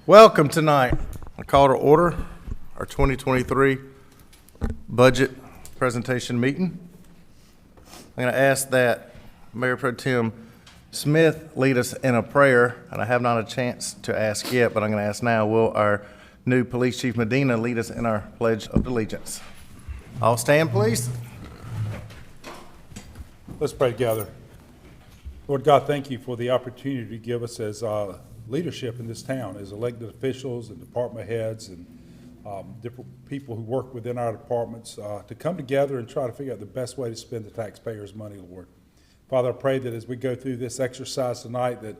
Welcome tonight. I call to order our 2023 budget presentation meeting. I'm going to ask that Mayor Pro Tem Smith lead us in a prayer, and I have not a chance to ask yet, but I'm going to ask now, will our new Police Chief Medina lead us in our Pledge of Allegiance? All stand, please. Let's pray together. Lord God, thank you for the opportunity to give us as leadership in this town, as elected officials and department heads and different people who work within our departments to come together and try to figure out the best way to spend the taxpayers' money, Lord. Father, I pray that as we go through this exercise tonight that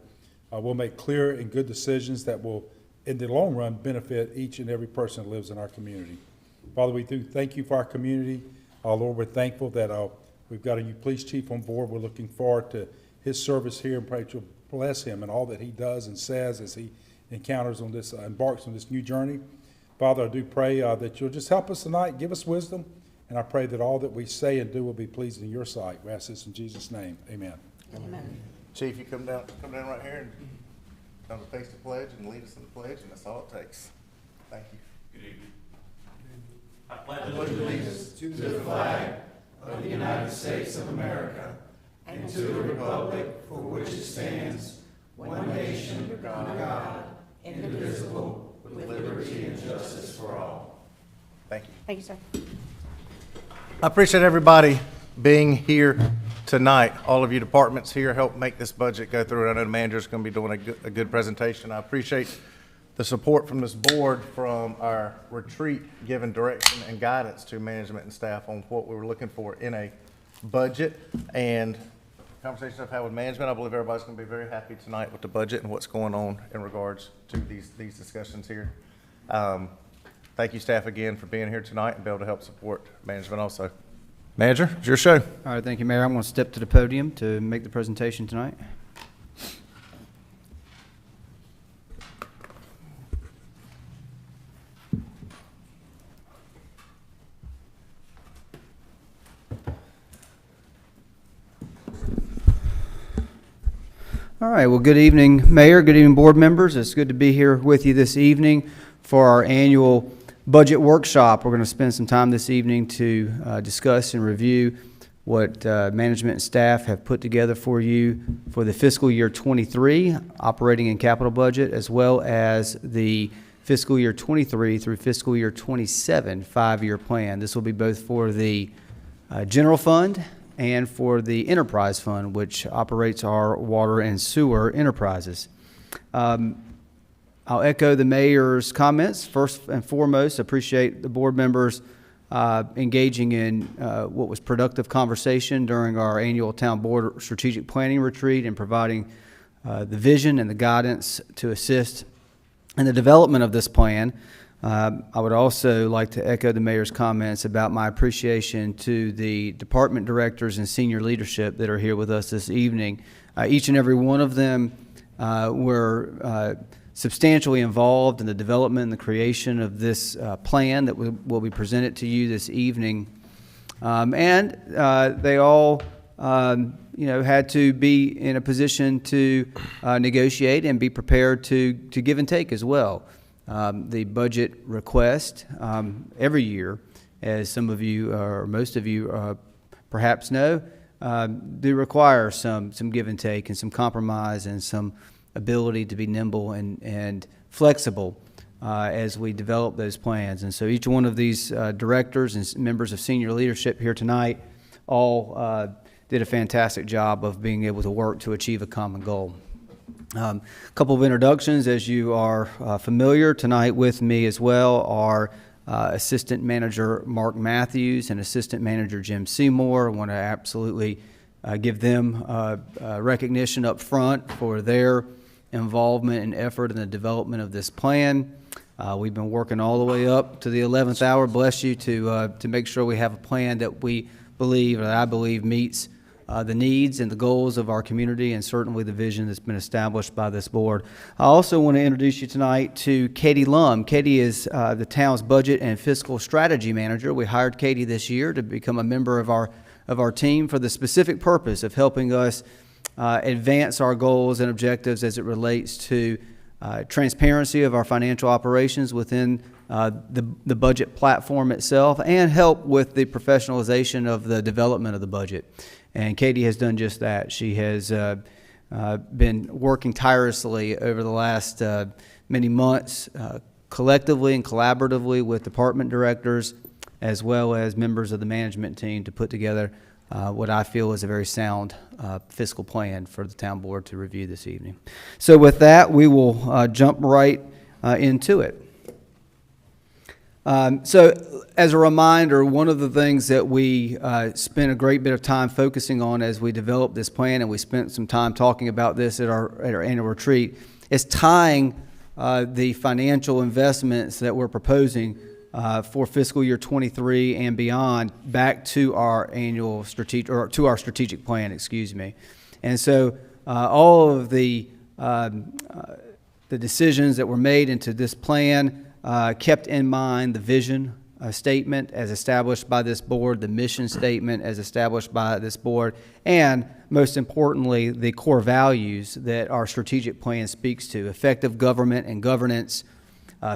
we'll make clear and good decisions that will, in the long run, benefit each and every person that lives in our community. Father, we do thank you for our community. Lord, we're thankful that we've got a new police chief on board. We're looking forward to his service here, and pray to bless him and all that he does and says as he embarks on this new journey. Father, I do pray that you'll just help us tonight, give us wisdom, and I pray that all that we say and do will be pleasing in your sight. We ask this in Jesus' name. Amen. Amen. Chief, you come down right here and come to face the pledge and lead us in the pledge, and that's all it takes. Thank you. Good evening. I pledge allegiance to the flag of the United States of America and to the republic for which it stands, one nation under God, indivisible, with liberty and justice for all. Thank you. Thank you, sir. I appreciate everybody being here tonight. All of you departments here help make this budget go through. I know the manager's going to be doing a good presentation. I appreciate the support from this board, from our retreat, giving direction and guidance to management and staff on what we were looking for in a budget. And conversations I've had with management, I believe everybody's going to be very happy tonight with the budget and what's going on in regards to these discussions here. Thank you, staff, again, for being here tonight and be able to help support management also. Manager, it's your show. All right, thank you, Mayor. I'm going to step to the podium to make the presentation tonight. All right, well, good evening, Mayor. Good evening, board members. It's good to be here with you this evening for our annual budget workshop. We're going to spend some time this evening to discuss and review what management and staff have put together for you for the fiscal year 23 operating and capital budget, as well as the fiscal year 23 through fiscal year 27 5-year plan. This will be both for the general fund and for the enterprise fund, which operates our water and sewer enterprises. I'll echo the mayor's comments. First and foremost, appreciate the board members engaging in what was productive conversation during our annual town board strategic planning retreat and providing the vision and the guidance to assist in the development of this plan. I would also like to echo the mayor's comments about my appreciation to the department directors and senior leadership that are here with us this evening. Each and every one of them were substantially involved in the development and the creation of this plan that will be presented to you this evening. And they all had to be in a position to negotiate and be prepared to give and take as well. The budget request every year, as some of you or most of you perhaps know, do require some give and take and some compromise and some ability to be nimble and flexible as we develop those plans. And so each one of these directors and members of senior leadership here tonight all did a fantastic job of being able to work to achieve a common goal. A couple of introductions. As you are familiar, tonight with me as well are Assistant Manager Mark Matthews and Assistant Manager Jim Seymour. I want to absolutely give them recognition up front for their involvement and effort in the development of this plan. We've been working all the way up to the 11th hour, bless you, to make sure we have a plan that we believe, or that I believe, meets the needs and the goals of our community, and certainly the vision that's been established by this board. I also want to introduce you tonight to Katie Lum. Katie is the town's budget and fiscal strategy manager. We hired Katie this year to become a member of our team for the specific purpose of helping us advance our goals and objectives as it relates to transparency of our financial operations within the budget platform itself, and help with the professionalization of the development of the budget. And Katie has done just that. She has been working tirelessly over the last many months, collectively and collaboratively with department directors, as well as members of the management team, to put together what I feel is a very sound fiscal plan for the town board to review this evening. So with that, we will jump right into it. So as a reminder, one of the things that we spent a great bit of time focusing on as we developed this plan, and we spent some time talking about this at our annual retreat, is tying the financial investments that we're proposing for fiscal year 23 and beyond back to our annual strategic, or to our strategic plan, excuse me. And so all of the decisions that were made into this plan kept in mind the vision statement as established by this board, the mission statement as established by this board, and most importantly, the core values that our strategic plan speaks to: effective government and governance,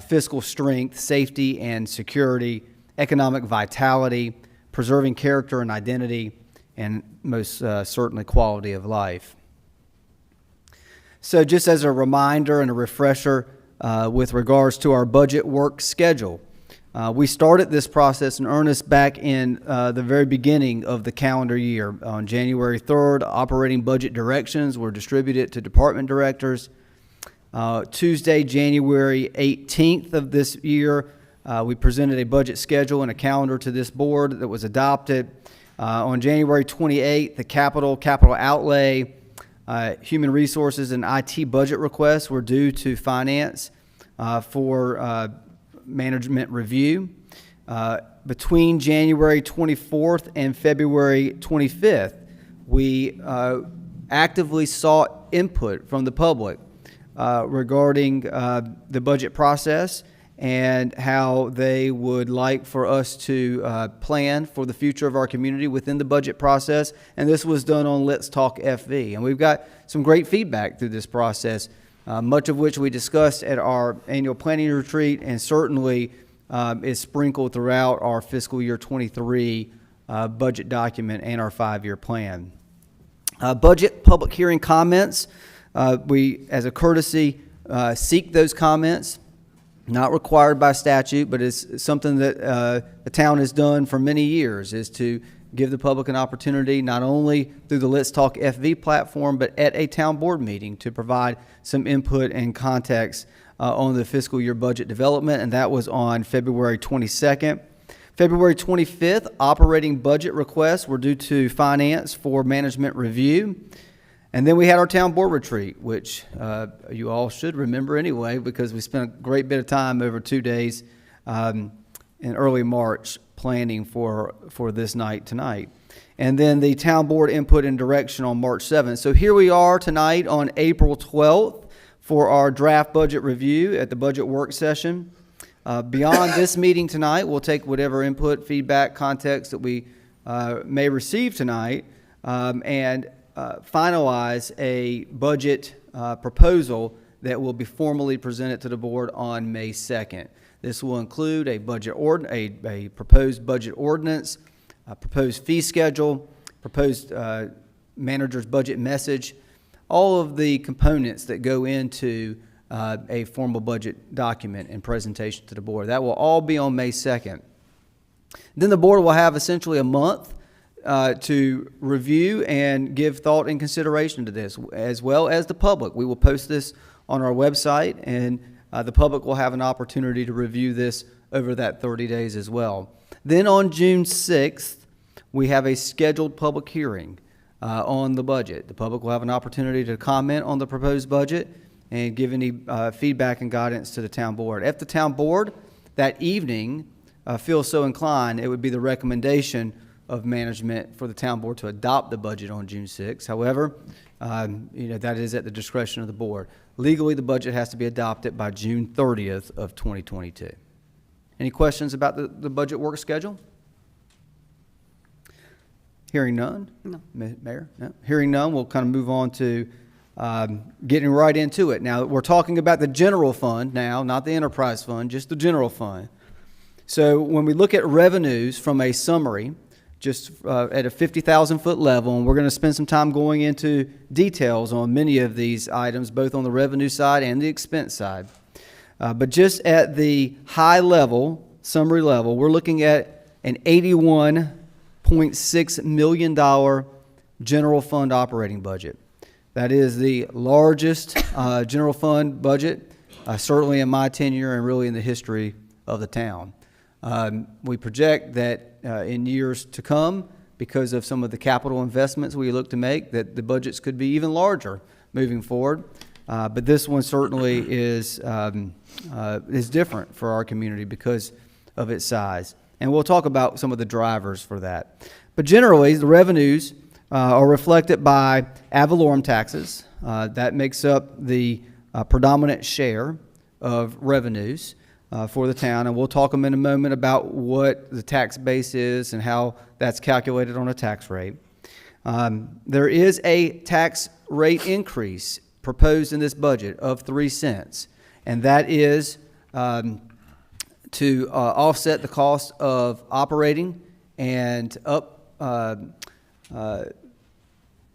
fiscal strength, safety and security, economic vitality, preserving character and identity, and most certainly quality of life. So just as a reminder and a refresher with regards to our budget work schedule, we started this process in earnest back in the very beginning of the calendar year. On January 3rd, operating budget directions were distributed to department directors. Tuesday, January 18th of this year, we presented a budget schedule and a calendar to this board that was adopted. On January 28th, the capital outlay, human resources, and IT budget requests were due to finance for management review. Between January 24th and February 25th, we actively sought input from the public regarding the budget process and how they would like for us to plan for the future of our community within the budget process. And this was done on Let's Talk FV. And we've got some great feedback through this process, much of which we discussed at our annual planning retreat, and certainly is sprinkled throughout our fiscal year 23 budget document and our 5-year plan. Budget public hearing comments. We, as a courtesy, seek those comments. Not required by statute, but it's something that the town has done for many years, is to give the public an opportunity, not only through the Let's Talk FV platform, but at a town board meeting, to provide some input and context on the fiscal year budget development, and that was on February 22nd. February 25th, operating budget requests were due to finance for management review. And then we had our town board retreat, which you all should remember anyway, because we spent a great bit of time over 2 days in early March planning for this night tonight. And then the town board input and direction on March 7th. So here we are tonight on April 12th for our draft budget review at the budget work session. Beyond this meeting tonight, we'll take whatever input, feedback, context that we may receive tonight and finalize a budget proposal that will be formally presented to the board on May 2nd. This will include a proposed budget ordinance, a proposed fee schedule, proposed manager's budget message, all of the components that go into a formal budget document and presentation to the board. That will all be on May 2nd. Then the board will have essentially a month to review and give thought and consideration to this, as well as the public. We will post this on our website, and the public will have an opportunity to review this over that 30 days as well. Then on June 6th, we have a scheduled public hearing on the budget. The public will have an opportunity to comment on the proposed budget and give any feedback and guidance to the town board. If the town board that evening feels so inclined, it would be the recommendation of management for the town board to adopt the budget on June 6th. However, that is at the discretion of the board. Legally, the budget has to be adopted by June 30th of 2022. Any questions about the budget work schedule? Hearing none? No. Mayor? No. Hearing none, we'll kind of move on to getting right into it. Now, we're talking about the general fund now, not the enterprise fund, just the general fund. So when we look at revenues from a summary, just at a 50,000-foot level, and we're going to spend some time going into details on many of these items, both on the revenue side and the expense side. But just at the high level, summary level, we're looking at an $81.6 million general fund operating budget. That is the largest general fund budget, certainly in my tenure and really in the history of the town. We project that in years to come, because of some of the capital investments we look to make, that the budgets could be even larger moving forward. But this one certainly is different for our community because of its size. And we'll talk about some of the drivers for that. But generally, the revenues are reflected by ad valorem taxes. That makes up the predominant share of revenues for the town, and we'll talk in a moment about what the tax base is and how that's calculated on a tax rate. There is a tax rate increase proposed in this budget of 3 cents, and that is to offset the cost of operating and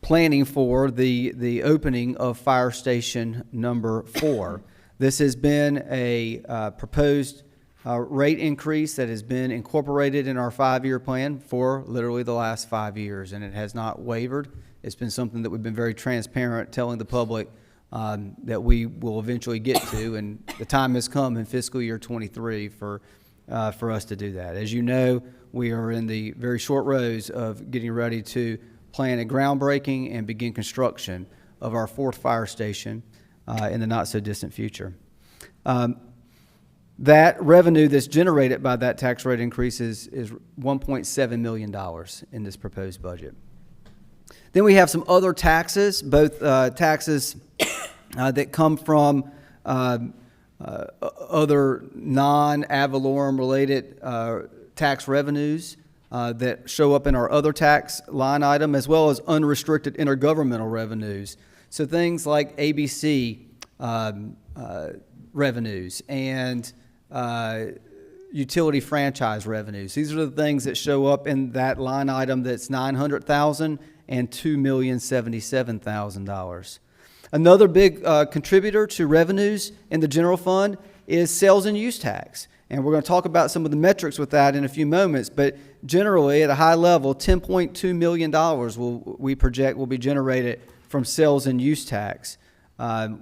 planning for the opening of Fire Station number 4. This has been a proposed rate increase that has been incorporated in our 5-year plan for literally the last 5 years, and it has not wavered. It's been something that we've been very transparent, telling the public that we will eventually get to, and the time has come in fiscal year 23 for us to do that. As you know, we are in the very short rows of getting ready to plan a groundbreaking and begin construction of our 4th fire station in the not-so-distant future. That revenue that's generated by that tax rate increase is $1.7 million in this proposed budget. Then we have some other taxes, both taxes that come from other non-ad valorem related tax revenues that show up in our other tax line item, as well as unrestricted intergovernmental revenues. So things like ABC revenues and utility franchise revenues. These are the things that show up in that line item that's $900,000 and $2,077,000. Another big contributor to revenues in the general fund is sales and use tax. And we're going to talk about some of the metrics with that in a few moments, but generally at a high level, $10.2 million we project will be generated from sales and use tax.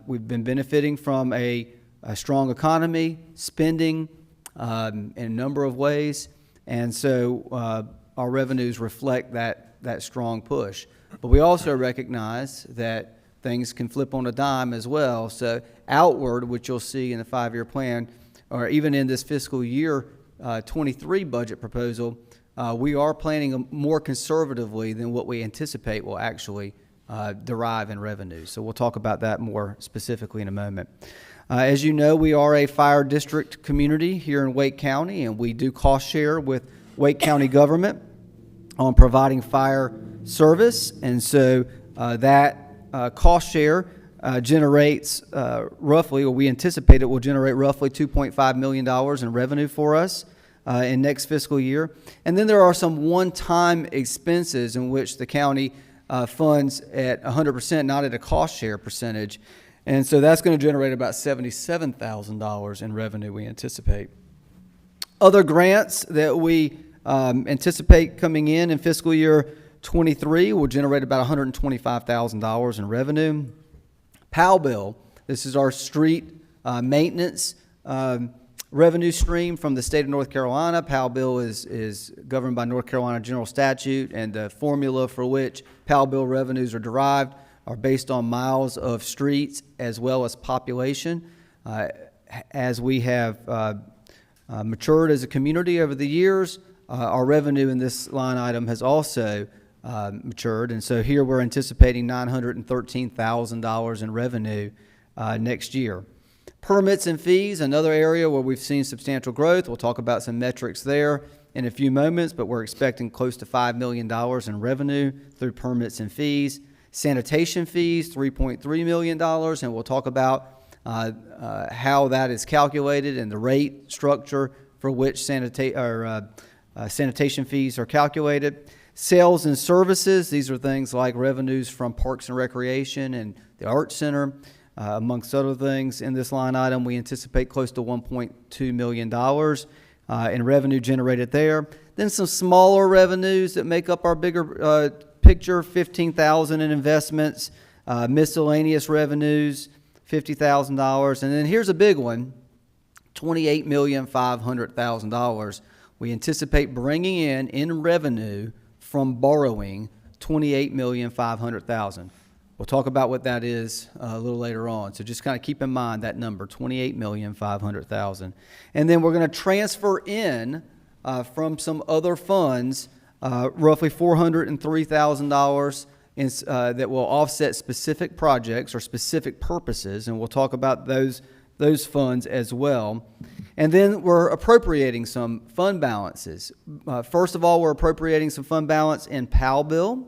We've been benefiting from a strong economy, spending in a number of ways, and so our revenues reflect that strong push. But we also recognize that things can flip on a dime as well. So outward, which you'll see in the 5-year plan, or even in this fiscal year 23 budget proposal, we are planning more conservatively than what we anticipate will actually derive in revenue. So we'll talk about that more specifically in a moment. As you know, we are a fire district community here in Wake County, and we do cost share with Wake County government on providing fire service. And so that cost share generates roughly, or we anticipate it will generate roughly $2.5 million in revenue for us in next fiscal year. And then there are some one-time expenses in which the county funds at 100%, not at a cost share percentage. And so that's going to generate about $77,000 in revenue we anticipate. Other grants that we anticipate coming in fiscal year 23 will generate about $125,000 in revenue. Plow bill, this is our street maintenance revenue stream from the state of North Carolina. Plow bill is governed by North Carolina general statute, and the formula for which Plow bill revenues are derived are based on miles of streets as well as population. As we have matured as a community over the years, our revenue in this line item has also matured, and so here we're anticipating $913,000 in revenue next year. Permits and fees, another area where we've seen substantial growth. We'll talk about some metrics there in a few moments, but we're expecting close to $5 million in revenue through permits and fees. Sanitation fees, $3.3 million, and we'll talk about how that is calculated and the rate structure for which sanitation fees are calculated. Sales and services, these are things like revenues from Parks and Recreation and the Arts Center, amongst other things. In this line item, we anticipate close to $1.2 million in revenue generated there. Then some smaller revenues that make up our bigger picture, $15,000 in investments, miscellaneous revenues, $50,000. And then here's a big one, $28,500,000. We anticipate bringing in revenue from borrowing $28,500,000. We'll talk about what that is a little later on. So just kind of keep in mind that number, $28,500,000. And then we're going to transfer in from some other funds roughly $403,000 that will offset specific projects or specific purposes, and we'll talk about those funds as well. And then we're appropriating some fund balances. First of all, we're appropriating some fund balance in Plow bill,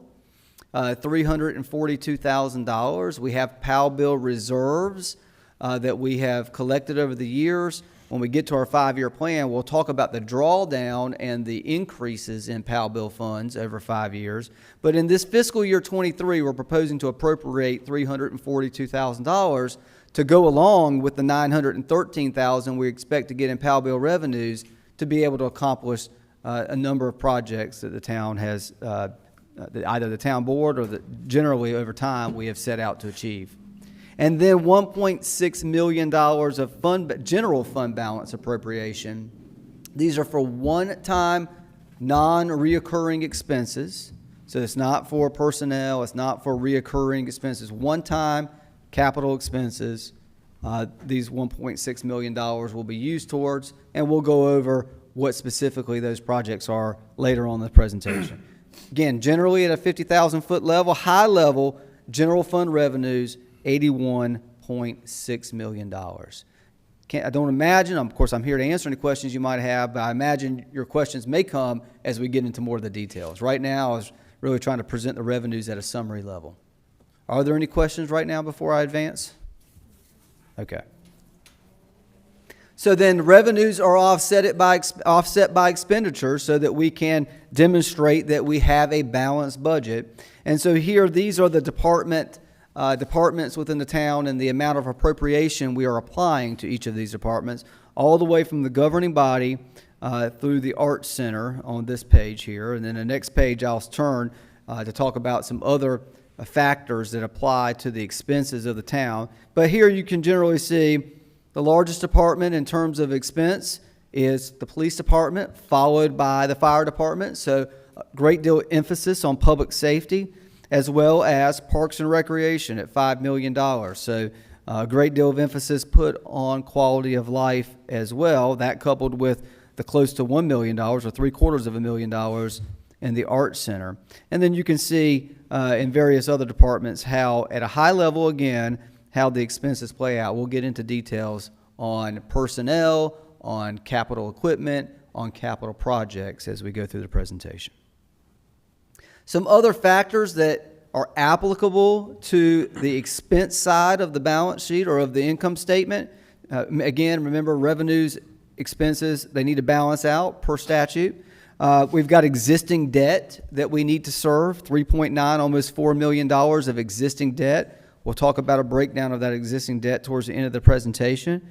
$342,000. We have Plow bill reserves that we have collected over the years. When we get to our 5-year plan, we'll talk about the drawdown and the increases in Plow bill funds over 5 years. But in this fiscal year 23, we're proposing to appropriate $342,000 to go along with the $913,000 we expect to get in Plow bill revenues to be able to accomplish a number of projects that the town has, either the town board or generally over time we have set out to achieve. And then $1.6 million of general fund balance appropriation. These are for one-time, non-reoccurring expenses. So it's not for personnel, it's not for reoccurring expenses. One-time capital expenses, these $1.6 million will be used towards, and we'll go over what specifically those projects are later on in the presentation. Again, generally at a 50,000-foot level, high level, general fund revenues, $81.6 million. I don't imagine, of course I'm here to answer any questions you might have, but I imagine your questions may come as we get into more of the details. Right now, I was really trying to present the revenues at a summary level. Are there any questions right now before I advance? Okay. So then revenues are offset by expenditures so that we can demonstrate that we have a balanced budget. And so here, these are the departments within the town and the amount of appropriation we are applying to each of these departments, all the way from the governing body through the Arts Center on this page here. And then the next page I'll turn to talk about some other factors that apply to the expenses of the town. But here you can generally see the largest department in terms of expense is the police department, followed by the fire department. So a great deal of emphasis on public safety, as well as Parks and Recreation at $5 million. So a great deal of emphasis put on quality of life as well. That coupled with the close to $1 million or $750,000 in the Arts Center. And then you can see in various other departments how, at a high level again, how the expenses play out. We'll get into details on personnel, on capital equipment, on capital projects as we go through the presentation. Some other factors that are applicable to the expense side of the balance sheet or of the income statement. Again, remember revenues, expenses, they need to balance out per statute. We've got existing debt that we need to serve, $3.9, almost $4 million of existing debt. We'll talk about a breakdown of that existing debt towards the end of the presentation.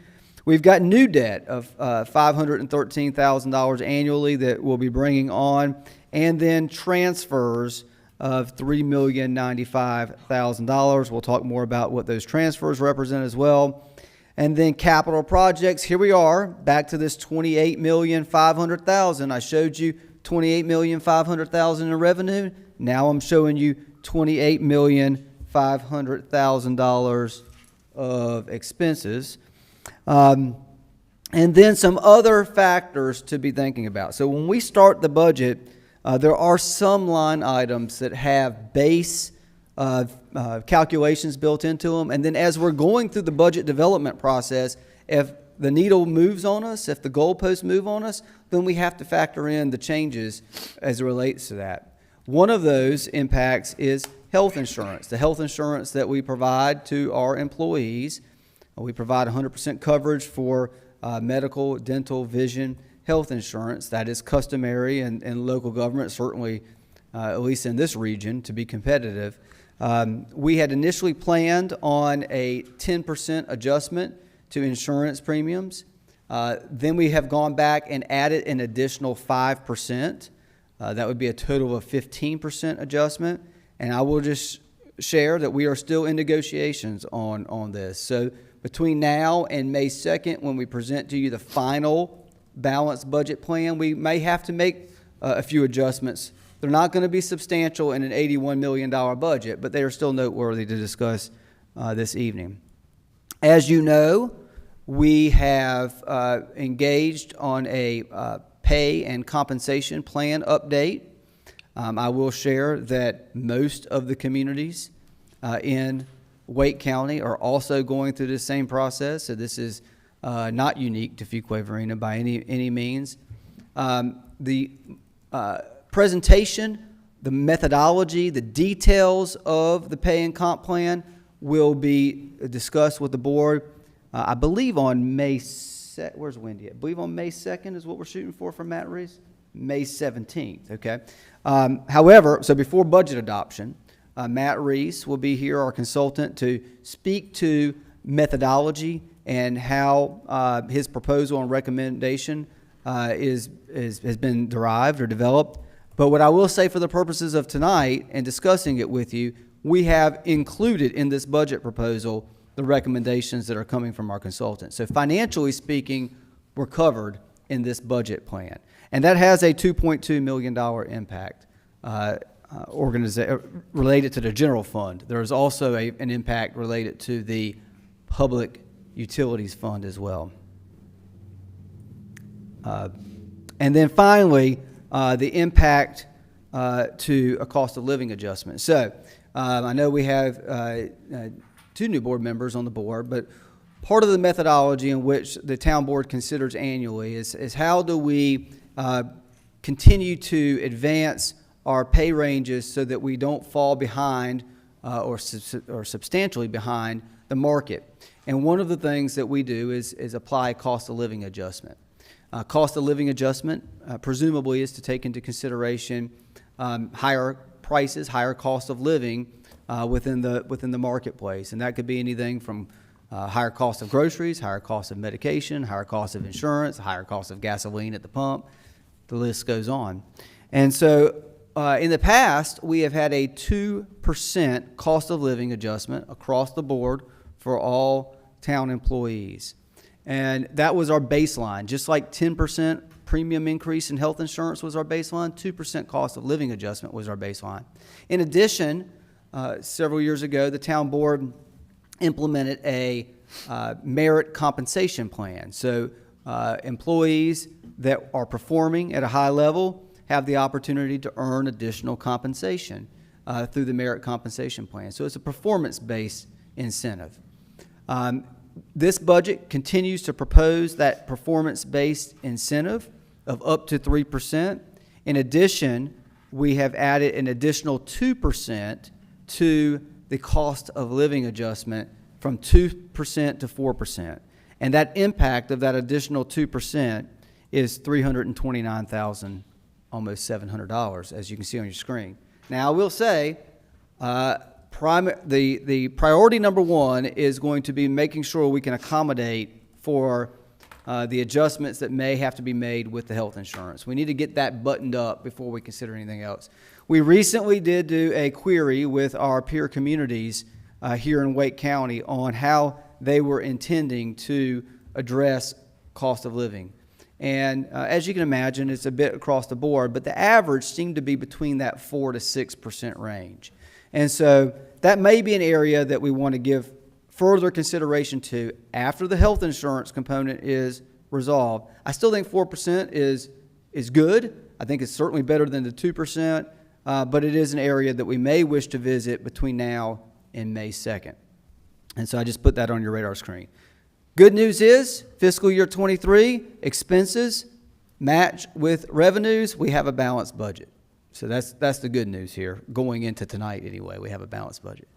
We've got new debt of $513,000 annually that we'll be bringing on, and then transfers of $3,095,000. We'll talk more about what those transfers represent as well. And then capital projects, here we are, back to this $28,500,000. I showed you $28,500,000 in revenue. Now I'm showing you $28,500,000 of expenses. And then some other factors to be thinking about. So when we start the budget, there are some line items that have base calculations built into them. And then as we're going through the budget development process, if the needle moves on us, if the goalposts move on us, then we have to factor in the changes as it relates to that. One of those impacts is health insurance, the health insurance that we provide to our employees. We provide 100% coverage for medical, dental, vision, health insurance. That is customary in local government, certainly at least in this region, to be competitive. We had initially planned on a 10% adjustment to insurance premiums. Then we have gone back and added an additional 5%. That would be a total of 15% adjustment. And I will just share that we are still in negotiations on this. So between now and May 2nd, when we present to you the final balanced budget plan, we may have to make a few adjustments. They're not going to be substantial in an $81 million budget, but they are still noteworthy to discuss this evening. As you know, we have engaged on a pay and compensation plan update. I will share that most of the communities in Wake County are also going through the same process, so this is not unique to Fuquay-Varina by any means. The presentation, the methodology, the details of the pay and comp plan will be discussed with the board, I believe on May 2nd. Where's Wendy? I believe on May 2nd is what we're shooting for Matt Reese. May 17th, okay? However, so before budget adoption, Matt Reese will be here, our consultant, to speak to methodology and how his proposal and recommendation has been derived or developed. But what I will say for the purposes of tonight and discussing it with you, we have included in this budget proposal the recommendations that are coming from our consultant. So financially speaking, we're covered in this budget plan. And that has a $2.2 million impact related to the general fund. There is also an impact related to the public utilities fund as well. And then finally, the impact to a cost of living adjustment. So I know we have two new board members on the board, but part of the methodology in which the town board considers annually is how do we continue to advance our pay ranges so that we don't fall behind or substantially behind the market. And one of the things that we do is apply cost of living adjustment. Cost of living adjustment presumably is to take into consideration higher prices, higher cost of living within the marketplace, and that could be anything from higher cost of groceries, higher cost of medication, higher cost of insurance, higher cost of gasoline at the pump. The list goes on. And so in the past, we have had a 2% cost of living adjustment across the board for all town employees. And that was our baseline. Just like 10% premium increase in health insurance was our baseline, 2% cost of living adjustment was our baseline. In addition, several years ago, the town board implemented a merit compensation plan. So employees that are performing at a high level have the opportunity to earn additional compensation through the merit compensation plan. So it's a performance-based incentive. This budget continues to propose that performance-based incentive of up to 3%. In addition, we have added an additional 2% to the cost of living adjustment from 2% to 4%. And that impact of that additional 2% is $329,000, almost $700, as you can see on your screen. Now, I will say, the priority number one is going to be making sure we can accommodate for the adjustments that may have to be made with the health insurance. We need to get that buttoned up before we consider anything else. We recently did do a query with our peer communities here in Wake County on how they were intending to address cost of living. And as you can imagine, it's a bit across the board, but the average seemed to be between that 4 to 6% range. And so that may be an area that we want to give further consideration to after the health insurance component is resolved. I still think 4% is good. I think it's certainly better than the 2%, but it is an area that we may wish to visit between now and May 2nd. And so I just put that on your radar screen. Good news is fiscal year 23 expenses match with revenues. We have a balanced budget. So that's the good news here. Going into tonight anyway, we have a balanced budget.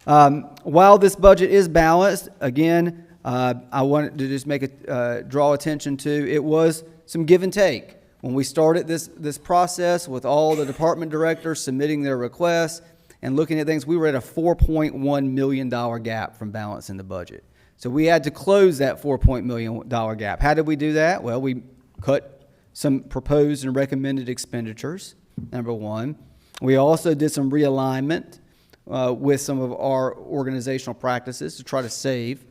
While this budget is balanced, again, I wanted to just draw attention to, it was some give and take. When we started this process with all the department directors submitting their requests and looking at things, we were at a $4.1 million gap from balance in the budget. So we had to close that $4.1 million gap. How did we do that? Well, we cut some proposed and recommended expenditures, number one. We also did some realignment with some of our organizational practices to try to save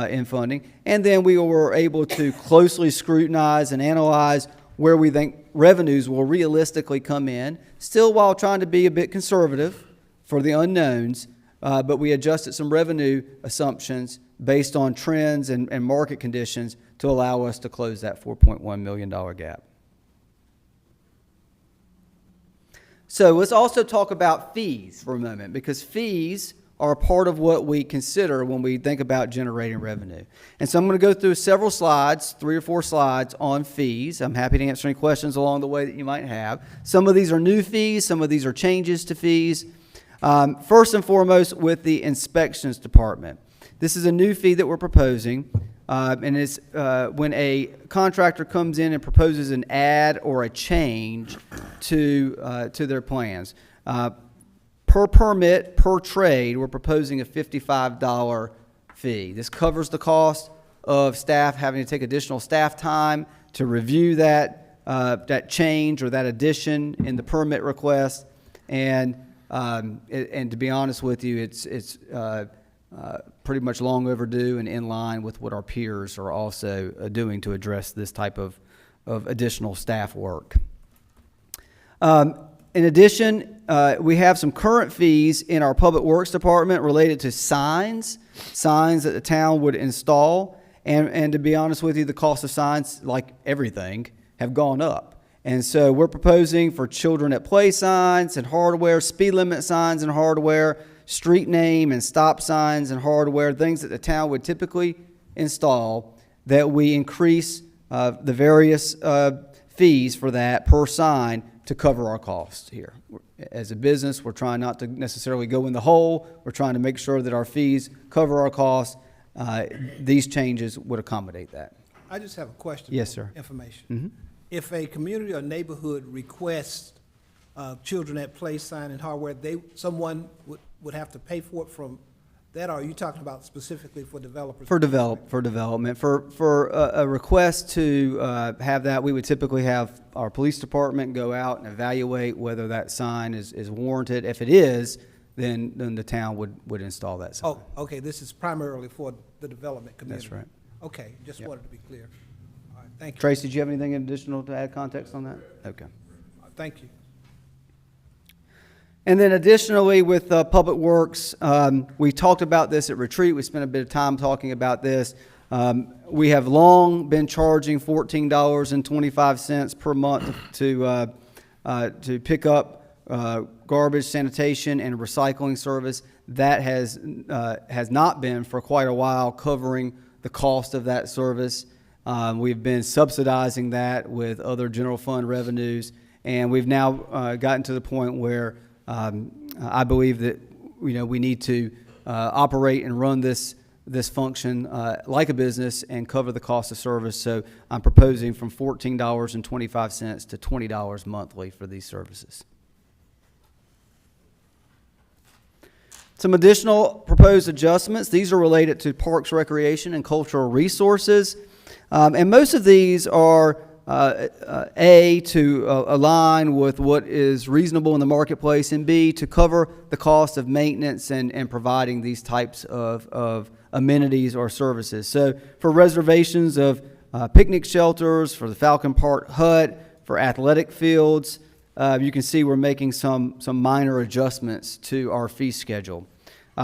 in funding. And then we were able to closely scrutinize and analyze where we think revenues will realistically come in, still while trying to be a bit conservative for the unknowns, but we adjusted some revenue assumptions based on trends and market conditions to allow us to close that $4.1 million gap. So let's also talk about fees for a moment, because fees are a part of what we consider when we think about generating revenue. And so I'm going to go through several slides, 3 or 4 slides on fees. I'm happy to answer any questions along the way that you might have. Some of these are new fees, some of these are changes to fees. First and foremost, with the inspections department. This is a new fee that we're proposing, and it's when a contractor comes in and proposes an add or a change to their plans. Per permit, per trade, we're proposing a $55 fee. This covers the cost of staff having to take additional staff time to review that change or that addition in the permit request. And to be honest with you, it's pretty much long overdue and in line with what our peers are also doing to address this type of additional staff work. In addition, we have some current fees in our Public Works Department related to signs that the town would install. And to be honest with you, the cost of signs, like everything, have gone up. And so we're proposing for children at play signs and hardware, speed limit signs and hardware, street name and stop signs and hardware, things that the town would typically install, that we increase the various fees for that per sign to cover our costs here. As a business, we're trying not to necessarily go in the hole. We're trying to make sure that our fees cover our costs. These changes would accommodate that. I just have a question. Yes, for sir. Information. Mm-hmm. If a community or neighborhood requests children at play sign and hardware, someone would have to pay for it from that, or are you talking about specifically for developers? For development. For a request to have that, we would typically have our police department go out and evaluate whether that sign is warranted. If it is, then the town would install that sign. Oh, okay, this is primarily for the development community. That's right. Okay, just wanted to be clear. All right, thank you. Tracy, did you have anything additional to add context on that? Okay. Thank you. And then additionally with Public Works, we talked about this at retreat. We spent a bit of time talking about this. We have long been charging $14.25 per month to pick up garbage, sanitation, and recycling service. That has not been for quite a while covering the cost of that service. We've been subsidizing that with other general fund revenues, and we've now gotten to the point where I believe that we need to operate and run this function like a business and cover the cost of service. So I'm proposing from $14.25 to $20 monthly for these services. Some additional proposed adjustments. These are related to Parks, Recreation, and Cultural Resources. And most of these are A, to align with what is reasonable in the marketplace, and B, to cover the cost of maintenance and providing these types of amenities or services. So for reservations of picnic shelters, for the Falcon Park Hut, for athletic fields, you can see we're making some minor adjustments to our fee schedule.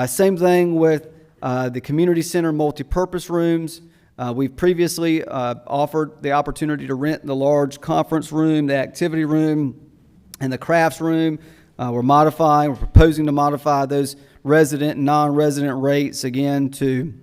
Same thing with the community center multipurpose rooms. We've previously offered the opportunity to rent the large conference room, the activity room, and the crafts room. We're proposing to modify those resident and non-resident rates, again, to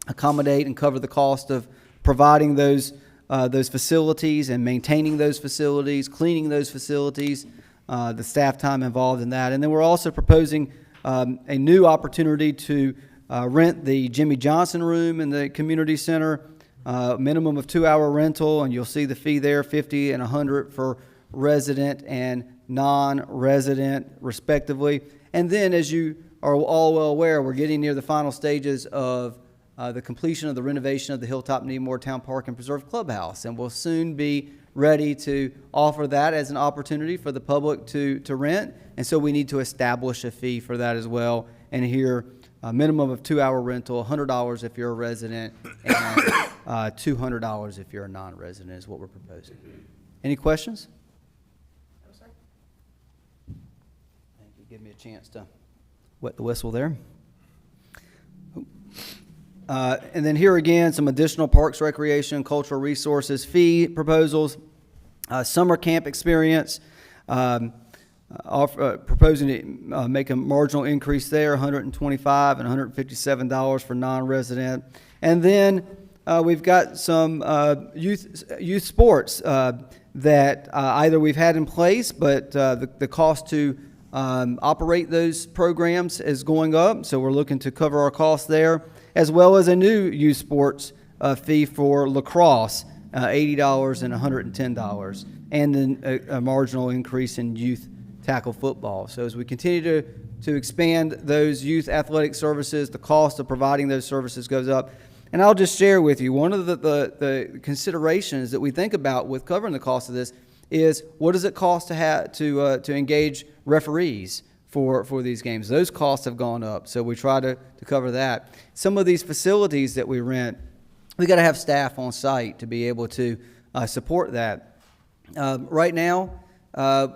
accommodate and cover the cost of providing those facilities and maintaining those facilities, cleaning those facilities. the staff time involved in that. And then we're also proposing a new opportunity to rent the Jimmy Johnson room in the community center, minimum of 2-hour rental, and you'll see the fee there, $50 and $100 for resident and non-resident respectively. And then, as you are all well aware, we're getting near the final stages of the completion of the renovation of the Hilltop Newmore Town Park and Preserve Clubhouse, and we'll soon be ready to offer that as an opportunity for the public to rent. And so we need to establish a fee for that as well. And here, a minimum of 2-hour rental, $100 if you're a resident, and $200 if you're a non-resident is what we're proposing. Any questions? No, sir. Thank you. Give me a chance to wet the whistle there. And then here again, some additional parks, recreation, cultural resources, fee proposals, summer camp experience, proposing to make a marginal increase there, $125 and $157 for non-resident. And then we've got some youth sports that either we've had in place, but the cost to operate those programs is going up, so we're looking to cover our costs there, as well as a new youth sports fee for lacrosse, $80 and $110, and then a marginal increase in youth tackle football. So as we continue to expand those youth athletic services, the cost of providing those services goes up. And I'll just share with you, one of the considerations that we think about with covering the cost of this is, what does it cost to have to engage referees for these games? Those costs have gone up, so we try to cover that. Some of these facilities that we rent, we got to have staff on site to be able to support that. Right now,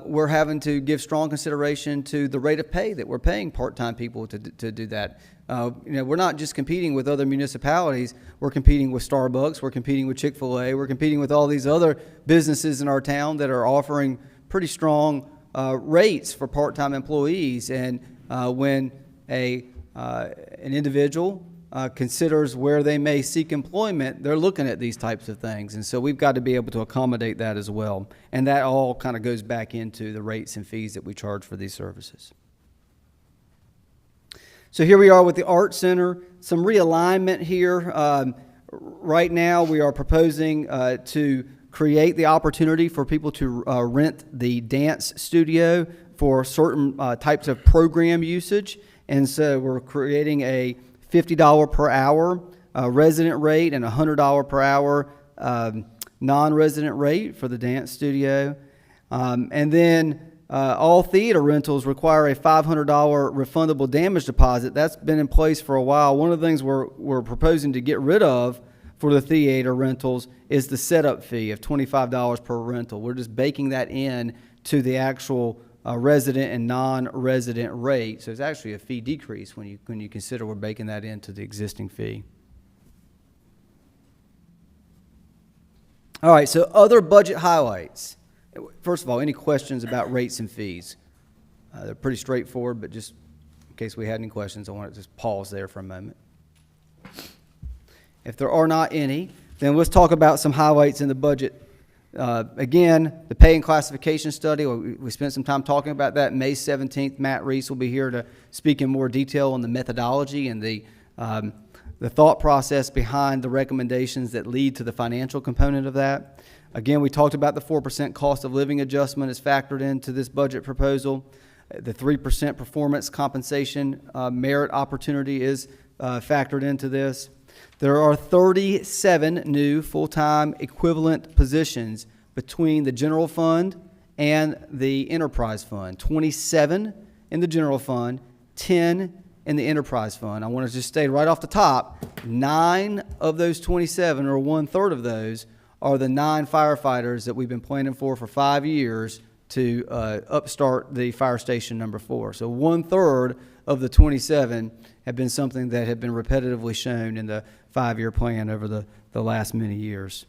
we're having to give strong consideration to the rate of pay that we're paying part-time people to do that. We're not just competing with other municipalities. We're competing with Starbucks. We're competing with Chick-fil-A. We're competing with all these other businesses in our town that are offering pretty strong rates for part-time employees. And when an individual considers where they may seek employment, they're looking at these types of things. And so we've got to be able to accommodate that as well. And that all kind of goes back into the rates and fees that we charge for these services. So here we are with the Art Center. Some realignment here. Right now we are proposing to create the opportunity for people to rent the dance studio for certain types of program usage. And so we're creating a $50 per hour resident rate and a $100 per hour non-resident rate for the dance studio. And then all theater rentals require a $500 refundable damage deposit. That's been in place for a while. One of the things we're proposing to get rid of for the theater rentals is the setup fee of $25 per rental. We're just baking that in to the actual resident and non-resident rate. So it's actually a fee decrease when you consider we're baking that into the existing fee. All right, so other budget highlights. First of all, any questions about rates and fees? They're pretty straightforward, but just in case we had any questions, I want to just pause there for a moment. If there are not any, then let's talk about some highlights in the budget. Again, the pay and classification study, we spent some time talking about that. May 17th, Matt Reese will be here to speak in more detail on the methodology and the thought process behind the recommendations that lead to the financial component of that. Again, we talked about the 4% cost of living adjustment is factored into this budget proposal. The 3% performance compensation merit opportunity is factored into this. There are 37 new full-time equivalent positions between the general fund and the enterprise fund. 27 in the general fund, 10 in the enterprise fund. I want to just state right off the top, 9 of those 27, or 1/3 of those, are the 9 firefighters that we've been planning for 5 years to upstart the fire station number 4. So 1/3 of the 27 have been something that have been repetitively shown in the 5-year plan over the last many years.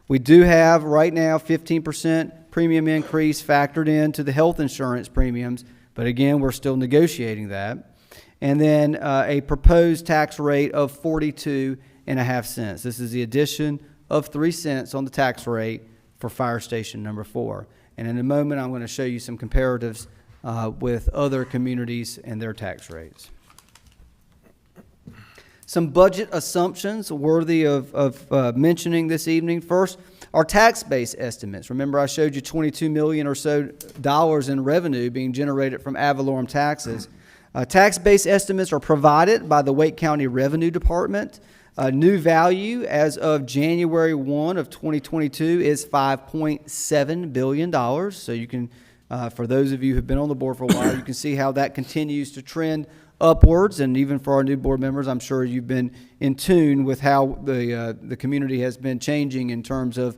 We do have right now 15% premium increase factored into the health insurance premiums, but again, we're still negotiating that. And then a proposed tax rate of 42.5 cents. This is the addition of 3 cents on the tax rate for fire station number 4. And in a moment, I'm going to show you some comparatives with other communities and their tax rates. Some budget assumptions worthy of mentioning this evening. First, our tax base estimates. Remember, I showed you $22 million or so in revenue being generated from ad valorem taxes. Tax base estimates are provided by the Wake County Revenue Department. New value as of January 1 of 2022 is $5.7 billion. So you can, for those of you who've been on the board for a while, you can see how that continues to trend upwards. And even for our new board members, I'm sure you've been in tune with how the community has been changing in terms of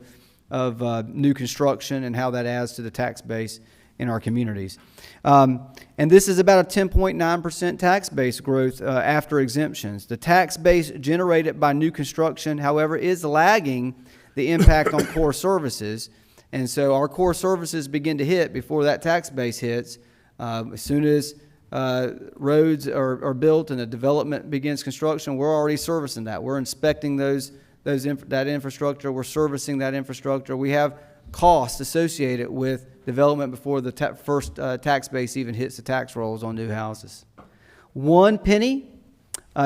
new construction and how that adds to the tax base in our communities. And this is about a 10.9% tax base growth after exemptions. The tax base generated by new construction, however, is lagging the impact on core services. And so our core services begin to hit before that tax base hits. As soon as roads are built and the development begins construction, we're already servicing that. We're inspecting that infrastructure. We're servicing that infrastructure. We have costs associated with development before the first tax base even hits the tax rolls on new houses. 1 penny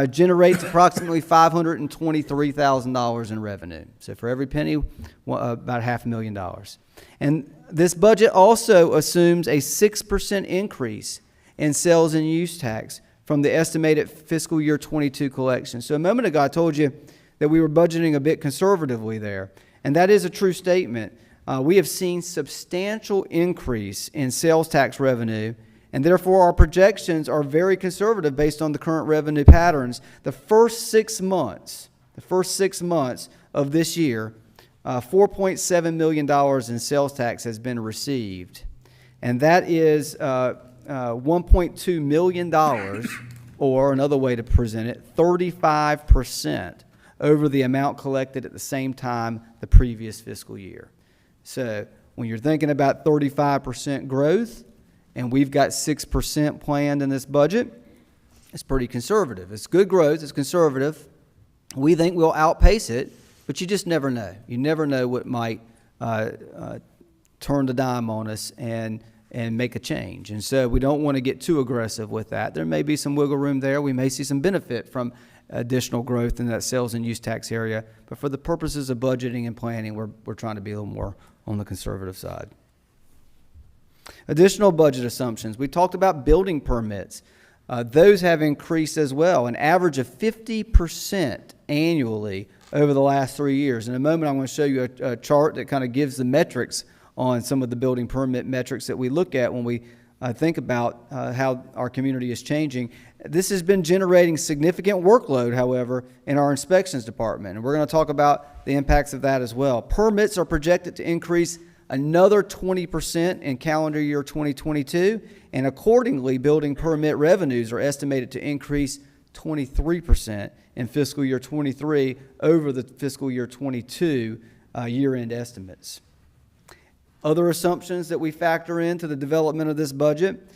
generates approximately $523,000 in revenue. So for every penny, about $500,000. And this budget also assumes a 6% increase in sales and use tax from the estimated fiscal year 22 collection. So a moment ago, I told you that we were budgeting a bit conservatively there. And that is a true statement. We have seen substantial increase in sales tax revenue, and therefore our projections are very conservative based on the current revenue patterns. The first 6 months of this year, $4.7 million in sales tax has been received. And that is $1.2 million, or another way to present it, 35% over the amount collected at the same time the previous fiscal year. So when you're thinking about 35% growth, and we've got 6% planned in this budget, it's pretty conservative. It's good growth, it's conservative. We think we'll outpace it, but you just never know. You never know what might turn the dime on us and make a change. And so we don't want to get too aggressive with that. There may be some wiggle room there. We may see some benefit from additional growth in that sales and use tax area. But for the purposes of budgeting and planning, we're trying to be a little more on the conservative side. Additional budget assumptions. We talked about building permits. Those have increased as well, an average of 50% annually over the last 3 years. In a moment, I'm going to show you a chart that kind of gives the metrics on some of the building permit metrics that we look at when we think about how our community is changing. This has been generating significant workload, however, in our inspections department, and we're going to talk about the impacts of that as well. Permits are projected to increase another 20% in calendar year 2022, and accordingly, building permit revenues are estimated to increase 23% in fiscal year 23 over the fiscal year 22 year-end estimates. Other assumptions that we factor into the development of this budget.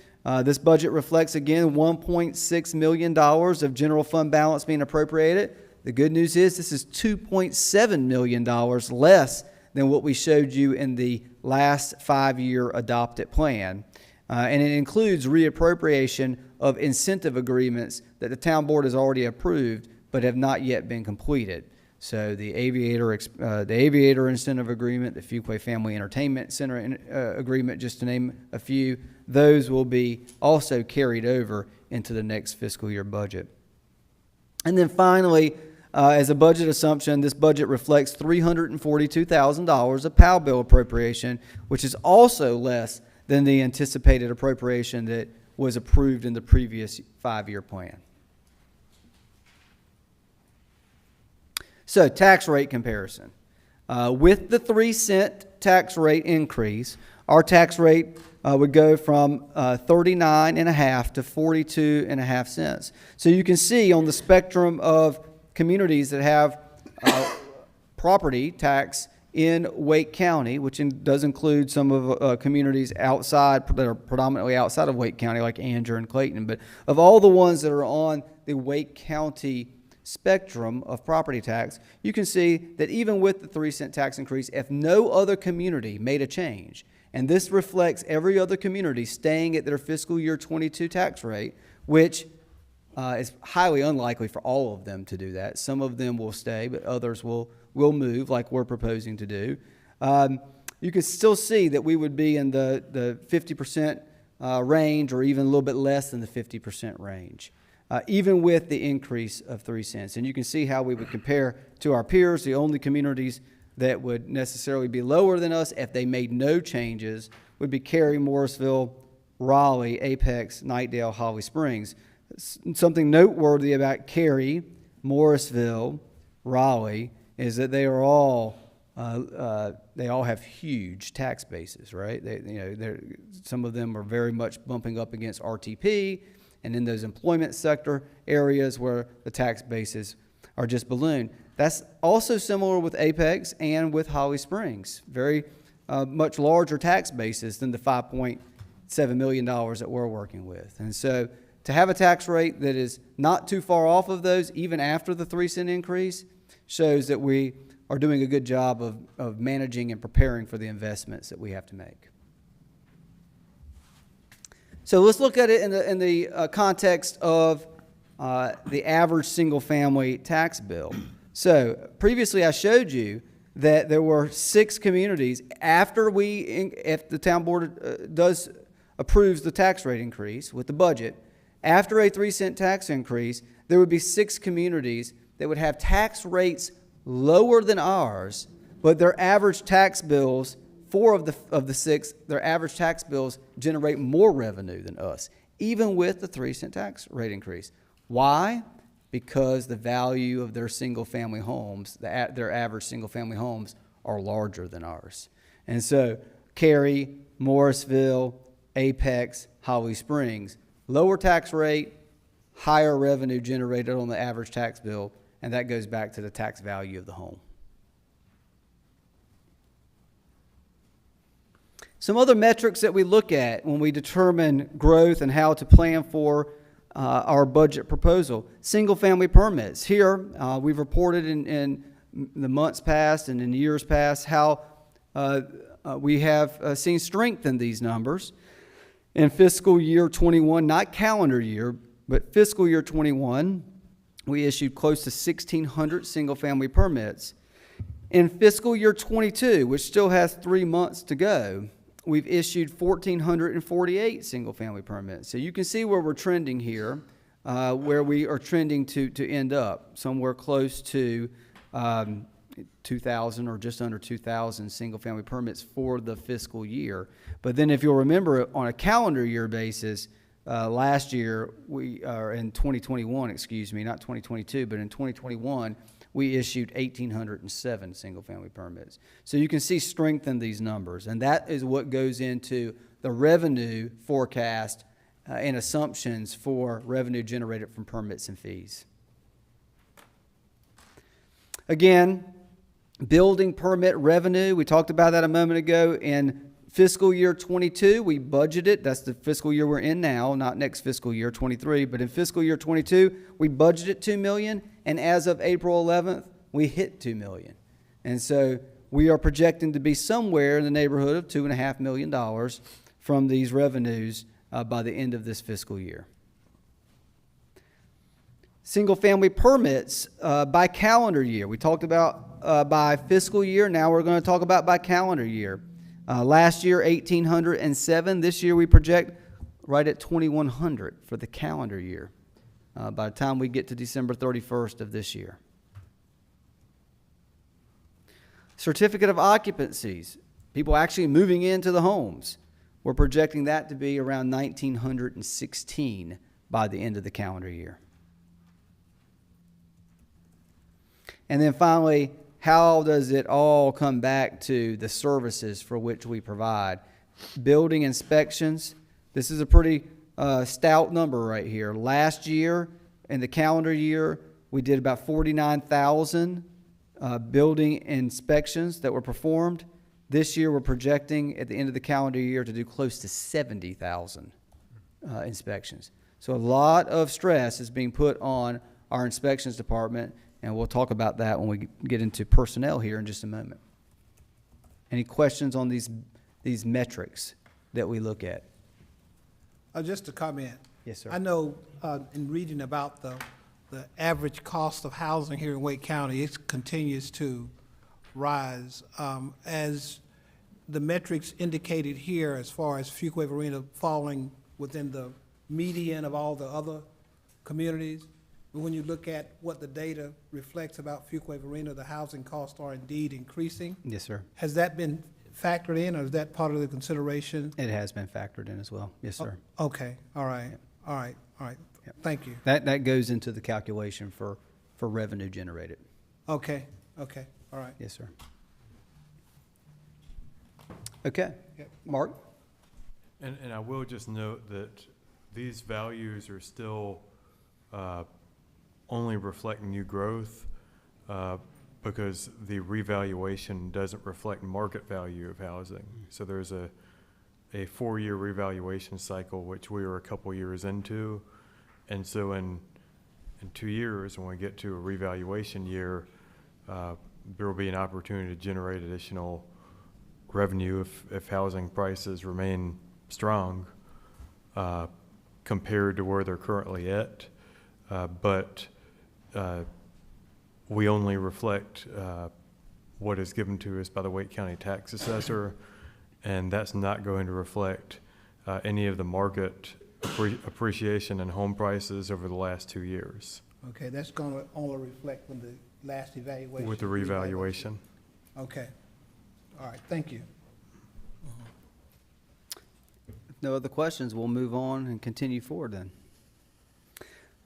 This budget reflects, again, $1.6 million of general fund balance being appropriated. The good news is this is $2.7 million less than what we showed you in the last 5-year adopted plan. And it includes reappropriation of incentive agreements that the town board has already approved but have not yet been completed. So the aviator incentive agreement, the Fuquay Family Entertainment Center agreement, just to name a few, those will be also carried over into the next fiscal year budget. And then finally, as a budget assumption, this budget reflects $342,000 of Plow bill appropriation, which is also less than the anticipated appropriation that was approved in the previous 5-year plan. So, tax rate comparison. With the 3-cent tax rate increase, our tax rate would go from 39.5 to 42.5 cents. So you can see on the spectrum of communities that have property tax in Wake County, which does include some of communities outside that are predominantly outside of Wake County, like Anger and Clayton. But of all the ones that are on the Wake County spectrum of property tax, you can see that even with the 3-cent tax increase, if no other community made a change, And this reflects every other community staying at their fiscal year 22 tax rate, which is highly unlikely for all of them to do that. Some of them will stay, but others will move like we're proposing to do. You can still see that we would be in the 50% range, or even a little bit less than the 50% range, even with the increase of 3 cents. And you can see how we would compare to our peers. The only communities that would necessarily be lower than us if they made no changes would be Cary, Morrisville, Raleigh, Apex, Knightdale, Holly Springs. Something noteworthy about Cary, Morrisville, Raleigh is that they all have huge tax bases, right? Some of them are very much bumping up against RTP, and in those employment sector areas where the tax bases are just ballooned. That's also similar with Apex and with Holly Springs. Very much larger tax bases than the $5.7 million that we're working with. And so to have a tax rate that is not too far off of those, even after the 3 cent increase, shows that we are doing a good job of managing and preparing for the investments that we have to make. So let's look at it in the context of the average single-family tax bill. So previously I showed you that there were 6 communities after if the town board approves the tax rate increase with the budget, after a 3 cent tax increase, there would be 6 communities that would have tax rates lower than ours, but their average tax bills, 4 of the 6, their average tax bills generate more revenue than us, even with the 3 cent tax rate increase. Why? Because the value of their single-family homes, their average single-family homes, are larger than ours. And so Cary, Morrisville, Apex, Holly Springs, lower tax rate, higher revenue generated on the average tax bill, and that goes back to the tax value of the home. Some other metrics that we look at when we determine growth and how to plan for our budget proposal. Single-family permits. Here, we've reported in the months past and in years past how we have seen strength in these numbers. In fiscal year 21, not calendar year, but fiscal year 21, we issued close to 1,600 single-family permits. In fiscal year 22, which still has 3 months to go, we've issued 1,448 single-family permits. So you can see where we're trending here, where we are trending to end up, somewhere close to 2,000 or just under 2,000 single-family permits for the fiscal year. But then if you'll remember, on a calendar year basis, last year, in 2021, not 2022, but in 2021, we issued 1,807 single-family permits. So you can see strength in these numbers, and that is what goes into the revenue forecast and assumptions for revenue generated from permits and fees. Again, building permit revenue, we talked about that a moment ago. In fiscal year 22, we budgeted, that's the fiscal year we're in now, not next fiscal year, 23, but in fiscal year 22, we budgeted $2 million, and as of April 11th, we hit $2 million. And so we are projecting to be somewhere in the neighborhood of $2.5 million from these revenues by the end of this fiscal year. Single-family permits by calendar year. We talked about by fiscal year. Now we're going to talk about by calendar year. Last year, 1,807. This year, we project right at 2,100 for the calendar year by the time we get to December 31st of this year. Certificate of occupancies, people actually moving into the homes. We're projecting that to be around 1,916 by the end of the calendar year. And then finally, how does it all come back to the services for which we provide? Building inspections. This is a pretty stout number right here. Last year, in the calendar year, we did about 49,000 building inspections that were performed. This year, we're projecting at the end of the calendar year to do close to 70,000 inspections. So a lot of stress is being put on our inspections department, and we'll talk about that when we get into personnel here in just a moment. Any questions on these these metrics that we look at. Just a comment. Yes, sir. I know, in reading about the average cost of housing here in Wake County, it continues to rise. As the metrics indicated here, as far as Fuquay-Varina falling within the median of all the other communities, but when you look at what the data reflects about Fuquay-Varina, the housing costs are indeed increasing. Yes, sir. Has that been factored in, or is that part of the consideration? It has been factored in as well. Yes, sir. Okay, all right, all right, all right. Yep. Thank you. That goes into the calculation for revenue generated. Okay, okay, all right. Yes, sir. Okay. Yep. Mark? And I will just note that these values are still only reflect new growth because the revaluation doesn't reflect market value of housing. So there's a 4-year revaluation cycle, which we are a couple years into. And so in 2 years, when we get to a revaluation year, there will be an opportunity to generate additional revenue if housing prices remain strong compared to where they're currently at. But we only reflect what is given to us by the Wake County tax assessor, and that's not going to reflect any of the market appreciation in home prices over the last 2 years. Okay, that's gonna only reflect when the last evaluation. With the revaluation. Okay, all right, thank you. If no other questions, we'll move on and continue forward then.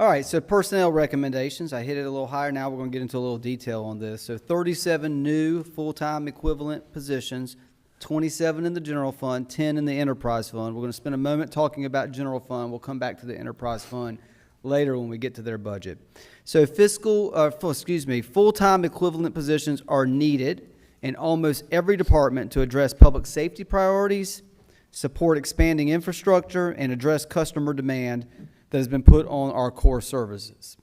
All right, so personnel recommendations. I hit it a little higher. Now we're going to get into a little detail on this. So 37 new full-time equivalent positions, 27 in the general fund, 10 in the enterprise fund. We're going to spend a moment talking about general fund. We'll come back to the enterprise fund later when we get to their budget. So full-time equivalent positions are needed in almost every department to address public safety priorities, support expanding infrastructure, and address customer demand that has been put on our core services.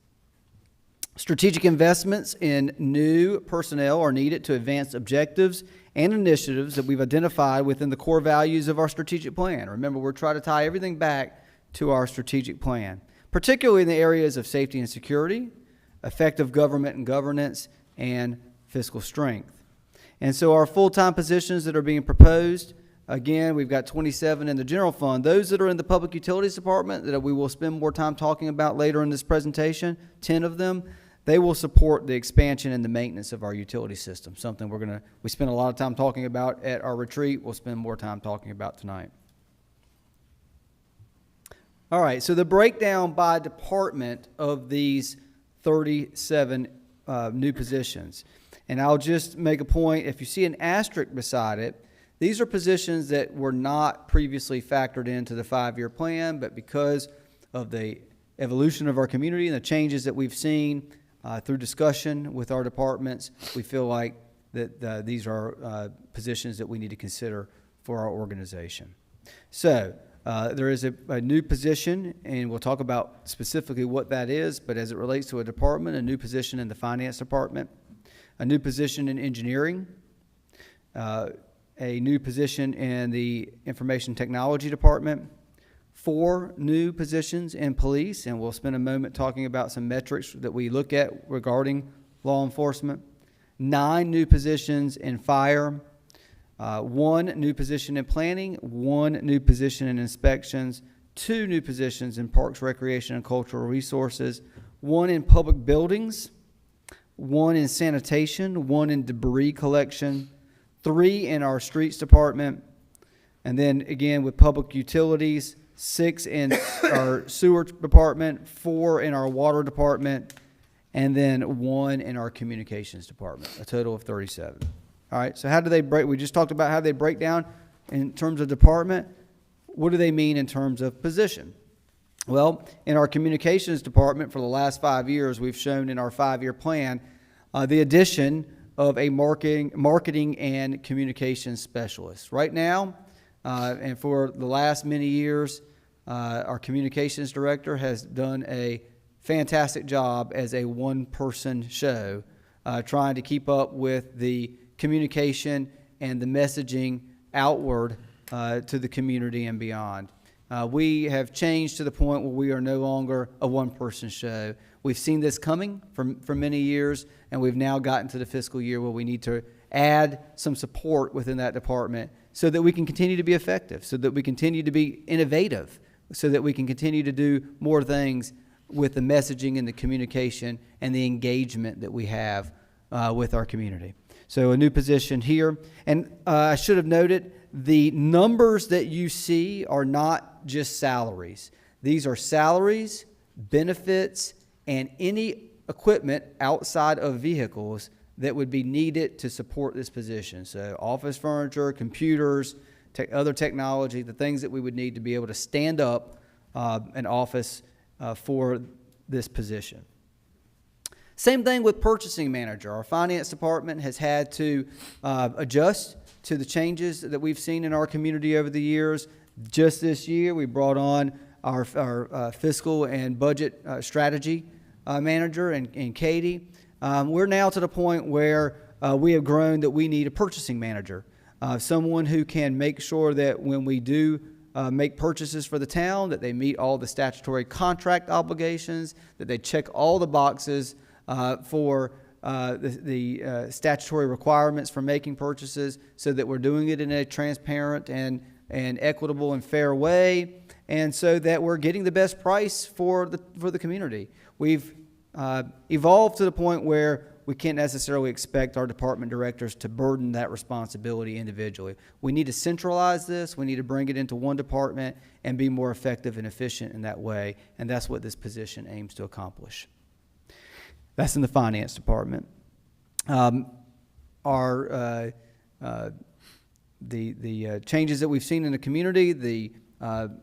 Strategic investments in new personnel are needed to advance objectives and initiatives that we've identified within the core values of our strategic plan. Remember, we're trying to tie everything back to our strategic plan, particularly in the areas of safety and security, effective government and governance, and fiscal strength. And so our full-time positions that are being proposed, again, we've got 27 in the general fund. Those that are in the public utilities department that we will spend more time talking about later in this presentation, 10 of them, they will support the expansion and the maintenance of our utility system, something we spend a lot of time talking about at our retreat. We'll spend more time talking about tonight. All right, so the breakdown by department of these 37 new positions. And I'll just make a point, if you see an asterisk beside it, these are positions that were not previously factored into the 5-year plan, but because of the evolution of our community and the changes that we've seen through discussion with our departments, we feel like that these are positions that we need to consider for our organization. So there is a new position, and we'll talk about specifically what that is, but as it relates to a department, a new position in the finance department, a new position in engineering, a new position in the information technology department, 4 new positions in police, and we'll spend a moment talking about some metrics that we look at regarding law enforcement, 9 new positions in fire, 1 new position in planning, 1 new position in inspections, 2 new positions in parks, recreation, and cultural resources, 1 in public buildings, 1 in sanitation, 1 in debris collection, 3 in our streets department, and then again with public utilities, 6 in our sewer department, 4 in our water department, and then 1 in our communications department, a total of 37. All right, so how do they break? We just talked about how they break down in terms of department. What do they mean in terms of position? Well, in our communications department for the last 5 years, we've shown in our 5-year plan the addition of a marketing and communications specialist. Right now, and for the last many years, our communications director has done a fantastic job as a one-person show, trying to keep up with the communication and the messaging outward to the community and beyond. We have changed to the point where we are no longer a one-person show. We've seen this coming for many years, and we've now gotten to the fiscal year where we need to add some support within that department so that we can continue to be effective, so that we continue to be innovative, so that we can continue to do more things with the messaging and the communication and the engagement that we have with our community. So a new position here. And I should have noted, the numbers that you see are not just salaries. These are salaries, benefits, and any equipment outside of vehicles that would be needed to support this position. So office furniture, computers, other technology, the things that we would need to be able to stand up an office for this position. Same thing with purchasing manager. Our finance department has had to adjust to the changes that we've seen in our community over the years. Just this year, we brought on our fiscal and budget strategy manager and Katie. We're now to the point where we have grown that we need a purchasing manager, someone who can make sure that when we do make purchases for the town, that they meet all the statutory contract obligations, that they check all the boxes for the statutory requirements for making purchases, so that we're doing it in a transparent and equitable and fair way, and so that we're getting the best price for the community. We've evolved to the point where we can't necessarily expect our department directors to burden that responsibility individually. We need to centralize this. We need to bring it into one department and be more effective and efficient in that way, and that's what this position aims to accomplish. That's in the finance department. The changes that we've seen in the community, the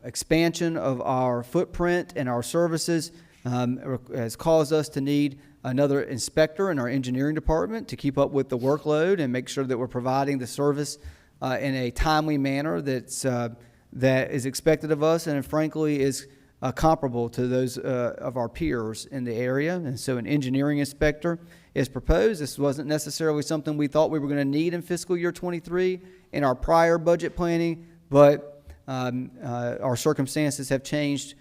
expansion of our footprint and our services has caused us to need another inspector in our engineering department to keep up with the workload and make sure that we're providing the service in a timely manner that is expected of us, and frankly is comparable to those of our peers in the area. And so an engineering inspector is proposed. This wasn't necessarily something we thought we were going to need in fiscal year 23 in our prior budget planning, but our circumstances have changed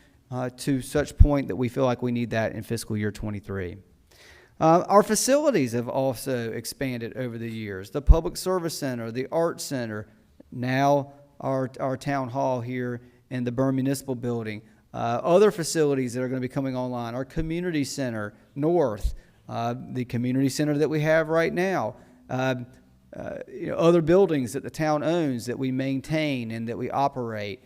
to such point that we feel like we need that in fiscal year 23. Our facilities have also expanded over the years. The Public Service Center, the Art Center, now our town hall here in the Byrne Municipal Building. Other facilities that are going to be coming online, our Community Center North, the Community Center that we have right now, other buildings that the town owns that we maintain and that we operate.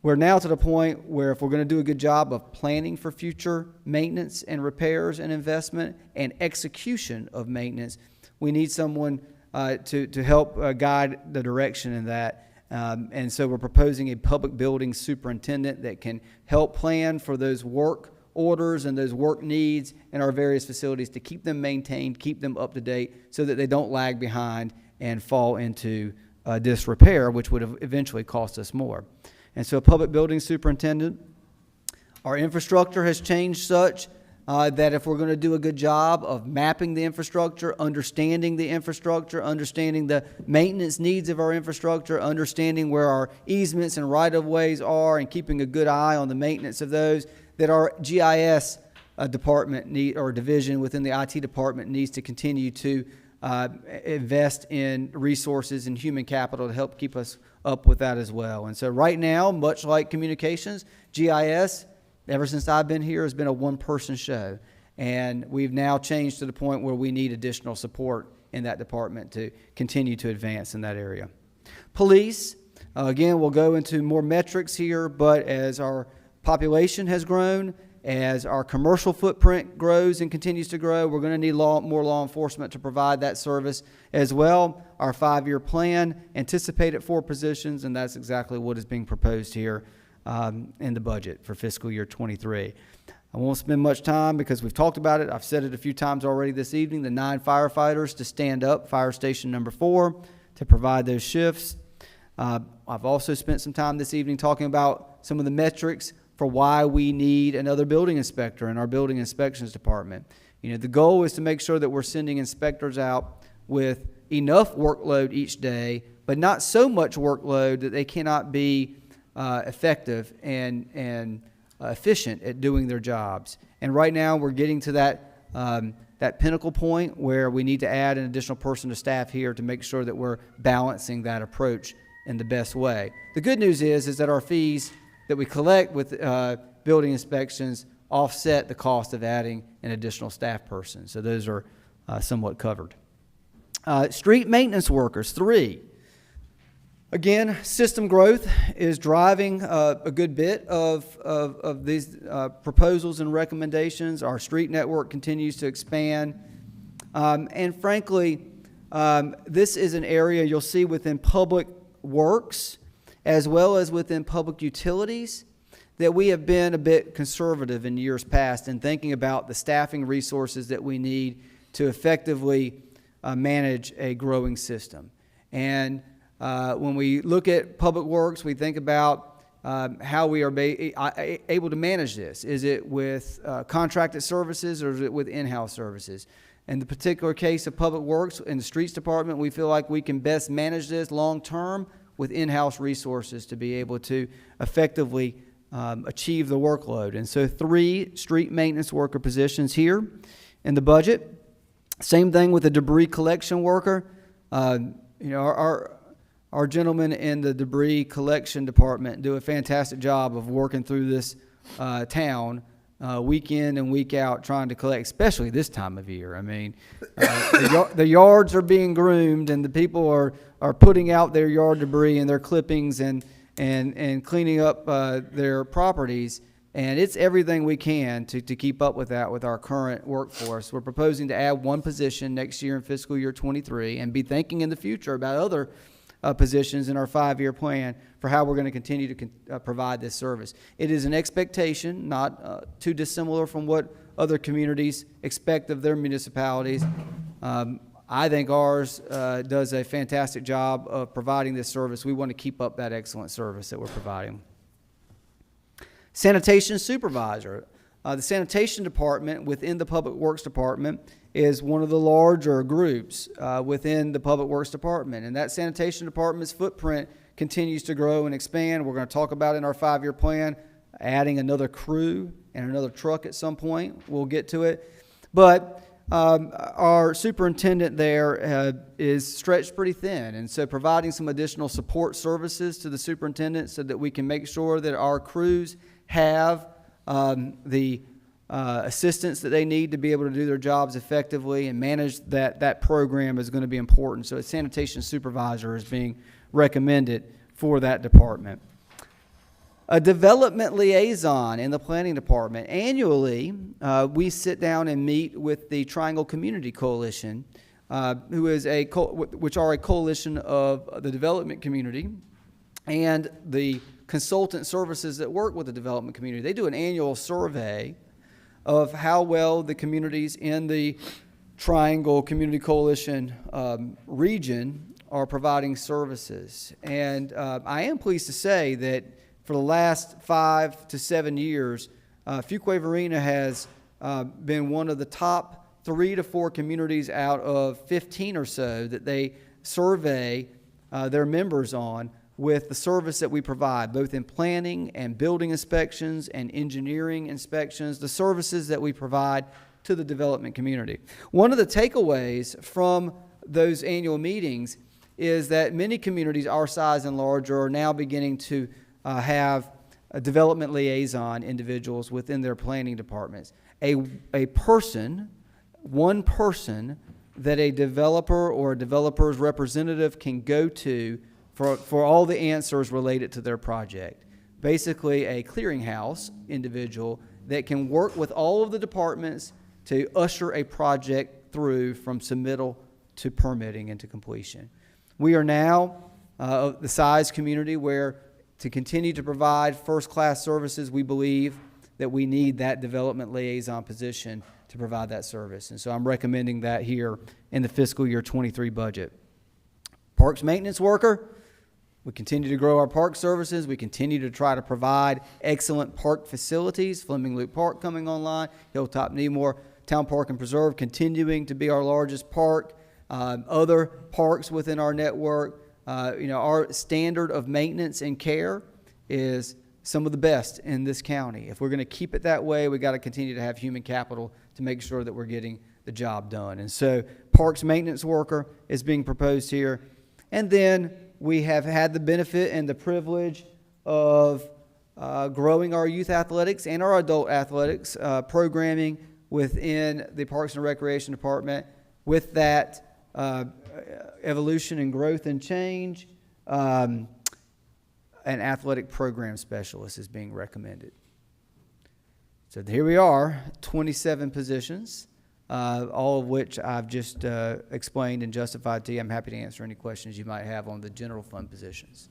We're now to the point where if we're going to do a good job of planning for future maintenance and repairs and investment and execution of maintenance, we need someone to help guide the direction in that. And so we're proposing a public building superintendent that can help plan for those work orders and those work needs in our various facilities to keep them maintained, keep them up to date so that they don't lag behind and fall into disrepair, which would have eventually cost us more. And so a public building superintendent. Our infrastructure has changed such that if we're going to do a good job of mapping the infrastructure, understanding the maintenance needs of our infrastructure, understanding where our easements and right-of-ways are, and keeping a good eye on the maintenance of those, that our GIS department or division within the IT department needs to continue to invest in resources and human capital to help keep us up with that as well. And so right now, much like communications, GIS, ever since I've been here, has been a one-person show. And we've now changed to the point where we need additional support in that department to continue to advance in that area. Police, again, we'll go into more metrics here, but as our population has grown, as our commercial footprint grows and continues to grow, we're going to need more law enforcement to provide that service as well. Our 5-year plan anticipated 4 positions, and that's exactly what is being proposed here in the budget for fiscal year 23. I won't spend much time because we've talked about it. I've said it a few times already this evening. The 9 firefighters to stand up, fire station number 4, to provide those shifts. I've also spent some time this evening talking about some of the metrics for why we need another building inspector in our building inspections department. The goal is to make sure that we're sending inspectors out with enough workload each day, but not so much workload that they cannot be effective and efficient at doing their jobs. And right now, we're getting to that pinnacle point where we need to add an additional person to staff here to make sure that we're balancing that approach in the best way. The good news is that our fees that we collect with building inspections offset the cost of adding an additional staff person. So those are somewhat covered. Street maintenance workers, 3. Again, system growth is driving a good bit of these proposals and recommendations. Our street network continues to expand. And frankly, this is an area you'll see within public works as well as within public utilities that we have been a bit conservative in years past in thinking about the staffing resources that we need to effectively manage a growing system. And when we look at public works, we think about how we are able to manage this. Is it with contracted services or is it with in-house services? In the particular case of public works in the streets department, we feel like we can best manage this long-term with in-house resources to be able to effectively achieve the workload. And so 3 street maintenance worker positions here in the budget. Same thing with the debris collection worker. Our gentlemen in the debris collection department do a fantastic job of working through this town week in and week out trying to collect, especially this time of year. I mean, the yards are being groomed and the people are putting out their yard debris and their clippings and cleaning up their properties. And it's everything we can to keep up with that with our current workforce. We're proposing to add 1 position next year in fiscal year 23 and be thinking in the future about other positions in our 5-year plan for how we're going to continue to provide this service. It is an expectation, not too dissimilar from what other communities expect of their municipalities. I think ours does a fantastic job of providing this service. We want to keep up that excellent service that we're providing. Sanitation Supervisor. The sanitation department within the Public Works Department is one of the larger groups within the Public Works Department. And that sanitation department's footprint continues to grow and expand. We're going to talk about in our 5-year plan adding another crew and another truck at some point. We'll get to it. But our superintendent there is stretched pretty thin. And so providing some additional support services to the superintendent so that we can make sure that our crews have the assistance that they need to be able to do their jobs effectively and manage that program is going to be important. So a sanitation supervisor is being recommended for that department. A development liaison in the planning department. Annually, we sit down and meet with the Triangle Community Coalition, which are a coalition of the development community and the consultant services that work with the development community. They do an annual survey of how well the communities in the Triangle Community Coalition region are providing services. And I am pleased to say that for the last 5 to 7 years, Fuquay-Varina has been one of the top 3 to 4 communities out of 15 or so that they survey their members on with the service that we provide, both in planning and building inspections and engineering inspections, the services that we provide to the development community. One of the takeaways from those annual meetings is that many communities our size and larger are now beginning to have a development liaison individuals within their planning departments. One person that a developer or a developer's representative can go to for all the answers related to their project. Basically, a clearinghouse individual that can work with all of the departments to usher a project through from submittal to permitting and to completion. We are now the size community where to continue to provide first-class services, we believe that we need that development liaison position to provide that service. And so I'm recommending that here in the fiscal year 23 budget. Parks maintenance worker. We continue to grow our park services. We continue to try to provide excellent park facilities. Fleming Loop Park coming online, Hilltop, Newmore, Town Park and Preserve continuing to be our largest park. Other parks within our network, our standard of maintenance and care is some of the best in this county. If we're going to keep it that way, we got to continue to have human capital to make sure that we're getting the job done. And so parks maintenance worker is being proposed here. And then we have had the benefit and the privilege of growing our youth athletics and our adult athletics programming within the Parks and Recreation Department. With that evolution and growth and change, an athletic program specialist is being recommended. So here we are, 27 positions, all of which I've just explained and justified to you. I'm happy to answer any questions you might have on the general fund positions.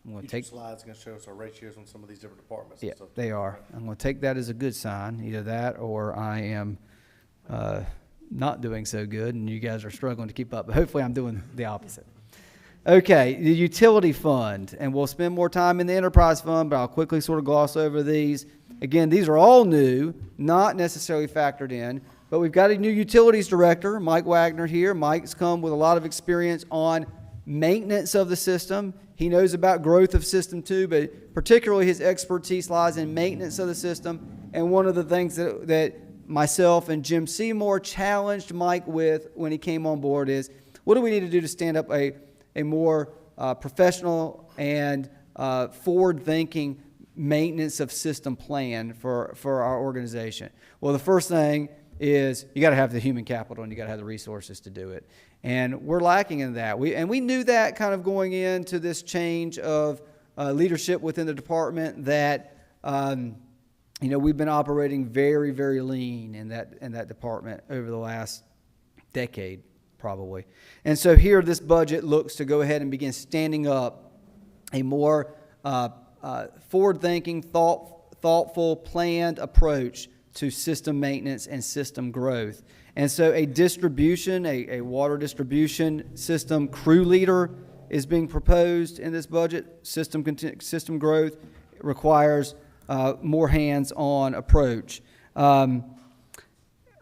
I'm going to take Slides going to show us our ratios on some of these different departments. Yeah, and stuff. they are. I'm going to take that as a good sign, either that or I am not doing so good and you guys are struggling to keep up. But hopefully I'm doing the opposite. Okay, the utility fund, and we'll spend more time in the enterprise fund, but I'll quickly sort of gloss over these. Again, these are all new, not necessarily factored in, but we've got a new utilities director, Mike Wagner here. Mike's come with a lot of experience on maintenance of the system. He knows about growth of system too, but particularly his expertise lies in maintenance of the system. And one of the things that myself and Jim Seymour challenged Mike with when he came on board is, what do we need to do to stand up a more professional and forward-thinking maintenance of system plan for our organization? Well, the first thing is you got to have the human capital and you got to have the resources to do it. And we're lacking in that. We knew that kind of going into this change of leadership within the department, that we've been operating very, very lean in that department over the last decade, probably. And so here, this budget looks to go ahead and begin standing up a more forward-thinking, thoughtful, planned approach to system maintenance and system growth. And so a water distribution system crew leader is being proposed in this budget. System growth requires more hands-on approach.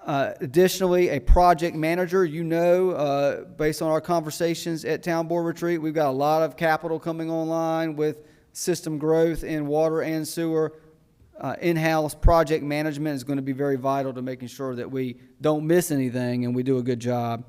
Additionally, a project manager. Based on our conversations at Town Board Retreat, we've got a lot of capital coming online with system growth in water and sewer. In-house project management is going to be very vital to making sure that we don't miss anything and we do a good job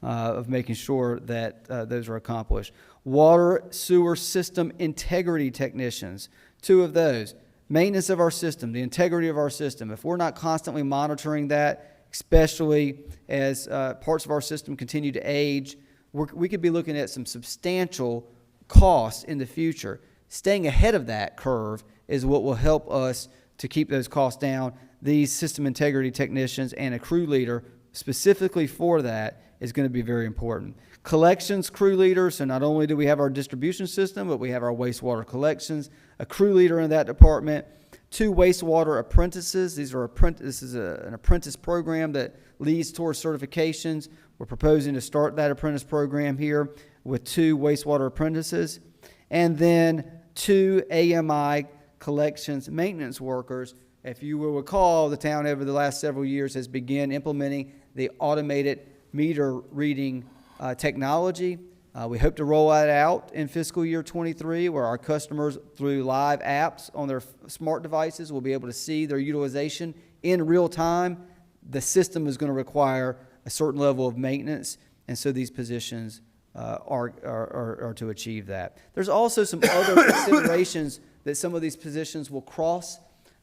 of making sure that those are accomplished. Water sewer system integrity technicians, 2 of those. Maintenance of our system, the integrity of our system. If we're not constantly monitoring that, especially as parts of our system continue to age, we could be looking at some substantial costs in the future. Staying ahead of that curve is what will help us to keep those costs down. These system integrity technicians and a crew leader specifically for that is going to be very important. Collections crew leader, so not only do we have our distribution system, but we have our wastewater collections, a crew leader in that department, 2 wastewater apprentices. This is an apprentice program that leads towards certifications. We're proposing to start that apprentice program here with 2 wastewater apprentices. And then 2 AMI collections maintenance workers. If you will recall, the town over the last several years has begun implementing the automated meter reading technology. We hope to roll that out in fiscal year 23, where our customers, through live apps on their smart devices, will be able to see their utilization in real time. The system is going to require a certain level of maintenance, and so these positions are to achieve that. There's also some other considerations that some of these positions will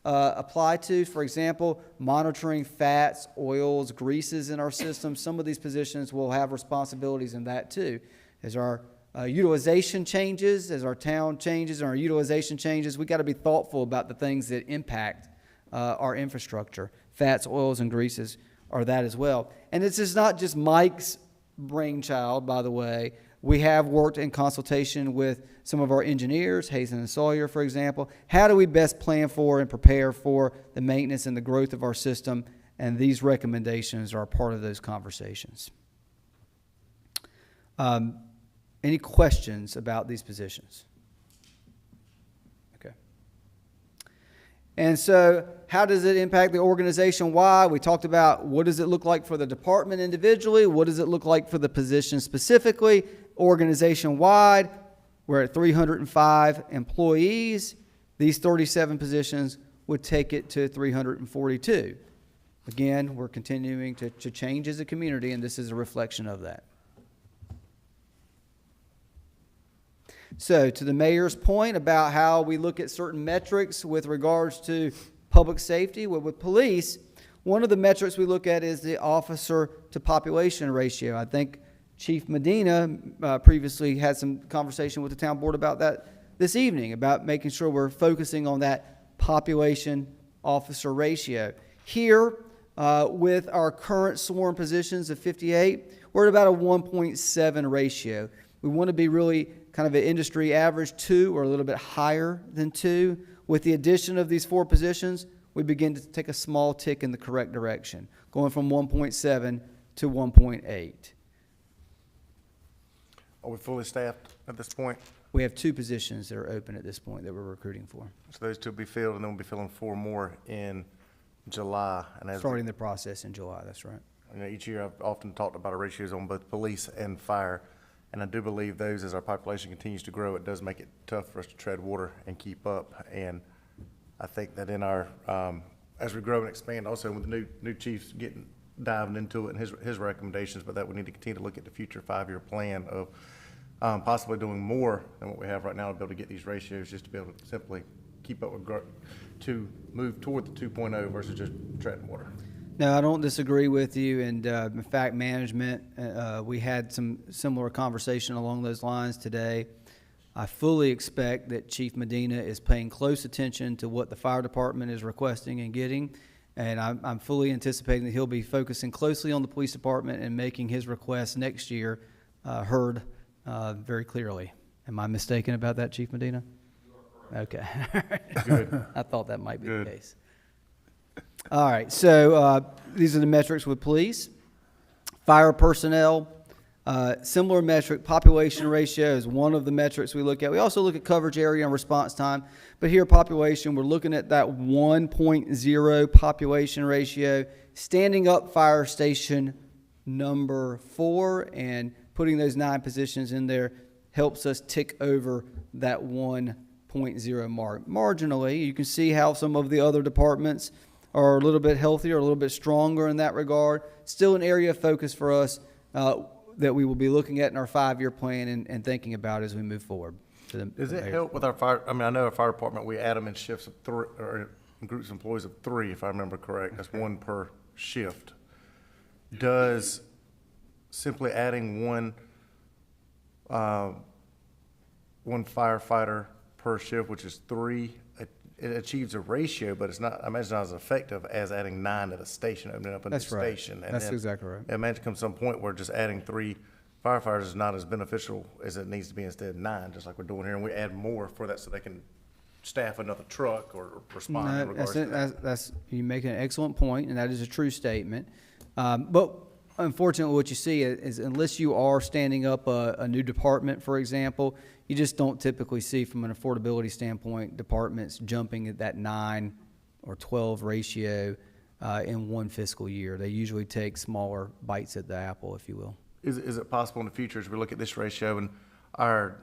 apply to. For example, monitoring fats, oils, greases in our system. Some of these positions will have responsibilities in that too. As our utilization changes, as our town changes and our utilization changes, we've got to be thoughtful about the things that impact our infrastructure. Fats, oils, and greases are that as well. And this is not just Mike's brainchild, by the way. We have worked in consultation with some of our engineers, Hazen and Sawyer, for example. How do we best plan for and prepare for the maintenance and the growth of our system? And these recommendations are a part of those conversations. Any questions about these positions? Okay. And so how does it impact the organization? Why? We talked about what does it look like for the department individually? What does it look like for the position specifically? Organization-wide, we're at 305 employees. These 37 positions would take it to 342. Again, we're continuing to change as a community, and this is a reflection of that. So to the mayor's point about how we look at certain metrics with regards to public safety, with police, one of the metrics we look at is the officer to population ratio. I think Chief Medina previously had some conversation with the town board about that this evening, about making sure we're focusing on that population officer ratio. Here, with our current sworn positions of 58, we're at about a 1.7 ratio. We want to be really kind of an industry average 2 or a little bit higher than 2. With the addition of these 4 positions, we begin to take a small tick in the correct direction, going from 1.7 to 1.8. Are we fully staffed at this point? We have 2 positions that are open at this point that we're recruiting for, So those 2 will be filled, and then we'll be filling 4 more in July. And as starting the process in July. That's right. you know, each year I've often talked about our ratios on both police and fire. And I do believe those, as our population continues to grow, it does make it tough for us to tread water and keep up. And I think that in our, as we grow and expand, also with the new chiefs diving into it and his recommendations, but that we need to continue to look at the future 5-year plan of possibly doing more than what we have right now to be able to get these ratios, just to be able to simply keep up with growth, to move toward the 2.0 versus just treading water. No, I don't disagree with you. And in fact, management, we had some similar conversation along those lines today. I fully expect that Chief Medina is paying close attention to what the fire department is requesting and getting. And I'm fully anticipating that he'll be focusing closely on the police department and making his requests next year heard very clearly. Am I mistaken about that, Chief Medina? Okay. Good. I thought that might be Good. the case. All right, so these are the metrics with police. Fire personnel, similar metric, population ratio is one of the metrics we look at. We also look at coverage area and response time, but here population, we're looking at that 1.0 population ratio, standing up fire station number 4 and putting those 9 positions in there helps us tick over that 1.0 mark. Marginally, you can see how some of the other departments are a little bit healthier, a little bit stronger in that regard. Still an area of focus for us that we will be looking at in our 5-year plan and thinking about as we move forward. Does it help with our fire? I mean, I know our fire department, we add them in shifts of 3, or in groups of employees of 3, if I remember correct. That's 1 per shift. Does simply adding one firefighter per shift, which is 3, it achieves a ratio, but it's not, I imagine, not as effective as adding 9 at a station, opening up a new That's right. station. And That's then exactly right. I imagine comes some point where just adding 3 firefighters is not as beneficial as it needs to be instead of 9, just like we're doing here. And we add more for that so they can staff another truck or respond in No, regards to that. you make an excellent point, and that is a true statement. But unfortunately, what you see is unless you are standing up a new department, for example, you just don't typically see from an affordability standpoint departments jumping at that 9 or 12 ratio in one fiscal year. They usually take smaller bites at the apple, if you will. Is it possible in the future, as we look at this ratio, and our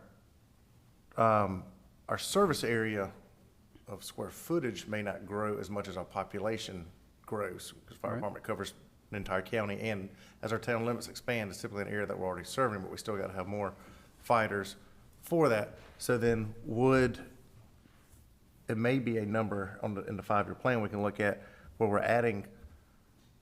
service area of square footage may not grow as much as our population grows, because fire department covers the entire county, and as our town limits expand, it's typically an area that we're already serving, but we still got to have more fighters for that. So then it may be a number in the 5-year plan we can look at where we're adding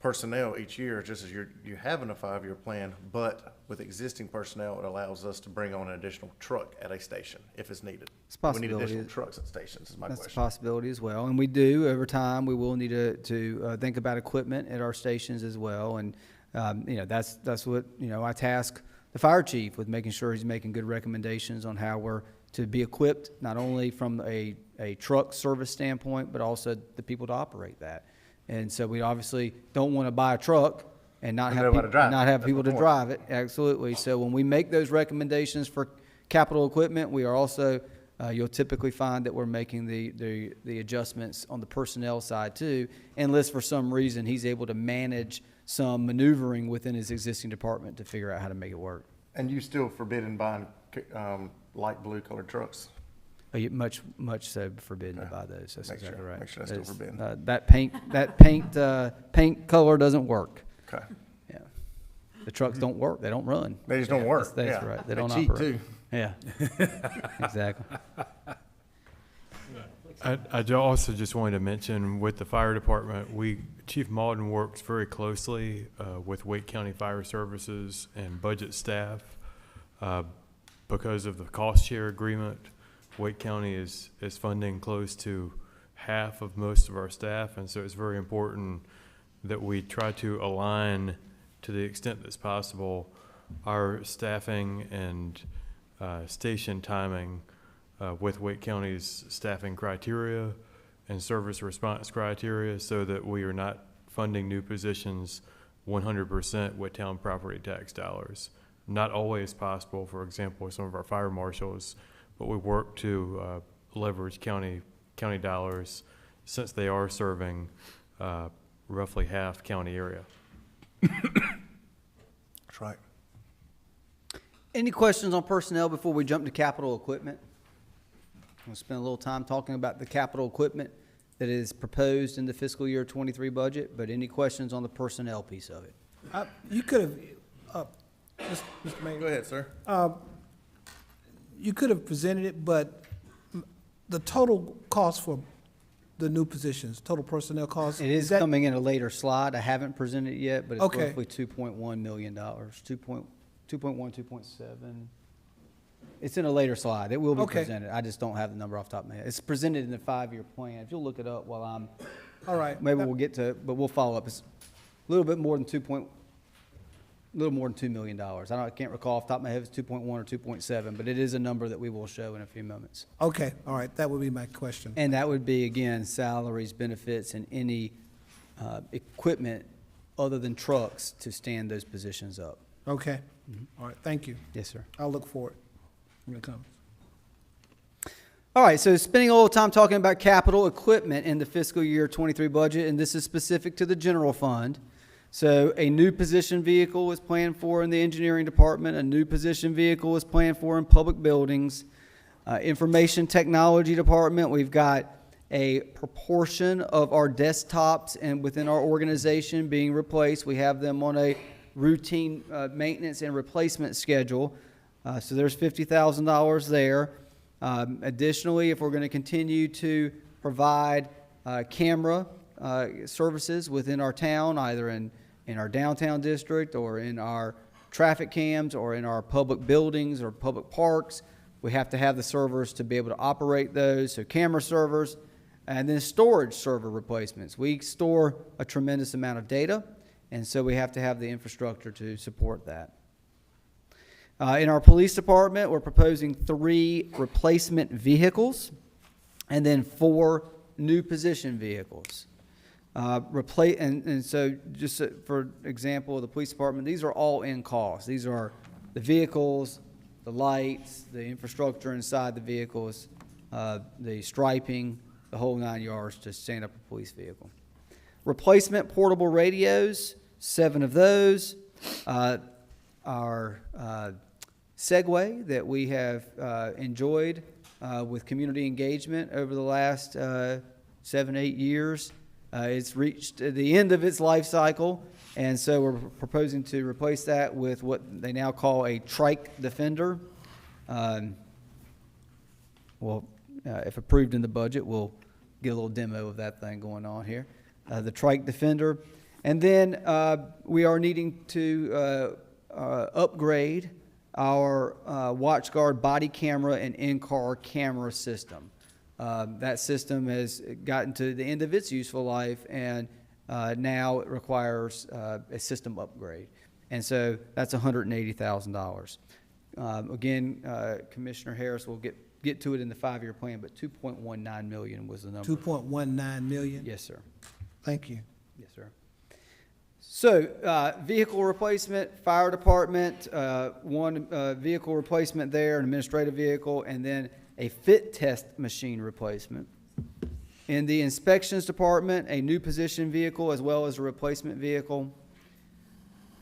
personnel each year, just as you have in a 5-year plan, but with existing personnel, it allows us to bring on an additional truck at a station if it's needed. It's a possibility. We need additional trucks at stations, is my That's a question. possibility as well. And we do, over time, we will need to think about equipment at our stations as well. And, that's what, I task the fire chief with, making sure he's making good recommendations on how we're to be equipped, not only from a truck service standpoint, but also the people to operate that. And so we obviously don't want to buy a truck and not have people to drive it. Absolutely. So when we make those recommendations for capital equipment, we are also You'll typically find that we're making the adjustments on the personnel side too, unless for some reason he's able to manage some maneuvering within his existing department to figure out how to make it work. And you still forbidden buying, light blue colored trucks? Much so forbidden to buy those. That's Make sure- exactly right. make sure that's still forbidden. That paint color doesn't work. Okay. Yeah. The trucks don't work. They don't run. They just don't work. That's Yeah. right. They don't cheat operate. too. Yeah. Exactly. I also just wanted to mention with the fire department, Chief Malden works very closely with Wake County Fire Services and budget staff. Because of the cost share agreement, Wake County is funding close to half of most of our staff, and so it's very important that we try to align, to the extent that's possible, our staffing and station timing with Wake County's staffing criteria and service response criteria, so that we are not funding new positions 100% with town property tax dollars. Not always possible, for example, with some of our fire marshals, but we work to leverage county dollars since they are serving roughly half county area. That's right. Any questions on personnel before we jump to capital equipment? We'll spend a little time talking about the capital equipment that is proposed in the fiscal year 23 budget, but any questions on the personnel piece of it? You could have, Mr. Mayor. Go ahead, sir. You could have presented it, but the total cost for the new positions, total personnel cost. It is that- coming in a later slide. I haven't presented it yet, but it's Okay. roughly $2.1 million, 2.1, 2.7. It's in a later slide. It will be Okay. presented. I just don't have the number off the top of my head. It's presented in the 5-year plan. If you'll look it up while I'm, All right. maybe we'll get to it, but we'll follow up. It's a little bit more than $2 million. I can't recall off the top of my head if it's 2.1 or 2.7, but it is a number that we will show in a few moments. Okay, all right, that would be my question. And that would be, again, salaries, benefits, and any equipment other than trucks to stand those positions up. Okay, all right, thank you. Yes, sir. I'll look for it when it comes. All right, so spending a little time talking about capital equipment in the fiscal year 23 budget, and this is specific to the general fund. So a new position vehicle is planned for in the engineering department. A new position vehicle is planned for in public buildings. Information technology department, we've got a proportion of our desktops and within our organization being replaced. We have them on a routine maintenance and replacement schedule. So there's $50,000 there. Additionally, if we're going to continue to provide camera services within our town, either in our downtown district or in our traffic cams or in our public buildings or public parks, we have to have the servers to be able to operate those. So camera servers, and then storage server replacements. We store a tremendous amount of data, and so we have to have the infrastructure to support that. In our police department, we're proposing 3 replacement vehicles and then 4 new position vehicles. And so just for example, the police department, these are all in cost. These are the vehicles, the lights, the infrastructure inside the vehicles, the striping, the whole 9 yards to stand up a police vehicle. Replacement portable radios, 7 of those. Our Segway that we have enjoyed with community engagement over the last 7-8 years. It's reached the end of its life cycle, and so we're proposing to replace that with what they now call a trike defender. If approved in the budget, we'll get a little demo of that thing going on here. The trike defender. And then we are needing to upgrade our WatchGuard body camera and in-car camera system. That system has gotten to the end of its useful life, and now it requires a system upgrade. And so that's $180,000. Again, Commissioner Harris will get to it in the 5-year plan, but $2.19 million was the number. 2.19 million? Yes, sir. Thank you. Yes, sir. So, vehicle replacement, fire department, 1 vehicle replacement there, an administrative vehicle, and then a fit test machine replacement. In the inspections department, a new position vehicle as well as a replacement vehicle.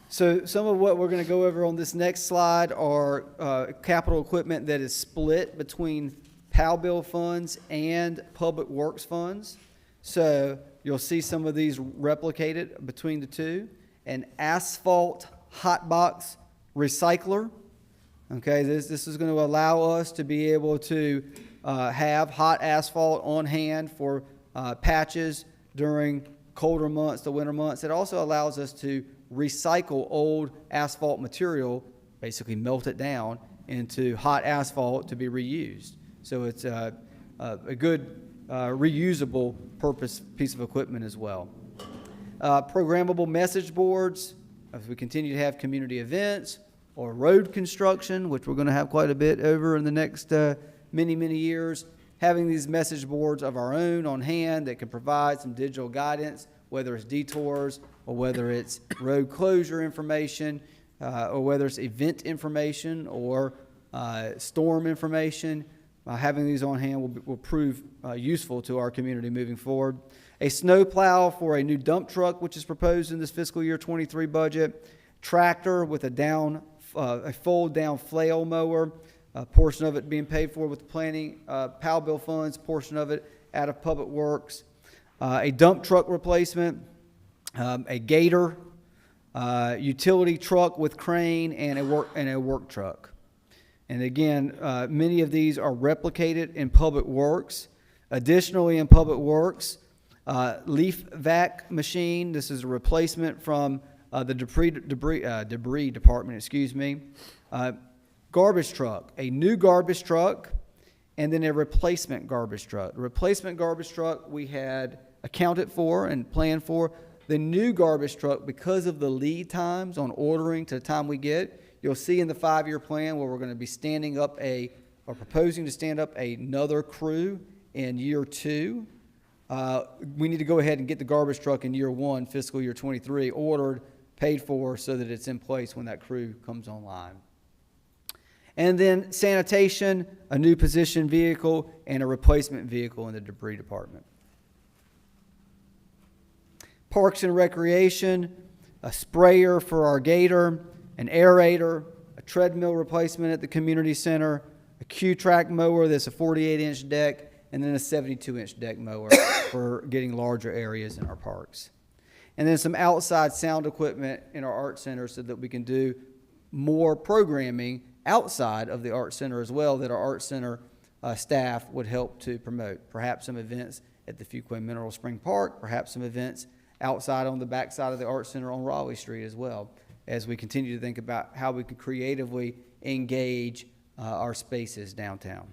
So some of what we're going to go over on this next slide are capital equipment that is split between POW bill funds and public works funds. So you'll see some of these replicated between the two. An asphalt hotbox recycler. Okay, this is going to allow us to be able to have hot asphalt on hand for patches during colder months, the winter months. It also allows us to recycle old asphalt material, basically melt it down into hot asphalt to be reused. So it's a good reusable purpose piece of equipment as well. Programmable message boards, as we continue to have community events or road construction, which we're going to have quite a bit over in the next many years, having these message boards of our own on hand that can provide some digital guidance, whether it's detours or whether it's road closure information, or whether it's event information or storm information. Having these on hand will prove useful to our community moving forward. A snow plow for a new dump truck, which is proposed in this fiscal year 23 budget. Tractor with a fold down flail mower. A portion of it being paid for with the planning, POW bill funds, portion of it out of Public Works. A dump truck replacement, a gator, utility truck with crane, and a work truck. And again, many of these are replicated in Public Works. Additionally, in Public Works, leaf vac machine. This is a replacement from the debris department. Excuse me. Garbage truck, a new garbage truck, and then a replacement garbage truck. The replacement garbage truck we had accounted for and planned for. The new garbage truck, because of the lead times on ordering to the time we get, you'll see in the 5-year plan where we're going to be proposing to stand up another crew in year 2. We need to go ahead and get the garbage truck in year 1, fiscal year 23, ordered, paid for, so that it's in place when that crew comes online. And then sanitation, a new position vehicle, and a replacement vehicle in the debris department. Parks and recreation, a sprayer for our gator, an aerator, a treadmill replacement at the community center, a Q-track mower that's a 48-inch deck, and then a 72-inch deck mower for getting larger areas in our parks. And then some outside sound equipment in our art center so that we can do more programming outside of the art center as well that our art center staff would help to promote. Perhaps some events at the Fuquay Mineral Spring Park, perhaps some events outside on the backside of the art center on Raleigh Street as well, as we continue to think about how we can creatively engage our spaces downtown.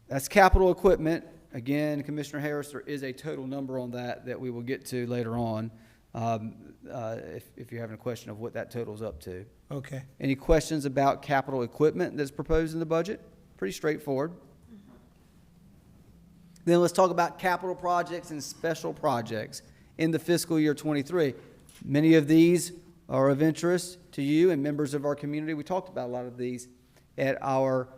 That's capital equipment. Again, Commissioner Harris, there is a total number on that we will get to later on. If you're having a question of what that totals up to. Okay. Any questions about capital equipment that's proposed in the budget? Pretty straightforward. Then let's talk about capital projects and special projects in the fiscal year 23. Many of these are of interest to you and members of our community. We talked about a lot of these at our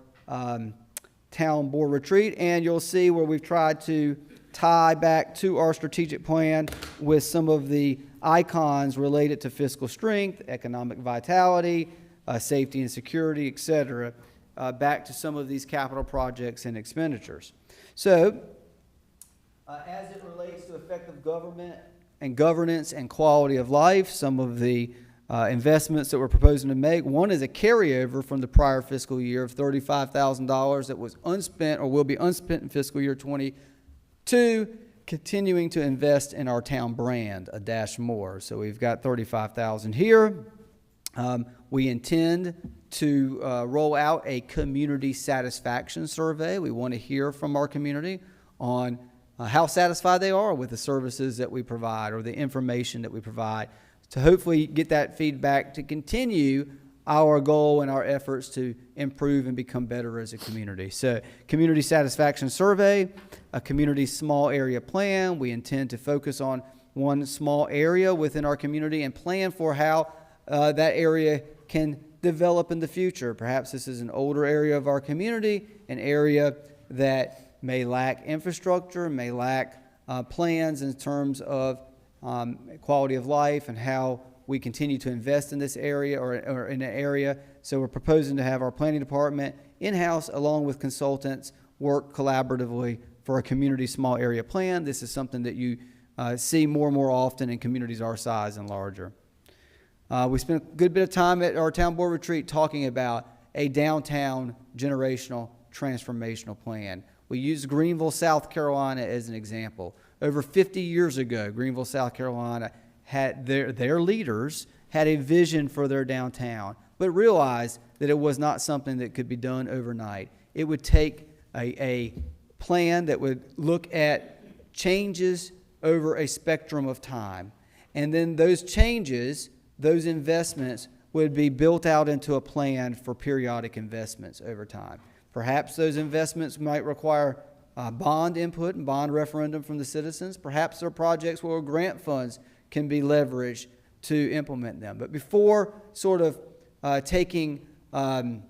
town board retreat, and you'll see where we've tried to tie back to our strategic plan with some of the icons related to fiscal strength, economic vitality, safety and security, et cetera, back to some of these capital projects and expenditures. So, as it relates to effective government and governance and quality of life, some of the investments that we're proposing to make, one is a carryover from the prior fiscal year of $35,000 that was unspent or will be unspent in fiscal year 22, continuing to invest in our town brand, a dash more. So we've got $35,000 here. We intend to roll out a community satisfaction survey. We want to hear from our community on how satisfied they are with the services that we provide or the information that we provide, to hopefully get that feedback to continue our goal and our efforts to improve and become better as a community. So, community satisfaction survey, a community small area plan. We intend to focus on one small area within our community and plan for how that area can develop in the future. Perhaps this is an older area of our community, an area that may lack infrastructure, may lack plans in terms of quality of life and how we continue to invest in this area or in an area. So we're proposing to have our planning department in-house along with consultants work collaboratively for a community small area plan. This is something that you see more and more often in communities our size and larger. We spent a good bit of time at our town board retreat talking about a downtown generational transformational plan. We used Greenville, South Carolina as an example. Over 50 years ago, Greenville, South Carolina had their leaders had a vision for their downtown, but realized that it was not something that could be done overnight. It would take a plan that would look at changes over a spectrum of time. And then those changes, those investments, would be built out into a plan for periodic investments over time. Perhaps those investments might require bond input and bond referendum from the citizens. Perhaps there are projects where grant funds can be leveraged to implement them. But before sort of taking a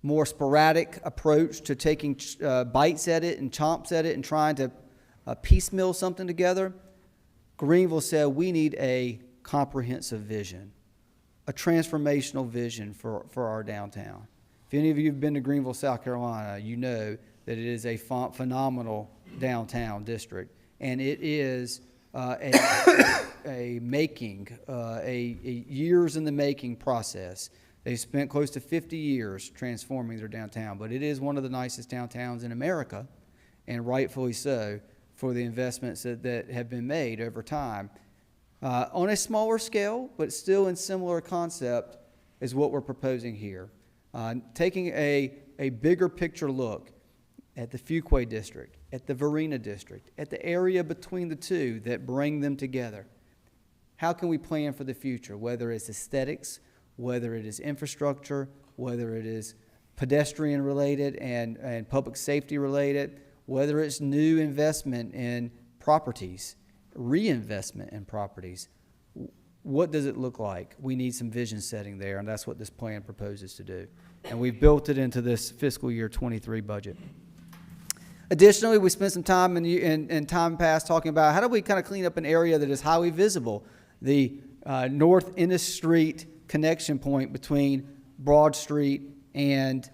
more sporadic approach to taking bites at it and chomps at it and trying to piecemeal something together, Greenville said we need a comprehensive vision, a transformational vision for our downtown. If any of you have been to Greenville, South Carolina, you know that it is a phenomenal downtown district, and it is a years in the making process. They spent close to 50 years transforming their downtown, but it is one of the nicest downtowns in America, and rightfully so, for the investments that have been made over time. On a smaller scale, but still in similar concept, is what we're proposing here. Taking a bigger picture look at the Fuquay district, at the Varina district, at the area between the two that bring them together. How can we plan for the future, whether it's aesthetics, whether it is infrastructure, whether it is pedestrian related and public safety related, whether it's new investment in properties, reinvestment in properties. What does it look like? We need some vision setting there, and that's what this plan proposes to do. And we've built it into this fiscal year 23 budget. Additionally, we spent some time in time past talking about how do we kind of clean up an area that is highly visible, the North Ennis Street connection point between Broad Street and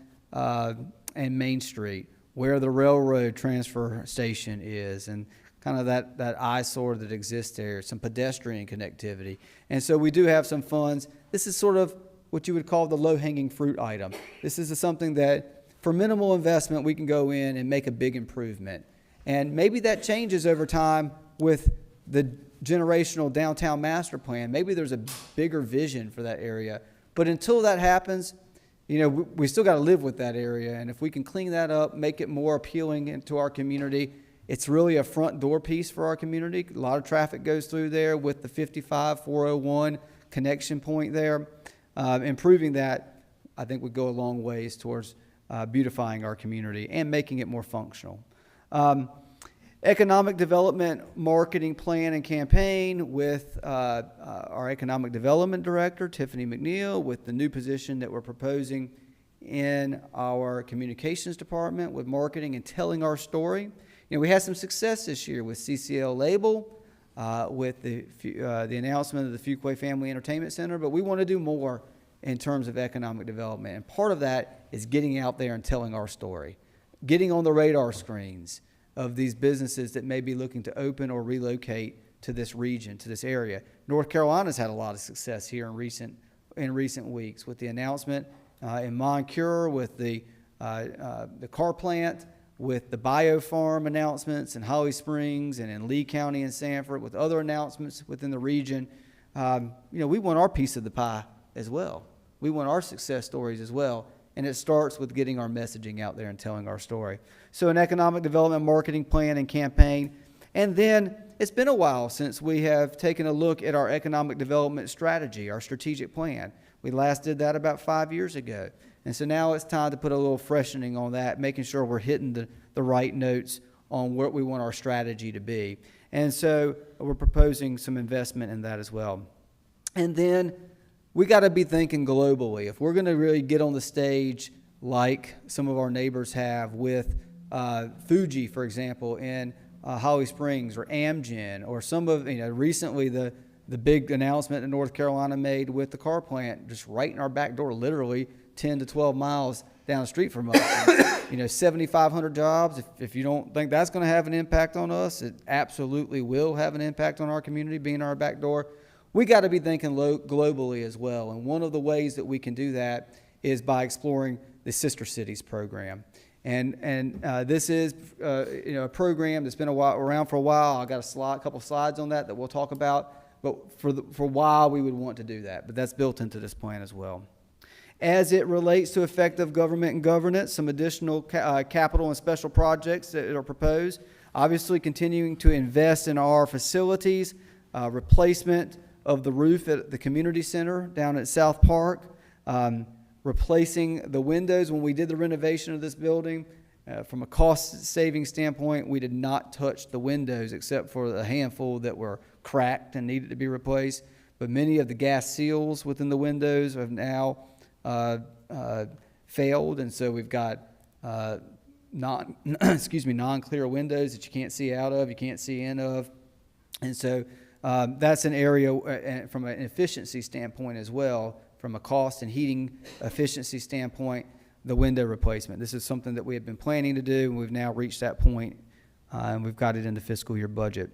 Main Street, where the railroad transfer station is, and kind of that eyesore that exists there, some pedestrian connectivity. And so we do have some funds. This is sort of what you would call the low-hanging fruit item. This is something that, for minimal investment, we can go in and make a big improvement. And maybe that changes over time with the generational downtown master plan. Maybe there's a bigger vision for that area. But until that happens, you know, we still got to live with that area. And if we can clean that up, make it more appealing into our community, it's really a front door piece for our community. A lot of traffic goes through there with the 55-401 connection point there. Improving that, I think, would go a long ways towards beautifying our community and making it more functional. Economic development marketing plan and campaign with our economic development director, Tiffany McNeil, with the new position that we're proposing in our communications department with marketing and telling our story. You know, we had some success this year with CCL Label, with the announcement of the Fuquay Family Entertainment Center, but we want to do more in terms of economic development. And part of that is getting out there and telling our story, getting on the radar screens of these businesses that may be looking to open or relocate to this region, to this area. North Carolina's had a lot of success here in recent weeks with the announcement in Moncure, with the car plant, with the biofarm announcements in Holly Springs and in Lee County and Sanford, with other announcements within the region. You know, we want our piece of the pie as well. We want our success stories as well. And it starts with getting our messaging out there and telling our story. So an economic development marketing plan and campaign. And then it's been a while since we have taken a look at our economic development strategy, our strategic plan. We last did that about 5 years ago. And so now it's time to put a little freshening on that, making sure we're hitting the right notes on what we want our strategy to be. And so we're proposing some investment in that as well. And then we got to be thinking globally. If we're going to really get on the stage like some of our neighbors have with Fuji, for example, in Holly Springs, or Amgen, or some of, recently the big announcement that North Carolina made with the car plant just right in our back door, literally 10 to 12 miles down the street from us. 7,500 jobs. If you don't think that's going to have an impact on us, it absolutely will have an impact on our community, being our back door. We got to be thinking globally as well. And one of the ways that we can do that is by exploring the Sister Cities program. And this is a program that's been around for a while. I got a couple slides on that we'll talk about. But for why we would want to do that, but that's built into this plan as well. As it relates to effective government and governance, some additional capital and special projects that are proposed. Obviously, continuing to invest in our facilities, replacement of the roof at the community center down at South Park, replacing the windows. When we did the renovation of this building, from a cost-saving standpoint, we did not touch the windows except for a handful that were cracked and needed to be replaced. But many of the gas seals within the windows have now failed, and so we've got non-clear windows that you can't see out of, you can't see in of, and so that's an area from an efficiency standpoint as well, from a cost and heating efficiency standpoint. The window replacement. This is something that we have been planning to do, and we've now reached that point, and we've got it in the fiscal year budget.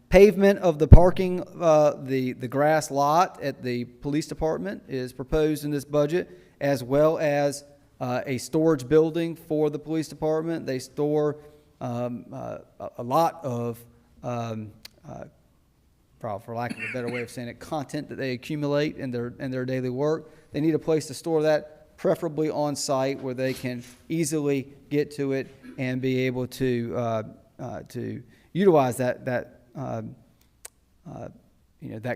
Pavement of the parking, the grass lot at the police department is proposed in this budget, as well as a storage building for the police department. They store a lot of, probably for lack of a better way of saying it, content that they accumulate in their daily work. They need a place to store that, preferably on site where they can easily get to it and be able to utilize that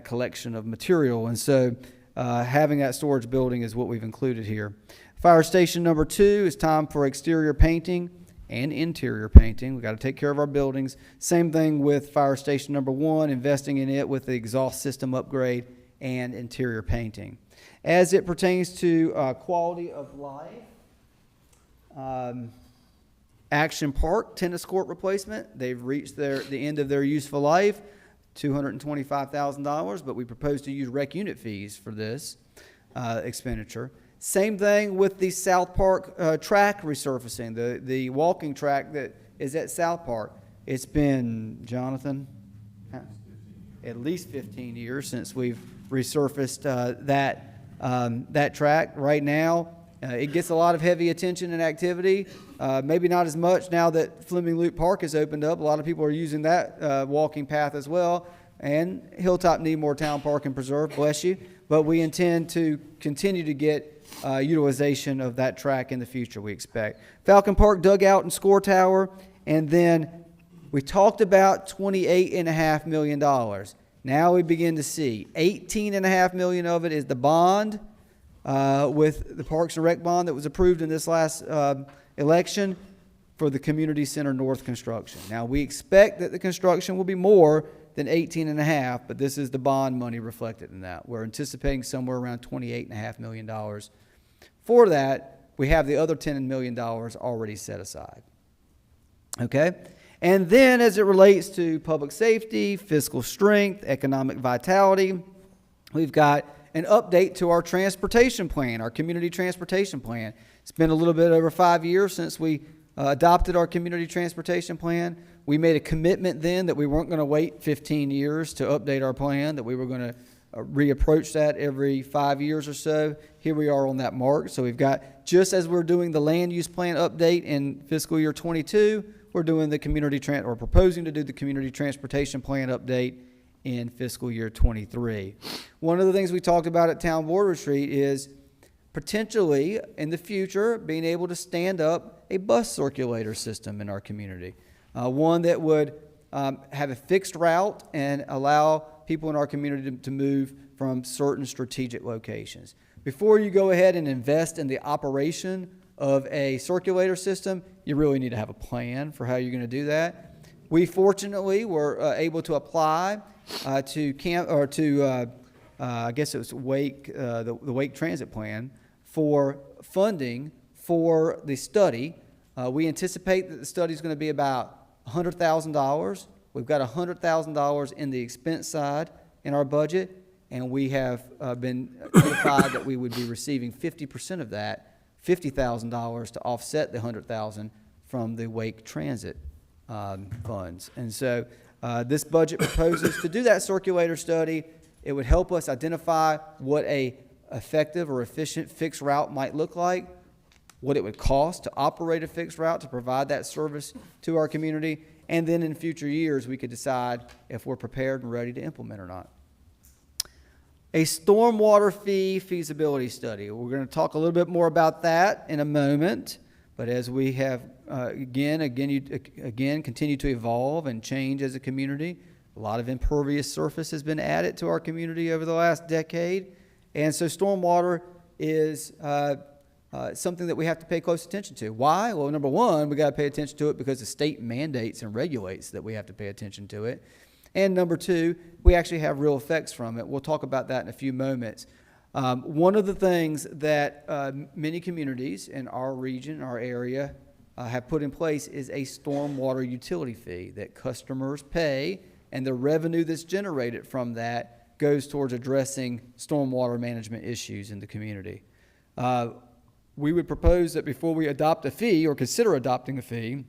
collection of material. And so having that storage building is what we've included here. Fire station number 2 is time for exterior painting and interior painting. We've got to take care of our buildings. Same thing with fire station number 1, investing in it with the exhaust system upgrade and interior painting. As it pertains to quality of life, Action Park tennis court replacement, they've reached the end of their useful life, $225,000, but we propose to use rec unit fees for this expenditure. Same thing with the South Park track resurfacing, the walking track that is at South Park. It's been, Jonathan, at least 15 years since we've resurfaced that track. Right now, it gets a lot of heavy attention and activity. Maybe not as much now that Fleming Loop Park has opened up. A lot of people are using that walking path as well. And Hilltop, Newmore Town Park and Preserve, bless you. But we intend to continue to get utilization of that track in the future, we expect. Falcon Park dugout and score tower. And then we talked about $28.5 million. Now we begin to see $18.5 million of it is the bond with the Parks and Rec bond that was approved in this last election for the Community Center North construction. Now we expect that the construction will be more than 18.5, but this is the bond money reflected in that. We're anticipating somewhere around $28.5 million. For that, we have the other $10 million already set aside. Okay? And then as it relates to public safety, fiscal strength, economic vitality, we've got an update to our transportation plan, our community transportation plan. It's been a little bit over 5 years since we adopted our community transportation plan. We made a commitment then that we weren't going to wait 15 years to update our plan, that we were going to reapproach that every 5 years or so. Here we are on that mark. So we've got, just as we're doing the land use plan update in fiscal year 22, we're doing the proposing to do the community transportation plan update in fiscal year 23. One of the things we talked about at Town Board Retreat is potentially in the future being able to stand up a bus circulator system in our community. One that would have a fixed route and allow people in our community to move from certain strategic locations. Before you go ahead and invest in the operation of a circulator system, you really need to have a plan for how you're going to do that. We fortunately were able to apply to I guess it was Wake, the Wake Transit Plan, for funding for the study. We anticipate that the study is going to be about $100,000. We've got $100,000 in the expense side in our budget, and we have been notified that we would be receiving 50% of that, $50,000 to offset the $100,000 from the Wake Transit funds. And so this budget proposes to do that circulator study. It would help us identify what a effective or efficient fixed route might look like, what it would cost to operate a fixed route to provide that service to our community, and then in future years we could decide if we're prepared and ready to implement or not. A stormwater fee feasibility study. We're going to talk a little bit more about that in a moment, but as we have again continue to evolve and change as a community, a lot of impervious surface has been added to our community over the last decade, and so stormwater is something that we have to pay close attention to. Why? Well, number one, we got to pay attention to it because the state mandates and regulates that we have to pay attention to it. And number two, we actually have real effects from it. We'll talk about that in a few moments. One of the things that many communities in our region, our area, have put in place is a stormwater utility fee that customers pay, and the revenue that's generated from that goes towards addressing stormwater management issues in the community. We would propose that before we adopt a fee or consider adopting a fee,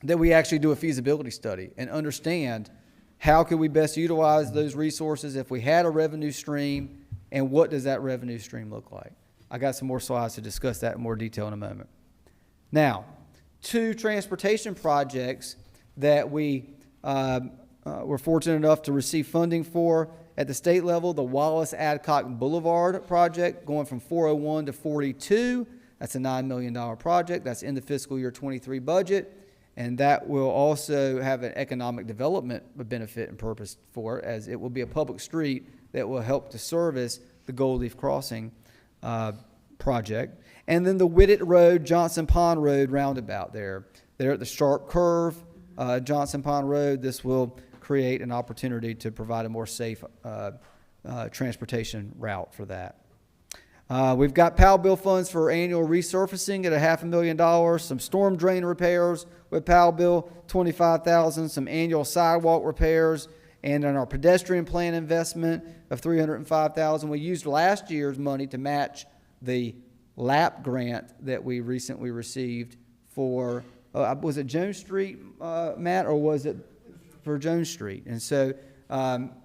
that we actually do a feasibility study and understand how can we best utilize those resources if we had a revenue stream, and what does that revenue stream look like? I got some more slides to discuss that in more detail in a moment. Now, two transportation projects that we were fortunate enough to receive funding for at the state level: the Wallace Adcock Boulevard project, going from 401 to 42. That's a $9 million project. That's in the fiscal year 23 budget. And that will also have an economic development benefit and purpose for it, as it will be a public street that will help to service the Gold Leaf Crossing project. And then the Whitted Road, Johnson Pond Road roundabout there at the sharp curve, Johnson Pond Road. This will create an opportunity to provide a more safe transportation route for that. We've got POW bill funds for annual resurfacing at $500,000, some storm drain repairs with POW bill $25,000, some annual sidewalk repairs, and on our pedestrian plan investment of $305,000. We used last year's money to match the LAP grant that we recently received for, was it Jones Street, Matt, or was it for Jones Street? And so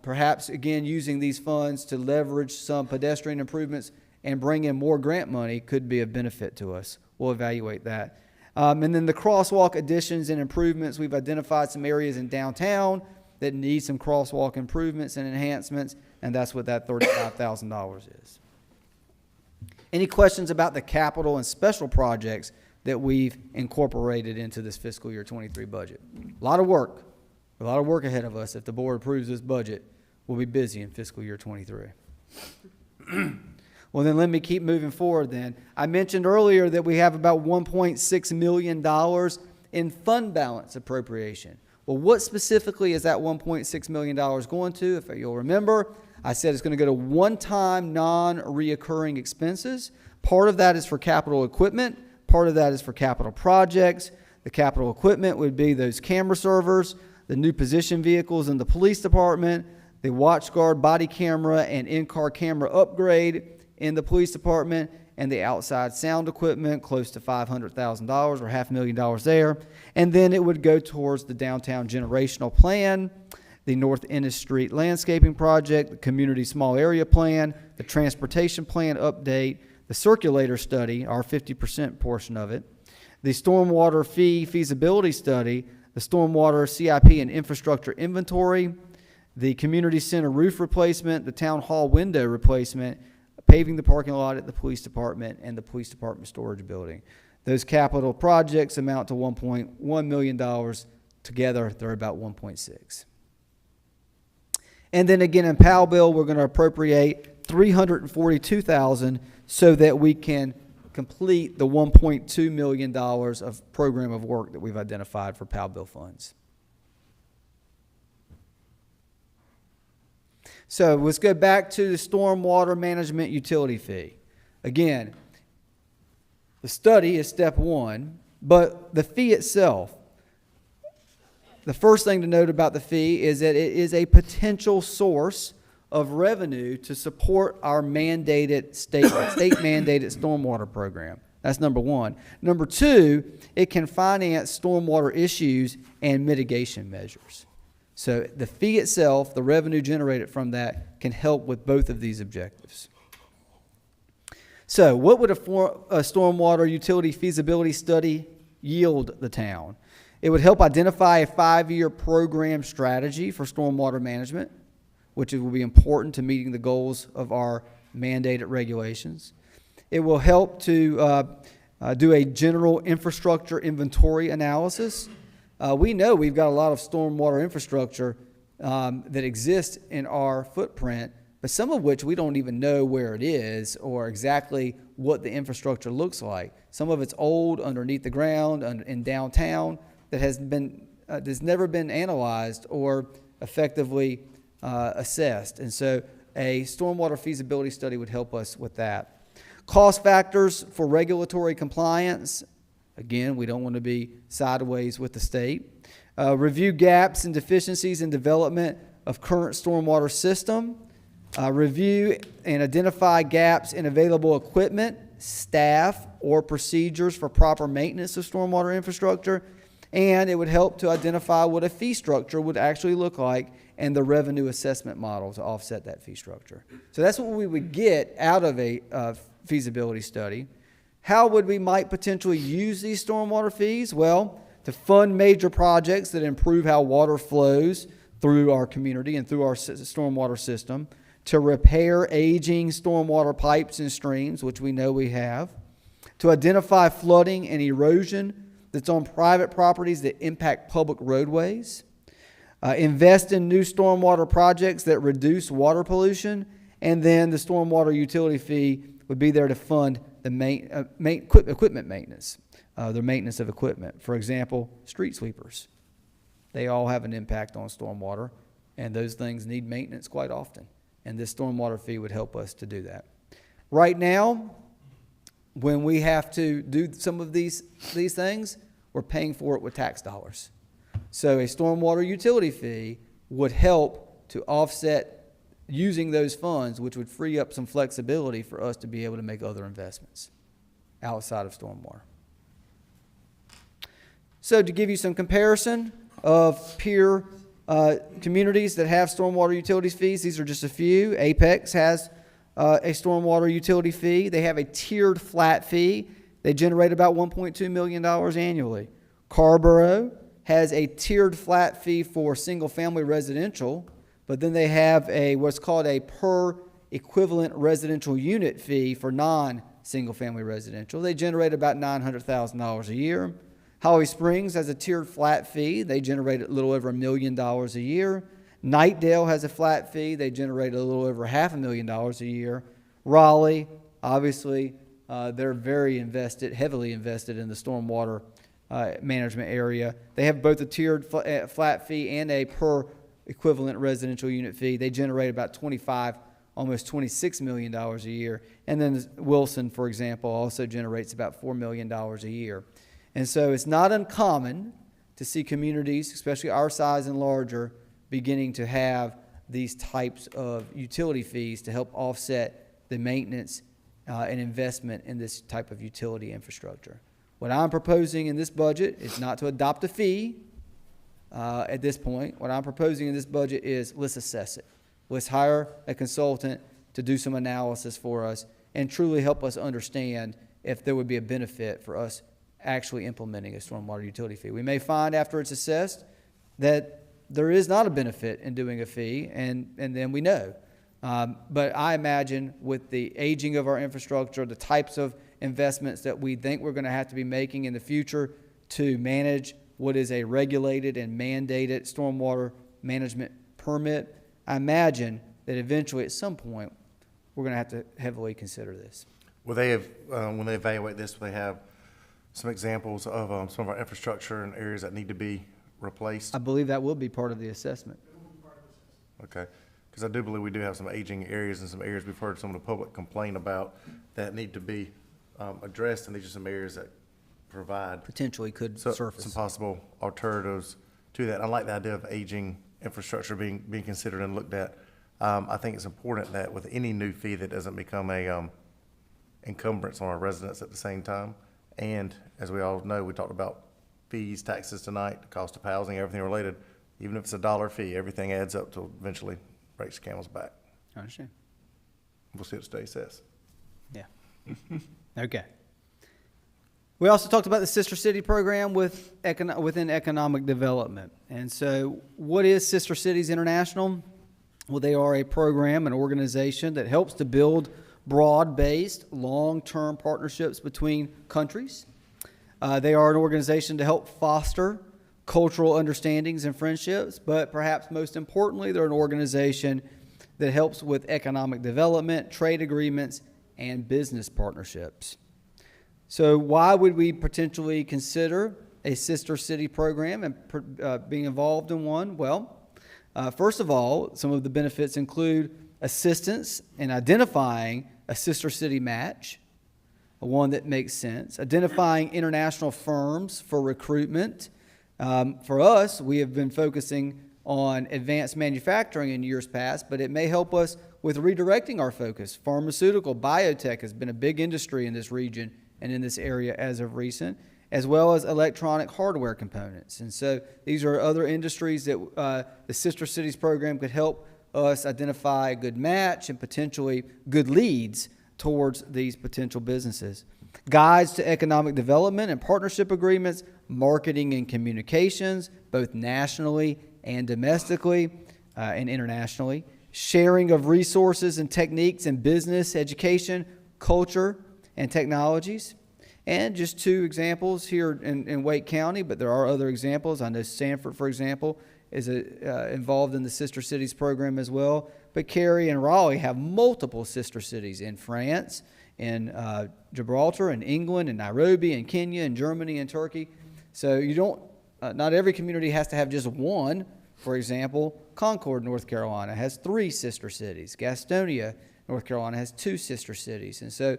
perhaps, again, using these funds to leverage some pedestrian improvements and bring in more grant money could be a benefit to us. We'll evaluate that. And then the crosswalk additions and improvements, we've identified some areas in downtown that need some crosswalk improvements and enhancements, and that's what that $35,000 is. Any questions about the capital and special projects that we've incorporated into this fiscal year 23 budget? A lot of work ahead of us. If the board approves this budget, we'll be busy in fiscal year 23. Well, then let me keep moving forward then. I mentioned earlier that we have about $1.6 million in fund balance appropriation. Well, what specifically is that $1.6 million going to? If you'll remember, I said it's going to go to one-time, non-reoccurring expenses. Part of that is for capital equipment. Part of that is for capital projects. The capital equipment would be those camera servers, the new position vehicles in the police department, the WatchGuard body camera and in-car camera upgrade in the police department, and the outside sound equipment, close to $500,000 or $500,000 there. And then it would go towards the downtown generational plan, the North Ennis Street landscaping project, the community small area plan, the transportation plan update, the circulator study, our 50% portion of it, the stormwater fee feasibility study, the stormwater CIP and infrastructure inventory, the community center roof replacement, the town hall window replacement, paving the parking lot at the police department, and the police department storage building. Those capital projects amount to $1.1 million. Together, they're about 1.6. And then again, in POW bill, we're going to appropriate $342,000 so that we can complete the $1.2 million of program of work that we've identified for POW bill funds. So let's go back to the stormwater management utility fee. Again, the study is step one, but the fee itself, the first thing to note about the fee is that it is a potential source of revenue to support our mandated state mandated stormwater program. That's number one. Number two, it can finance stormwater issues and mitigation measures. So the fee itself, the revenue generated from that, can help with both of these objectives. So what would a stormwater utility feasibility study yield the town? It would help identify a 5-year program strategy for stormwater management, which will be important to meeting the goals of our mandated regulations. It will help to do a general infrastructure inventory analysis. We know we've got a lot of stormwater infrastructure that exists in our footprint, but some of which we don't even know where it is or exactly what the infrastructure looks like. Some of it's old, underneath the ground, in downtown, that has never been analyzed or effectively assessed. And so a stormwater feasibility study would help us with that. Cost factors for regulatory compliance. Again, we don't want to be sideways with the state. Review gaps and deficiencies in development of current stormwater system. Review and identify gaps in available equipment, staff, or procedures for proper maintenance of stormwater infrastructure. And it would help to identify what a fee structure would actually look like and the revenue assessment model to offset that fee structure. So that's what we would get out of a feasibility study. How would we might potentially use these stormwater fees? Well, to fund major projects that improve how water flows through our community and through our stormwater system, to repair aging stormwater pipes and streams, which we know we have, to identify flooding and erosion that's on private properties that impact public roadways, invest in new stormwater projects that reduce water pollution, and then the stormwater utility fee would be there to fund the equipment maintenance, the maintenance of equipment. For example, street sweepers. They all have an impact on stormwater, and those things need maintenance quite often. And this stormwater fee would help us to do that. Right now, when we have to do some of these things, we're paying for it with tax dollars. So a stormwater utility fee would help to offset using those funds, which would free up some flexibility for us to be able to make other investments outside of stormwater. So to give you some comparison of peer communities that have stormwater utilities fees, these are just a few. Apex has a stormwater utility fee. They have a tiered flat fee. They generate about $1.2 million annually. Carborough has a tiered flat fee for single-family residential, but then they have what's called a per equivalent residential unit fee for non-single-family residential. They generate about $900,000 a year. Holly Springs has a tiered flat fee. They generate a little over $1 million a year. Knightdale has a flat fee. They generate a little over $500,000 a year. Raleigh, obviously, they're very heavily invested in the stormwater management area. They have both a tiered flat fee and a per equivalent residential unit fee. They generate about almost $26 million a year. And then Wilson, for example, also generates about $4 million a year. And so it's not uncommon to see communities, especially our size and larger, beginning to have these types of utility fees to help offset the maintenance and investment in this type of utility infrastructure. What I'm proposing in this budget is not to adopt a fee at this point. What I'm proposing in this budget is let's assess it. Let's hire a consultant to do some analysis for us and truly help us understand if there would be a benefit for us actually implementing a stormwater utility fee. We may find after it's assessed that there is not a benefit in doing a fee, and then we know. But I imagine with the aging of our infrastructure, the types of investments that we think we're going to have to be making in the future to manage what is a regulated and mandated stormwater management permit, I imagine that eventually at some point we're going to have to heavily consider this. Will they have, when they evaluate this, will they have some examples of some of our infrastructure and areas that need to be replaced? I believe that will be part of the assessment. Okay. because I do believe we do have some aging areas and some areas we've heard some of the public complain about that need to be addressed, and these are some areas that provide Potentially could some surface. possible alternatives to that. I like the idea of aging infrastructure being considered and looked at. I think it's important that with any new fee that doesn't become a encumbrance on our residents at the same time. And as we all know, we talked about fees, taxes tonight, the cost of housing, everything related. Even if it's $1 fee, everything adds up till eventually breaks the camel's back. I understand. We'll see what the state says. Yeah. Okay. We also talked about the Sister City program within economic development. And so what is Sister Cities International? Well, they are a program, an organization that helps to build broad-based, long-term partnerships between countries. They are an organization to help foster cultural understandings and friendships, but perhaps most importantly, they're an organization that helps with economic development, trade agreements, and business partnerships. So why would we potentially consider a sister city program and being involved in one? Well, first of all, some of the benefits include assistance in identifying a sister city match, one that makes sense, identifying international firms for recruitment. For us, we have been focusing on advanced manufacturing in years past, but it may help us with redirecting our focus. Pharmaceutical, biotech has been a big industry in this region and in this area as of recent, as well as electronic hardware components. And so these are other industries that the Sister Cities program could help us identify a good match and potentially good leads towards these potential businesses. Guides to economic development and partnership agreements, marketing and communications, both nationally and domestically and internationally, sharing of resources and techniques in business, education, culture, and technologies. And just two examples here in Wake County, but there are other examples. I know Sanford, for example, is involved in the Sister Cities program as well. But Cary and Raleigh have multiple sister cities in France, in Gibraltar, in England, in Nairobi, in Kenya, in Germany, and Turkey. So you don't, not every community has to have just one. For example, Concord, North Carolina has 3 sister cities. Gastonia, North Carolina has 2 sister cities. And so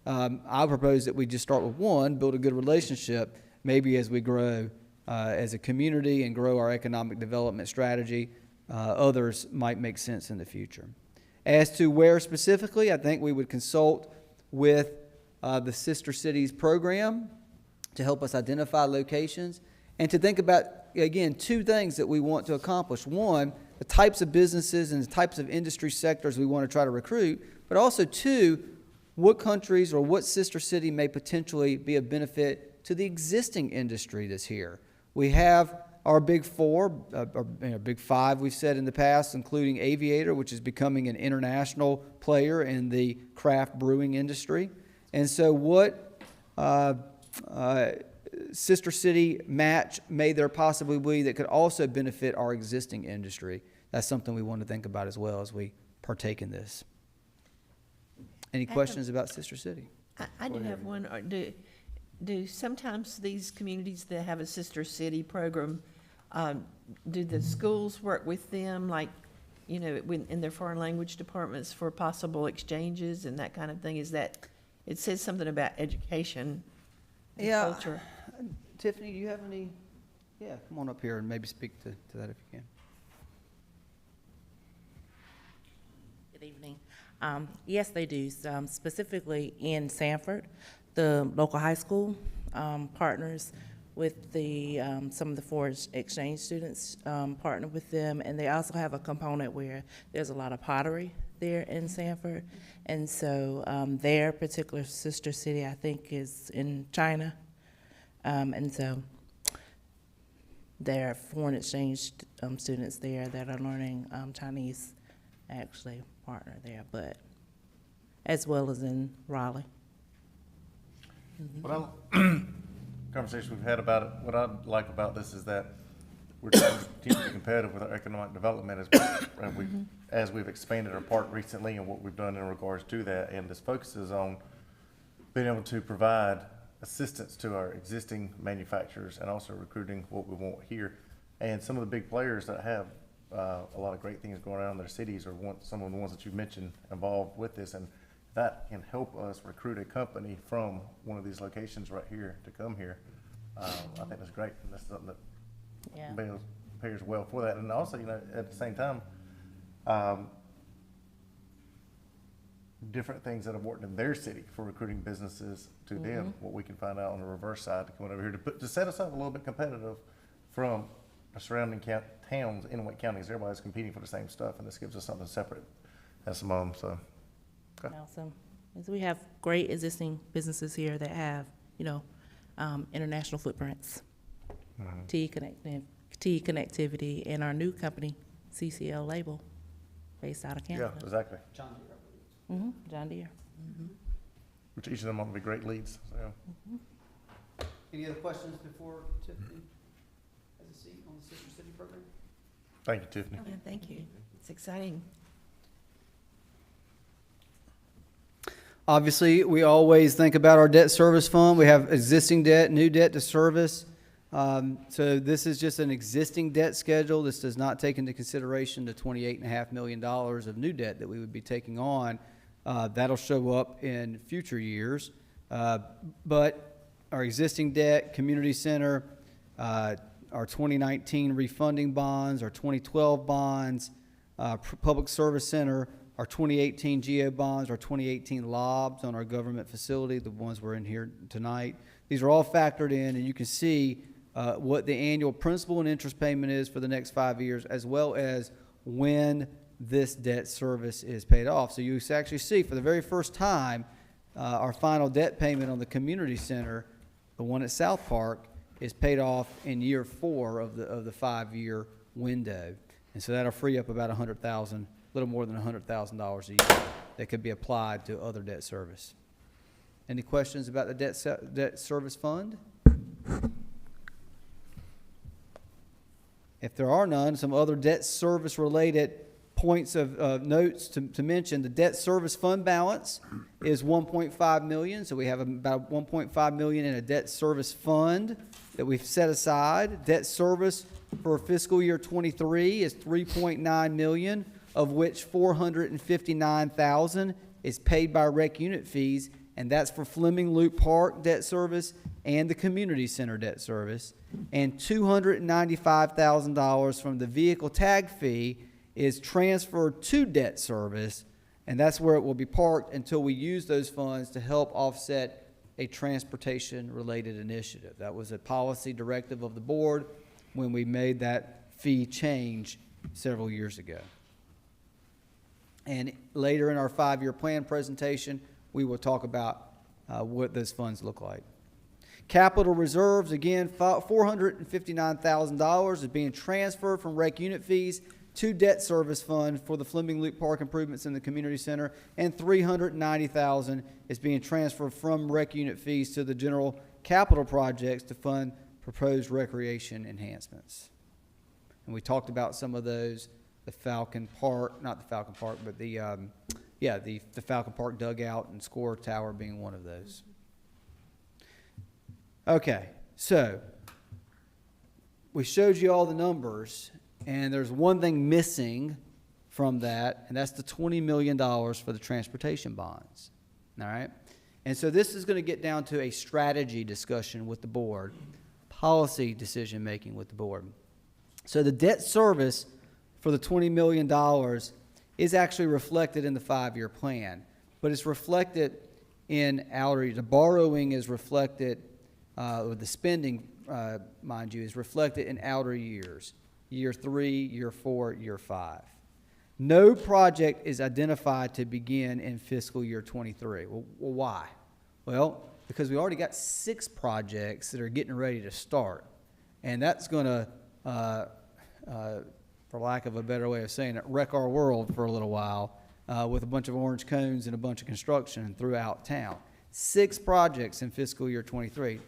I propose that we just start with one, build a good relationship, maybe as we grow as a community and grow our economic development strategy, others might make sense in the future. As to where specifically, I think we would consult with the Sister Cities program to help us identify locations and to think about, again, 2 things that we want to accomplish. One, the types of businesses and the types of industry sectors we want to try to recruit, but also 2, what countries or what sister city may potentially be of benefit to the existing industry that's here. We have our big 4, or big 5 we've said in the past, including Aviator, which is becoming an international player in the craft brewing industry. And so what sister city match may there possibly be that could also benefit our existing industry? That's something we want to think about as well as we partake in this. Any questions about Sister City? I do have one. Do sometimes these communities that have a sister city program, do the schools work with them, like, you know, in their foreign language departments for possible exchanges and that kind of thing? Is that, it says something about education and culture. Tiffany, do you have any? Yeah, come on up here and maybe speak to that if you can. Good evening. Yes, they do. Specifically in Sanford, the local high school partners with the some of the foreign exchange students, partner with them, and they also have a component where there's a lot of pottery there in Sanford, and so their particular sister city, I think, is in China, and so there are foreign exchange students there that are learning Chinese, actually partner there, but as well as in Raleigh. Well, conversation we've had about it, what I like about this is that we're trying to keep it competitive with our economic development as we've expanded our park recently and what we've done in regards to that. And this focuses on being able to provide assistance to our existing manufacturers and also recruiting what we want here. And some of the big players that have a lot of great things going on in their cities, or some of the ones that you mentioned involved with this, and that can help us recruit a company from one of these locations right here to come here. I think that's great, and that's something that Yeah. pairs well for that. And also, at the same time, different things that have worked in their city for recruiting businesses to them, what we can find out on the reverse side to come over here to set us up a little bit competitive from the surrounding towns in Wake County. Everybody's competing for the same stuff, and this gives us something separate as some of them, so. Okay. Awesome. And so we have great existing businesses here that have, international footprints. T Connectivity, and our new company, CCL Label, based out of Yeah, Canada. exactly. John, John Deere. Which each of them will be great leads, so. any other questions before Tiffany has a seat on the Sister City program? Thank you, Tiffany. Yeah, thank you. It's exciting. Obviously, we always think about our debt service fund. We have existing debt, new debt to service. So this is just an existing debt schedule. This does not take into consideration the $28.5 million of new debt that we would be taking on. That'll show up in future years. But our existing debt, community center, our 2019 refunding bonds, our 2012 bonds, public service center, our 2018 GO bonds, our 2018 LOBs on our government facility, the ones we're in here tonight. These are all factored in, and you can see what the annual principal and interest payment is for the next 5 years, as well as when this debt service is paid off. So you actually see for the very first time, our final debt payment on the community center, the one at South Park, is paid off in year 4 of the 5-year window. And so that'll free up about $100,000, a little more than $100,000 a year that could be applied to other debt service. Any questions about the debt service fund? If there are none, some other debt service related points of notes to mention. The debt service fund balance is $1.5 million, so we have about $1.5 million in a debt service fund that we've set aside. Debt service for fiscal year 23 is $3.9 million, of which $459,000 is paid by rec unit fees, and that's for Fleming Loop Park debt service and the community center debt service. And $295,000 from the vehicle tag fee is transferred to debt service, and that's where it will be parked until we use those funds to help offset a transportation-related initiative. That was a policy directive of the board when we made that fee change several years ago. And later in our 5-year plan presentation, we will talk about what those funds look like. Capital reserves, again, $459,000 is being transferred from rec unit fees to debt service fund for the Fleming Loop Park improvements in the community center, and $390,000 is being transferred from rec unit fees to the general capital projects to fund proposed recreation enhancements. And we talked about some of those, the Falcon Park, not the Falcon Park, but the Falcon Park dugout and score tower being one of those. Okay, so we showed you all the numbers, and there's one thing missing from that, and that's the $20 million for the transportation bonds. All right? And so this is going to get down to a strategy discussion with the board, policy decision-making with the board. So the debt service for the $20 million is actually reflected in the 5-year plan, but it's reflected in outer, the borrowing is reflected, or the spending, mind you, is reflected in outer years, year 3, year 4, year 5. No project is identified to begin in fiscal year 23. Well, why? Well, because we already got 6 projects that are getting ready to start, and that's going to, for lack of a better way of saying it, wreck our world for a little while with a bunch of orange cones and a bunch of construction throughout town. 6 projects in fiscal year 23.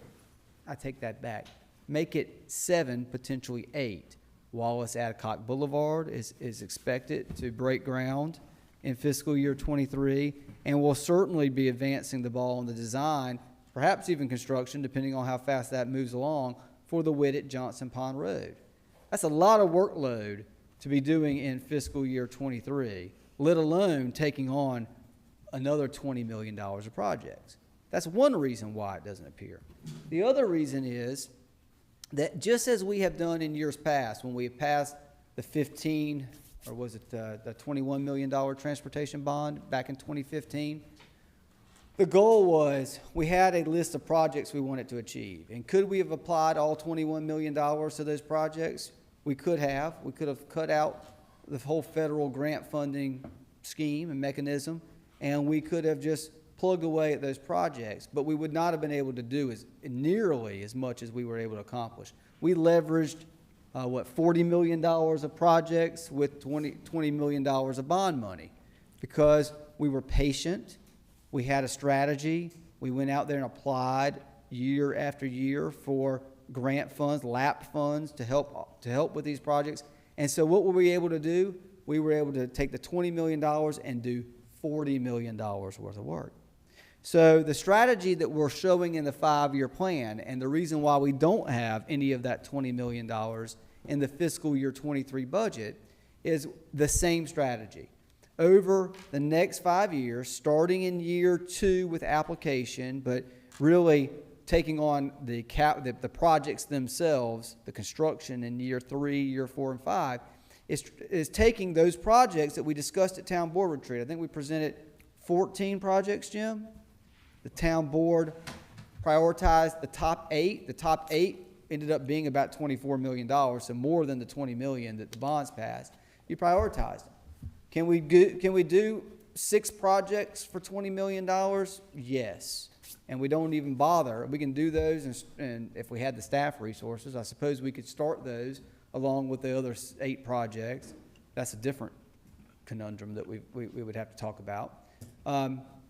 I take that back. Make it 7, potentially 8. Wallace Adcock Boulevard is expected to break ground in fiscal year 23, and we'll certainly be advancing the ball on the design, perhaps even construction, depending on how fast that moves along, for the Whittitt Johnson Pond Road. That's a lot of workload to be doing in fiscal year '23, let alone taking on another $20 million of projects. That's one reason why it doesn't appear. The other reason is that just as we have done in years past, when we have passed the 15, or was it the $21 million transportation bond back in 2015, the goal was we had a list of projects we wanted to achieve. And could we have applied all $21 million to those projects? We could have. We could have cut out the whole federal grant funding scheme and mechanism, and we could have just plugged away at those projects, but we would not have been able to do nearly as much as we were able to accomplish. We leveraged, $40 million of projects with $20 million of bond money because we were patient. We had a strategy. We went out there and applied year after year for grant funds, LAP funds to help with these projects. And so what were we able to do? We were able to take the $20 million and do $40 million worth of work. So the strategy that we're showing in the 5-year plan, and the reason why we don't have any of that $20 million in the fiscal year 23 budget, is the same strategy. Over the next 5 years, starting in year 2 with application, but really taking on the projects themselves, the construction in year 3, year 4, and 5, is taking those projects that we discussed at Town Board Retreat. I think we presented 14 projects, Jim. The Town Board prioritized the top 8. The top 8 ended up being about $24 million, so more than the $20 million that the bonds passed. You prioritized them. Can we do 6 projects for $20 million? Yes. And we don't even bother. We can do those, and if we had the staff resources, I suppose we could start those along with the other 8 projects. That's a different conundrum that we would have to talk about.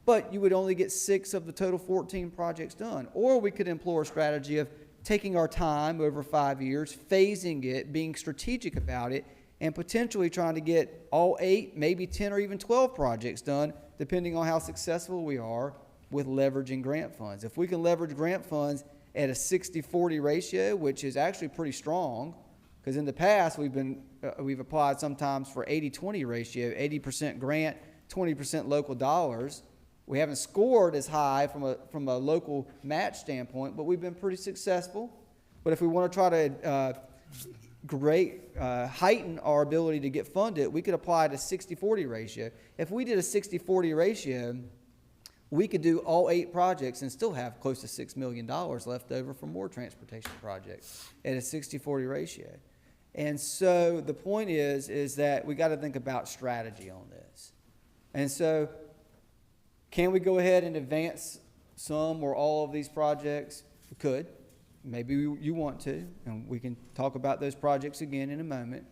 But you would only get 6 of the total 14 projects done. Or we could employ a strategy of taking our time over 5 years, phasing it, being strategic about it, and potentially trying to get all 8, maybe 10 or even 12 projects done, depending on how successful we are with leveraging grant funds. If we can leverage grant funds at a 60-40 ratio, which is actually pretty strong, because in the past we've applied sometimes for 80-20 ratio, 80% grant, 20% local dollars. We haven't scored as high from a local match standpoint, but we've been pretty successful. But if we want to try to heighten our ability to get funded, we could apply to 60-40 ratio. If we did a 60-40 ratio, we could do all 8 projects and still have close to $6 million left over for more transportation projects at a 60-40 ratio. And so the point is that we got to think about strategy on this. And so can we go ahead and advance some or all of these projects? We could. Maybe you want to, and we can talk about those projects again in a moment.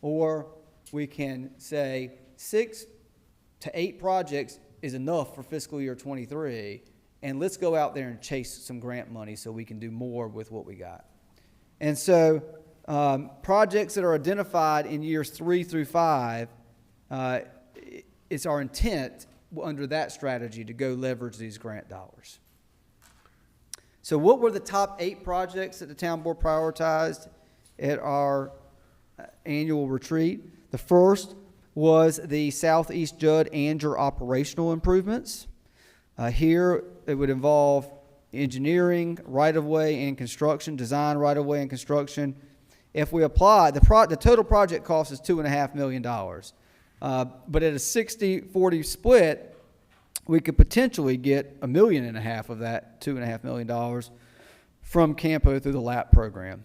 Or we can say 6 to 8 projects is enough for fiscal year 23, and let's go out there and chase some grant money so we can do more with what we got. And so projects that are identified in years 3 through 5, it's our intent under that strategy to go leverage these grant dollars. So what were the top 8 projects that the town board prioritized at our annual retreat? The first was the Southeast Judd Anger operational improvements. Here it would involve engineering, right-of-way, and construction, design, right-of-way, and construction. If we apply, the total project cost is $2.5 million. But at a 60-40 split, we could potentially get $1.5 million of that $2.5 million from Campo through the LAP program.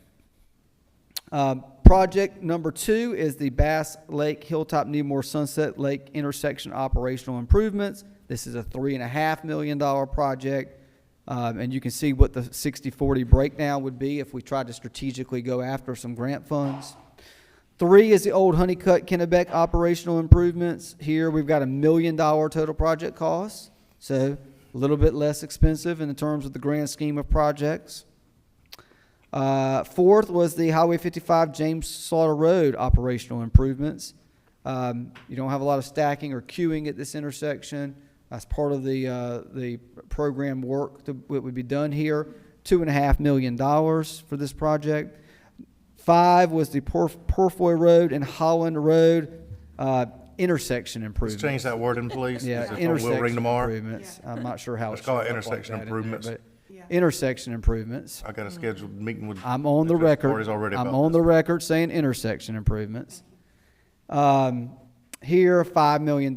Project number 2 is the Bass Lake Hilltop Newmore Sunset Lake intersection operational improvements. This is a $3.5 million project, and you can see what the 60-40 breakdown would be if we tried to strategically go after some grant funds. 3 is the old Honeycutt Kennebec operational improvements. Here we've got $1 million total project cost, so a little bit less expensive in terms of the grand scheme of projects. 4th was the Highway 55 James Slaughter Road operational improvements. You don't have a lot of stacking or queuing at this intersection. That's part of the program work that would be done here. $2.5 million for this project. 5 was the Purfoy Road and Holland Road intersection Let's improvements. change that wording, please. Yeah, If the phone will intersection ring tomorrow. improvements. I'm not sure how Let's it's call it showing up like intersection that in there, improvements. but intersection improvements. I got a scheduled meeting with. I'm on the interested record. parties already I'm about on this. the record saying intersection improvements. Here, $5 million.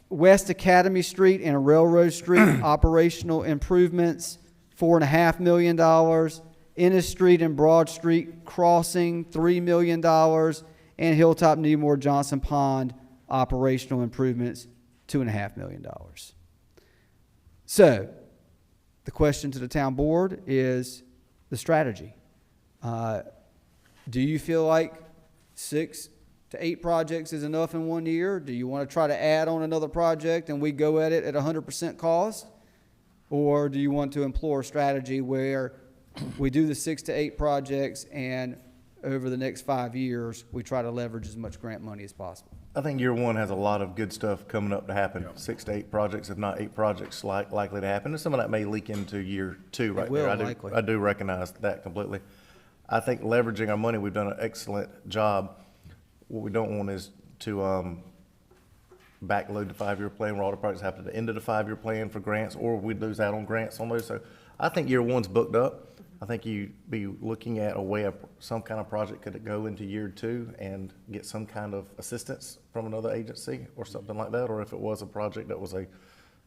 West Academy Street and Railroad Street operational improvements, $4.5 million. Ennis Street and Broad Street crossing, $3 million. And Hilltop, Newmore, Johnson Pond operational improvements, $2.5 million. So, the question to the town board is the strategy. Do you feel like 6 to 8 projects is enough in 1 year? Do you want to try to add on another project and we go at it at 100% cost? Or do you want to employ a strategy where we do the 6 to 8 projects and over the next 5 years, we try to leverage as much grant money as possible? I think year one has a lot of good stuff coming up to happen. 6 to 8 projects, if not 8 projects likely to happen. And some of that may leak into year 2 right will, there. likely. I do recognize that completely. I think leveraging our money, we've done an excellent job. What we don't want is to backload the 5-year plan where all the projects happen at the end of the 5-year plan for grants, or we lose out on grants on those. So I think year one's booked up. I think you'd be looking at a way of some kind of project could go into year 2 and get some kind of assistance from another agency or something like that. Or if it was a project that was a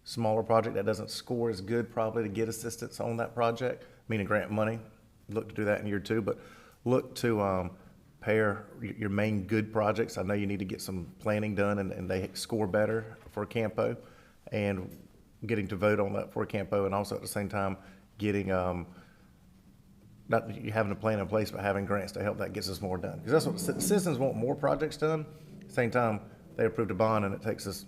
smaller project that doesn't score as good, probably to get assistance on that project, meaning grant money, look to do that in year 2. But look to pair your main good projects. I know you need to get some planning done and they score better for Campo, and getting to vote on that for Campo, and also at the same time getting not that you having a plan in place, but having grants to help that gets us more done. Because that's what citizens want, more projects done. At the same time, they approved a bond and it takes us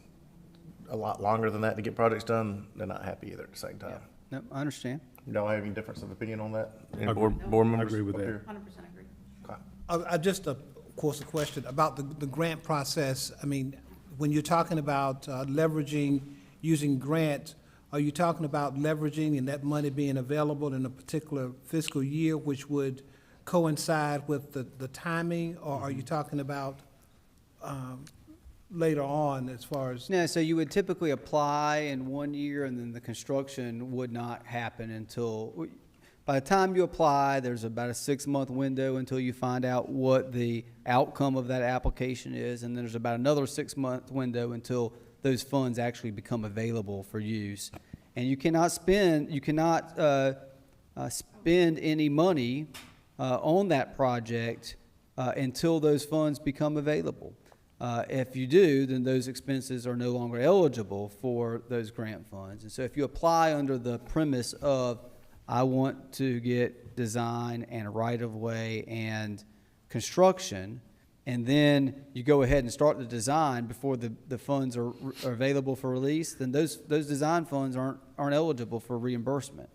a lot longer than that to get projects done. They're not happy either at the same time. No, I understand. Y'all have any difference of opinion on that? Any I agree. board members? I agree with up that. here? 100% agree. Okay. I just, of course, a question about the grant process. I mean, when you're talking about leveraging, using grants, are you talking about leveraging and that money being available in a particular fiscal year, which would coincide with the timing? Or are you talking about later on as far as? No, so you would typically apply in 1 year and then the construction would not happen until, by the time you apply, there's about a 6-month window until you find out what the outcome of that application is, and then there's about another 6-month window until those funds actually become available for use. And you cannot spend any money on that project until those funds become available. If you do, then those expenses are no longer eligible for those grant funds. And so if you apply under the premise of, I want to get design and right-of-way and construction, and then you go ahead and start the design before the funds are available for release, then those design funds aren't eligible for reimbursement.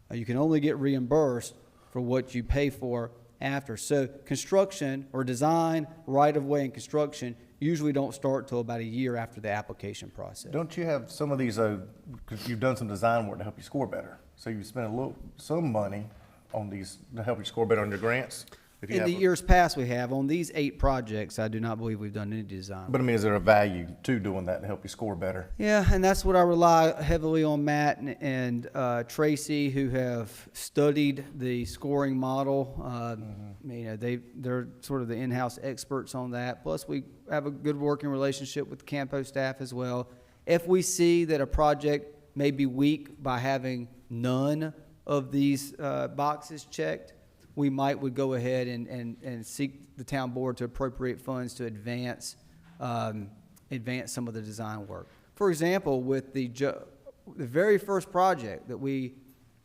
You can only get reimbursed for what you pay for after. So construction or design, right-of-way, and construction usually don't start till about a year after the application process. Don't you have some of these, because you've done some design work to help you score better? So you spend some money on these to help you score better on your grants? In the years past, we have. On these 8 projects, I do not believe we've done any design. But I mean, is there a value to doing that to help you score better? Yeah, and that's what I rely heavily on Matt and Tracy, who have studied the scoring model. You know, they're sort of the in-house experts on that. Plus, we have a good working relationship with the Campo staff as well. If we see that a project may be weak by having none of these boxes checked, we would go ahead and seek the town board to appropriate funds to advance some of the design work. For example, with the very first project that we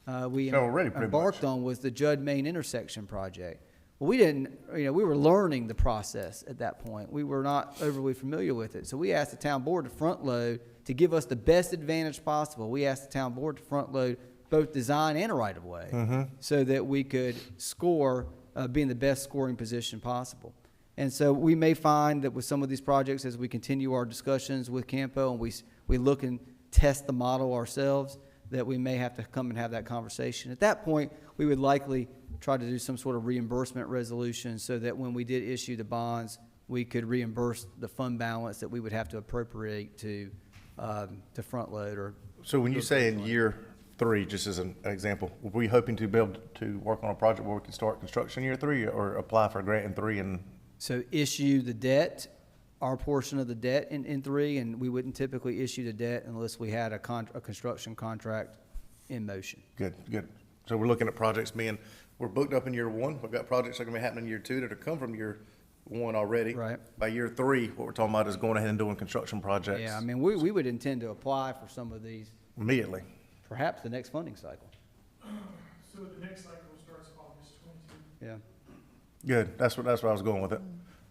embarked on was the Judd Main intersection project. Well, we were learning the process at that point. We were not overly familiar with it. So we asked the town board to front load to give us the best advantage possible. We asked the town board to front load both design and right-of-way, so that we could score, be in the best scoring position possible. And so we may find that with some of these projects, as we continue our discussions with Campo and we look and test the model ourselves, that we may have to come and have that conversation. At that point, we would likely try to do some sort of reimbursement resolution so that when we did issue the bonds, we could reimburse the fund balance that we would have to appropriate to front load or. So when you say in year 3, just as an example, were we hoping to be able to work on a project where we could start construction year 3 or apply for a grant in 3 and? So issue the debt, our portion of the debt in 3, and we wouldn't typically issue the debt unless we had a construction contract in motion. Good. So we're looking at projects we're booked up in year 1. We've got projects that are gonna be happening in year 2 that are come from year 1 already. Right. By year 3, what we're talking about is going ahead and doing construction projects. Yeah, I mean, we would intend to apply for some of these, Immediately. perhaps the next funding cycle. So the next cycle starts August 22. Yeah. Good. That's what I was going with it.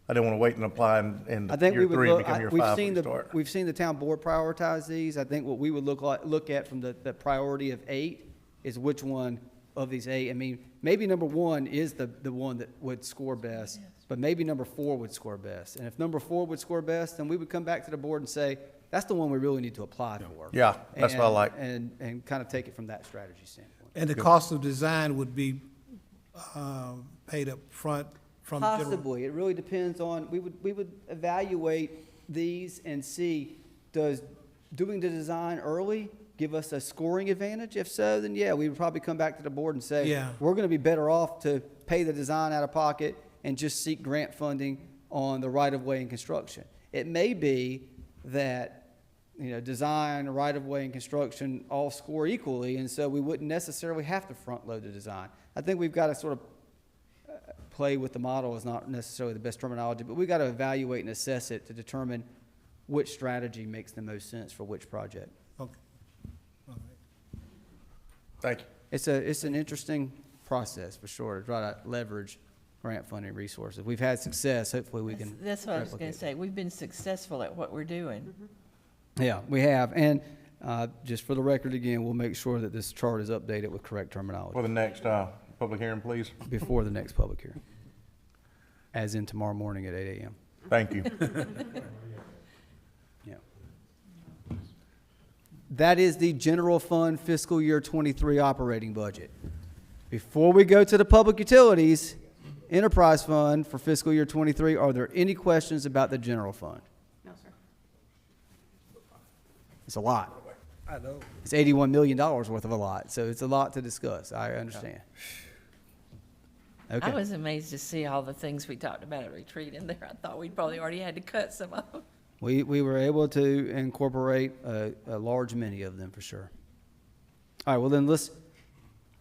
I didn't want to wait and apply in I think we year would 3 and look, become year we've 5 seen when we the, start. we've seen the town board prioritize these. I think what we would look at from the priority of 8 is which one of these 8. I mean, maybe number 1 is the one that would score best, but maybe number 4 would score best. And if number 4 would score best, then we would come back to the board and say, that's the one we really need to apply for. Yeah, that's what I like. And kind of take it from that strategy standpoint. And the cost of design would be paid up front from general. Possibly. It really depends on, we would evaluate these and see, does doing the design early give us a scoring advantage? If so, then yeah, we would probably come back to the board and say, Yeah. we're gonna be better off to pay the design out of pocket and just seek grant funding on the right-of-way and construction. It may be that, design, right-of-way, and construction all score equally, and so we wouldn't necessarily have to front-load the design. I think we've got to sort of play with the model is not necessarily the best terminology, but we've got to evaluate and assess it to determine which strategy makes the most sense for which project. Okay. All right. Thank you. It's an interesting process for sure to try to leverage grant funding resources. We've had success. Hopefully we can. That's what I was gonna replicate. say. We've been successful at what we're doing. Yeah, we have. And just for the record again, we'll make sure that this chart is updated with correct For terminology the next public hearing, please. before the next public hearing, as in tomorrow morning at 8 a.m. Thank you. Yeah. That is the general fund fiscal year 23 operating budget. Before we go to the public utilities enterprise fund for fiscal year 23, are there any questions about the general fund? No, sir. It's a lot. I know. It's $81 million worth of a lot, so it's a lot to discuss. I understand. I Okay. was amazed to see all the things we talked about at retreat in there. I thought we'd probably already had to cut some of them. We were able to incorporate a large many of them for sure. All right, well then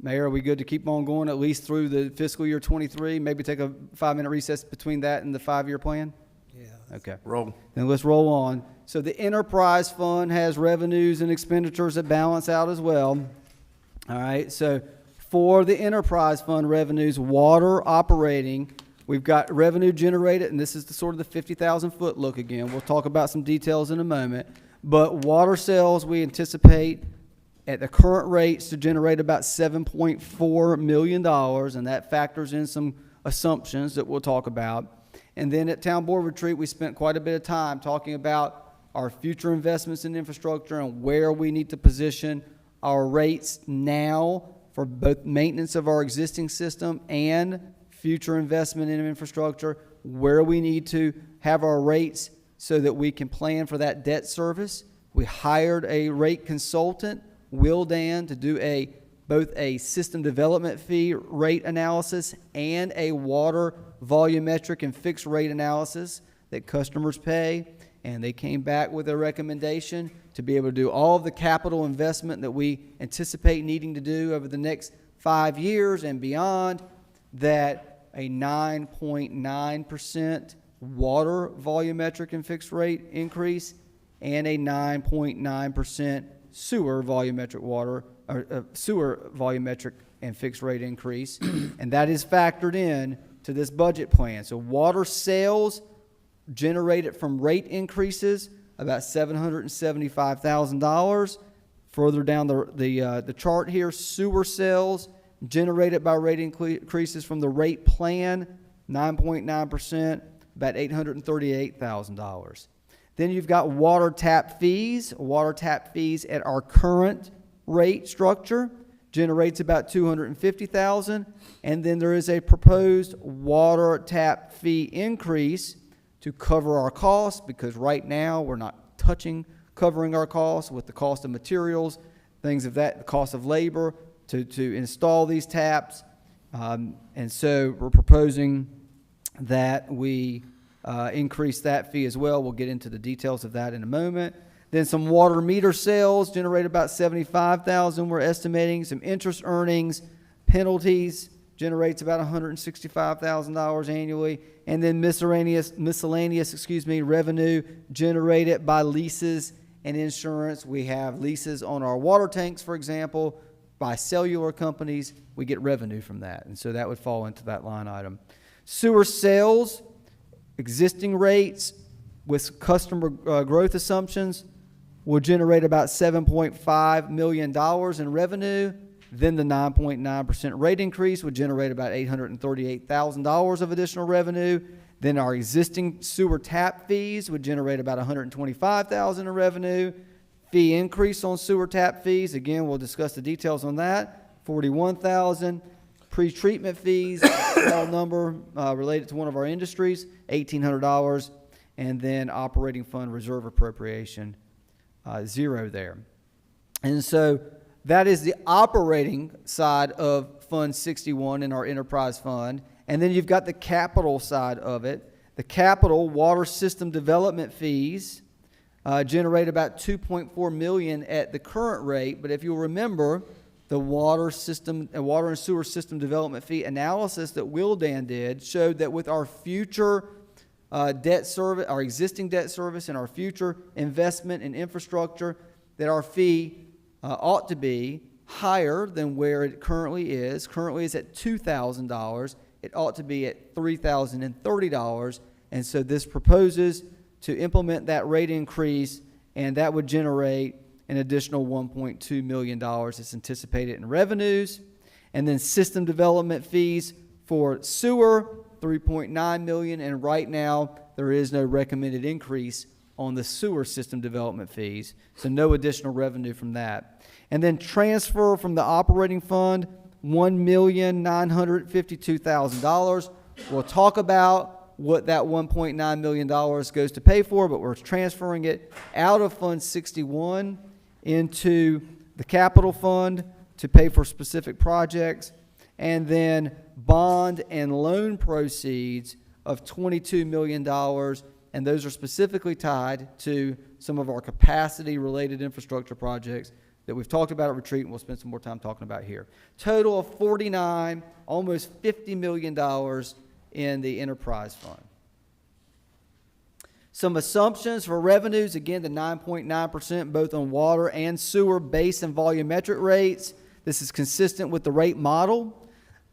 Mayor, are we good to keep on going at least through the fiscal year 23? Maybe take a 5-minute recess between that and the 5-year plan? Yeah. Okay. Roll. Then let's roll on. So the enterprise fund has revenues and expenditures that balance out as well. All right, so for the enterprise fund revenues, water operating, we've got revenue generated, and this is the sort of the 50,000 foot look again. We'll talk about some details in a moment. But water sales, we anticipate at the current rates to generate about $7.4 million, and that factors in some assumptions that we'll talk about. And then at Town Board Retreat, we spent quite a bit of time talking about our future investments in infrastructure and where we need to position our rates now for both maintenance of our existing system and future investment in infrastructure, where we need to have our rates so that we can plan for that debt service. We hired a rate consultant, Will Dan, to do both a system development fee rate analysis and a water volumetric and fixed rate analysis that customers pay. And they came back with a recommendation to be able to do all of the capital investment that we anticipate needing to do over the next 5 years and beyond, that a 9.9% water volumetric and fixed rate increase and a 9.9% sewer volumetric and fixed rate increase, and that is factored in to this budget plan. So water sales generated from rate increases, about $775,000. Further down the chart here, sewer sales generated by rate increases from the rate plan, 9.9%, about $838,000. Then you've got water tap fees at our current rate structure, generates about $250,000, and then there is a proposed water tap fee increase to cover our costs, because right now we're not covering our costs with the cost of materials, things of that, the cost of labor to install these taps. And so we're proposing that we increase that fee as well. We'll get into the details of that in a moment. Then some water meter sales generate about $75,000, we're estimating. Some interest earnings, penalties generates about $165,000 annually. And then miscellaneous revenue generated by leases and insurance. We have leases on our water tanks, for example, by cellular companies. We get revenue from that, and so that would fall into that line item. Sewer sales, existing rates with customer growth assumptions will generate about $7.5 million in revenue. Then the 9.9% rate increase would generate about $838,000 of additional revenue. Then our existing sewer tap fees would generate about $125,000 in revenue. Fee increase on sewer tap fees, again, we'll discuss the details on that, $41,000. Pre-treatment fees, small number related to one of our industries, $1,800. And then operating fund reserve appropriation, zero there. And so that is the operating side of Fund 61 in our enterprise fund. And then you've got the capital side of it. The capital water system development fees generate about $2.4 million at the current rate. But if you'll remember, the water and sewer system development fee analysis that Wildan did showed that with our future debt service, our existing debt service, and our future investment in infrastructure, that our fee ought to be higher than where it currently is. Currently it's at $2,000. It ought to be at $3,030. And so this proposes to implement that rate increase, and that would generate an additional $1.2 million that's anticipated in revenues. And then system development fees for sewer, $3.9 million, and right now there is no recommended increase on the sewer system development fees, so no additional revenue from that. And then transfer from the operating fund, $1,952,000. We'll talk about what that $1.9 million goes to pay for, but we're transferring it out of Fund 61 into the capital fund to pay for specific projects. And then bond and loan proceeds of $22 million, and those are specifically tied to some of our capacity-related infrastructure projects that we've talked about at retreat, and we'll spend some more time talking about here. Total of $49, almost $50 million in the enterprise fund. Some assumptions for revenues, again, the 9.9% both on water and sewer base and volumetric rates. This is consistent with the rate model.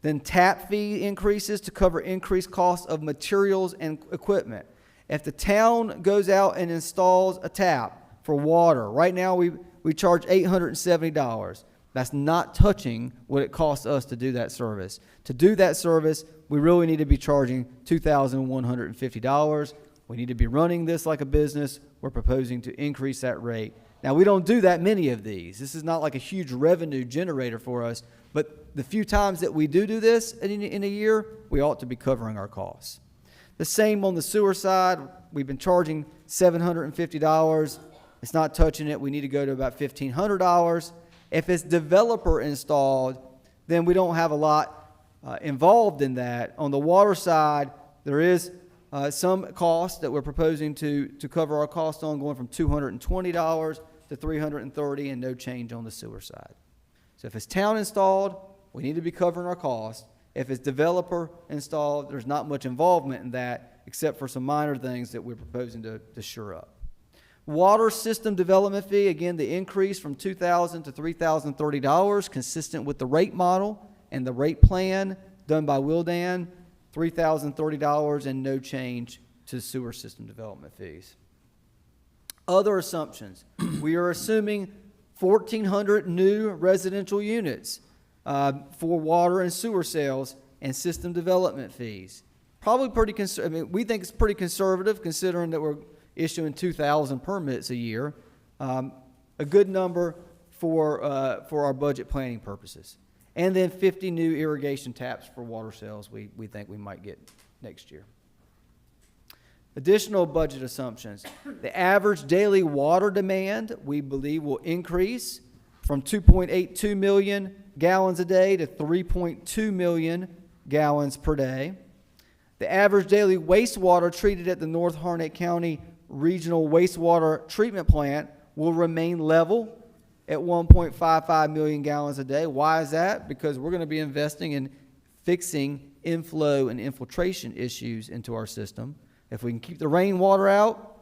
Then tap fee increases to cover increased costs of materials and equipment. If the town goes out and installs a tap for water, right now we charge $870. That's not touching what it costs us to do that service. To do that service, we really need to be charging $2,150. We need to be running this like a business. We're proposing to increase that rate. Now, we don't do that many of these. This is not like a huge revenue generator for us, but the few times that we do this in a year, we ought to be covering our costs. The same on the sewer side. We've been charging $750. It's not touching it. We need to go to about $1,500. If it's developer installed, then we don't have a lot involved in that. On the water side, there is some cost that we're proposing to cover our costs on, going from $220 to $330, and no change on the sewer side. So if it's town installed, we need to be covering our costs. If it's developer installed, there's not much involvement in that, except for some minor things that we're proposing to shore up. Water system development fee, again, the increase from $2,000 to $3,030, consistent with the rate model and the rate plan done by Wildan, $3,030, and no change to sewer system development fees. Other assumptions. We are assuming 1,400 new residential units for water and sewer sales and system development fees. Probably pretty we think it's pretty conservative, considering that we're issuing 2,000 permits a year. A good number for our budget planning purposes. And then 50 new irrigation taps for water sales we think we might get next year. Additional budget assumptions. The average daily water demand, we believe, will increase from 2.82 million gallons a day to 3.2 million gallons per day. The average daily wastewater treated at the North Harnett County Regional Wastewater Treatment Plant will remain level at 1.55 million gallons a day. Why is that? Because we're going to be investing in fixing inflow and infiltration issues into our system. If we can keep the rainwater out,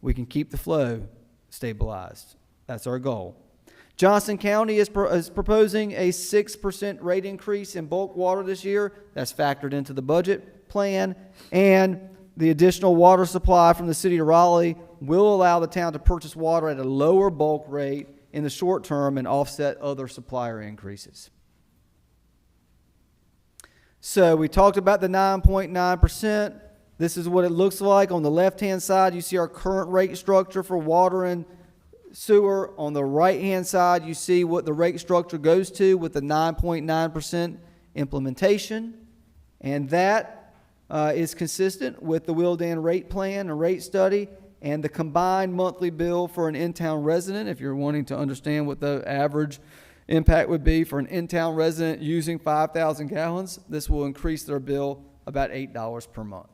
we can keep the flow stabilized. That's our goal. Johnson County is proposing a 6% rate increase in bulk water this year. That's factored into the budget plan. And the additional water supply from the city of Raleigh will allow the town to purchase water at a lower bulk rate in the short term and offset other supplier increases. So we talked about the 9.9%. This is what it looks like. On the left-hand side, you see our current rate structure for water and sewer. On the right-hand side, you see what the rate structure goes to with the 9.9% implementation. And that is consistent with the Wildan rate plan and rate study and the combined monthly bill for an in-town resident. If you're wanting to understand what the average impact would be for an in-town resident using 5,000 gallons, this will increase their bill about $8 per month.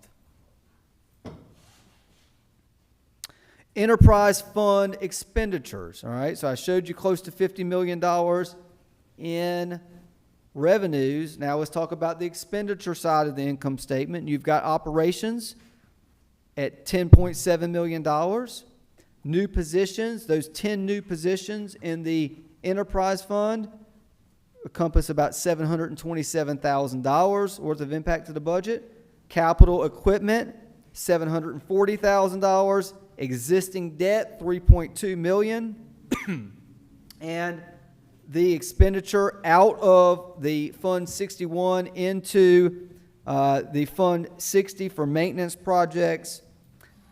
Enterprise fund expenditures, all right? So I showed you close to $50 million in revenues. Now let's talk about the expenditure side of the income statement. You've got operations at $10.7 million. New positions, those 10 new positions in the enterprise fund encompass about $727,000 worth of impact to the budget. Capital equipment, $740,000. Existing debt, $3.2 million. And the expenditure out of the Fund 61 into the Fund 60 for maintenance projects,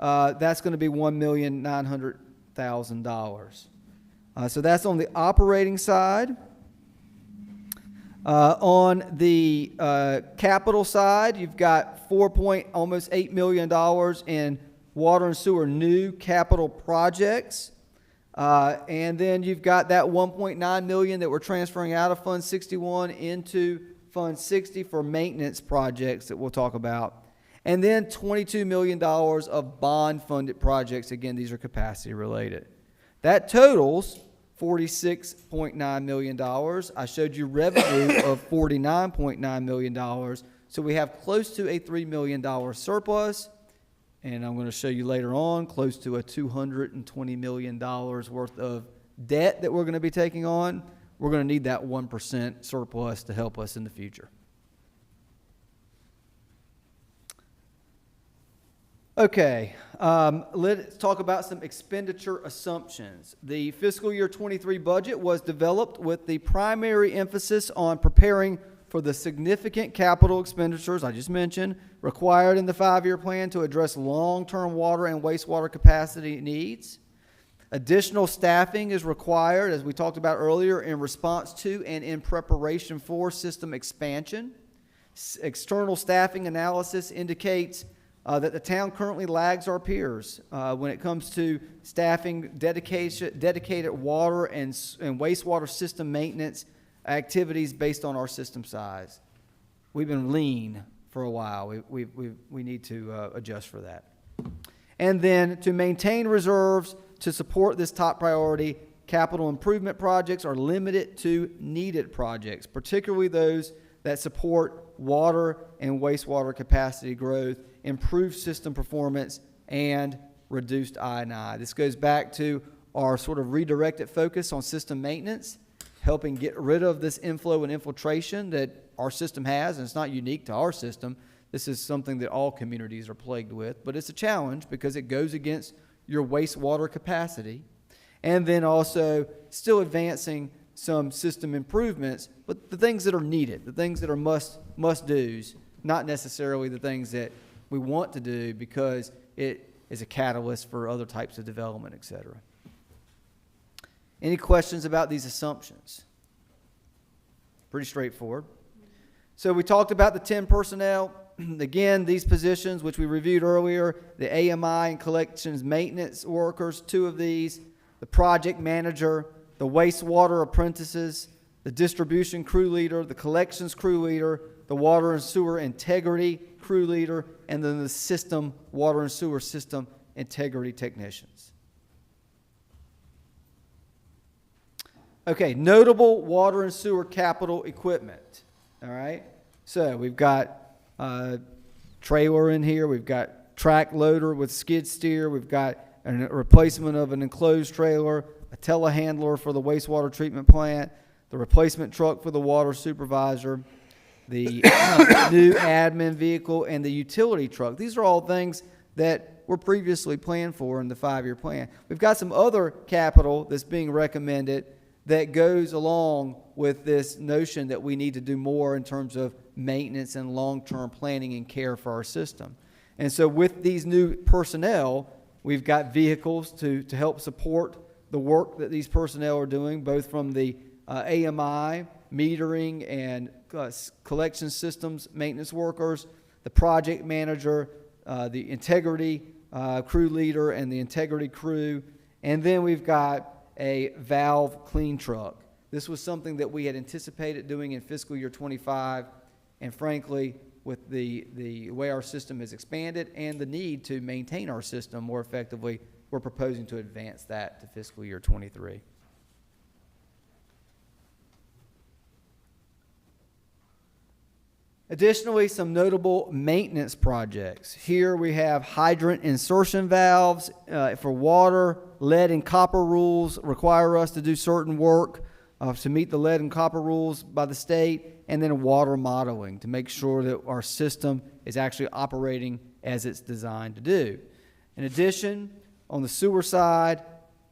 that's going to be $1,900,000. So that's on the operating side. On the capital side, you've got almost $8 million in water and sewer new capital projects. And then you've got that $1.9 million that we're transferring out of Fund 61 into Fund 60 for maintenance projects that we'll talk about. And then $22 million of bond-funded projects. Again, these are capacity related. That totals $46.9 million. I showed you revenue of $49.9 million. So we have close to a $3 million surplus. And I'm going to show you later on close to a $220 million worth of debt that we're going to be taking on. We're going to need that 1% surplus to help us in the future. Okay, let's talk about some expenditure assumptions. The fiscal year 23 budget was developed with the primary emphasis on preparing for the significant capital expenditures I just mentioned required in the 5-year plan to address long-term water and wastewater capacity needs. Additional staffing is required, as we talked about earlier, in response to and in preparation for system expansion. External staffing analysis indicates that the town currently lags our peers when it comes to staffing dedicated water and wastewater system maintenance activities based on our system size. We've been lean for a while. We need to adjust for that. And then to maintain reserves to support this top priority, capital improvement projects are limited to needed projects, particularly those that support water and wastewater capacity growth, improve system performance, and reduced I&I. This goes back to our sort of redirected focus on system maintenance, helping get rid of this inflow and infiltration that our system has, and it's not unique to our system. This is something that all communities are plagued with, but it's a challenge because it goes against your wastewater capacity. And then also still advancing some system improvements, but the things that are needed, the things that are must-dos, not necessarily the things that we want to do because it is a catalyst for other types of development, et cetera. Any questions about these assumptions? Pretty straightforward. So we talked about the 10 personnel. Again, these positions, which we reviewed earlier, the AMI and collections maintenance workers, 2 of these, the project manager, the wastewater apprentices, the distribution crew leader, the collections crew leader, the water and sewer integrity crew leader, and then the system, water and sewer system integrity technicians. Okay, notable water and sewer capital equipment. All right, so we've got a trailer in here, we've got track loader with skid steer, we've got a replacement of an enclosed trailer, a telehandler for the wastewater treatment plant, the replacement truck for the water supervisor, the new admin vehicle, and the utility truck. These are all things that were previously planned for in the 5-year plan. We've got some other capital that's being recommended that goes along with this notion that we need to do more in terms of maintenance and long-term planning and care for our system. And so with these new personnel, we've got vehicles to help support the work that these personnel are doing, both from the AMI, metering, and collection systems maintenance workers, the project manager, the integrity crew leader, and the integrity crew. And then we've got a valve clean truck. This was something that we had anticipated doing in fiscal year 25, and frankly, with the way our system has expanded and the need to maintain our system more effectively, we're proposing to advance that to fiscal year 23. Additionally, some notable maintenance projects. Here we have hydrant insertion valves for water. Lead and copper rules require us to do certain work to meet the lead and copper rules by the state, and then water modeling to make sure that our system is actually operating as it's designed to do. In addition, on the sewer side,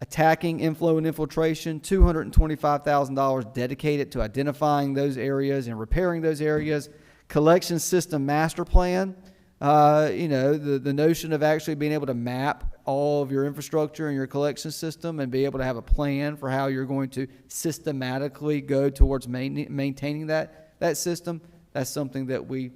attacking inflow and infiltration, $225,000 dedicated to identifying those areas and repairing those areas. Collection system master plan, the notion of actually being able to map all of your infrastructure and your collection system and be able to have a plan for how you're going to systematically go towards maintaining that system. That's something that we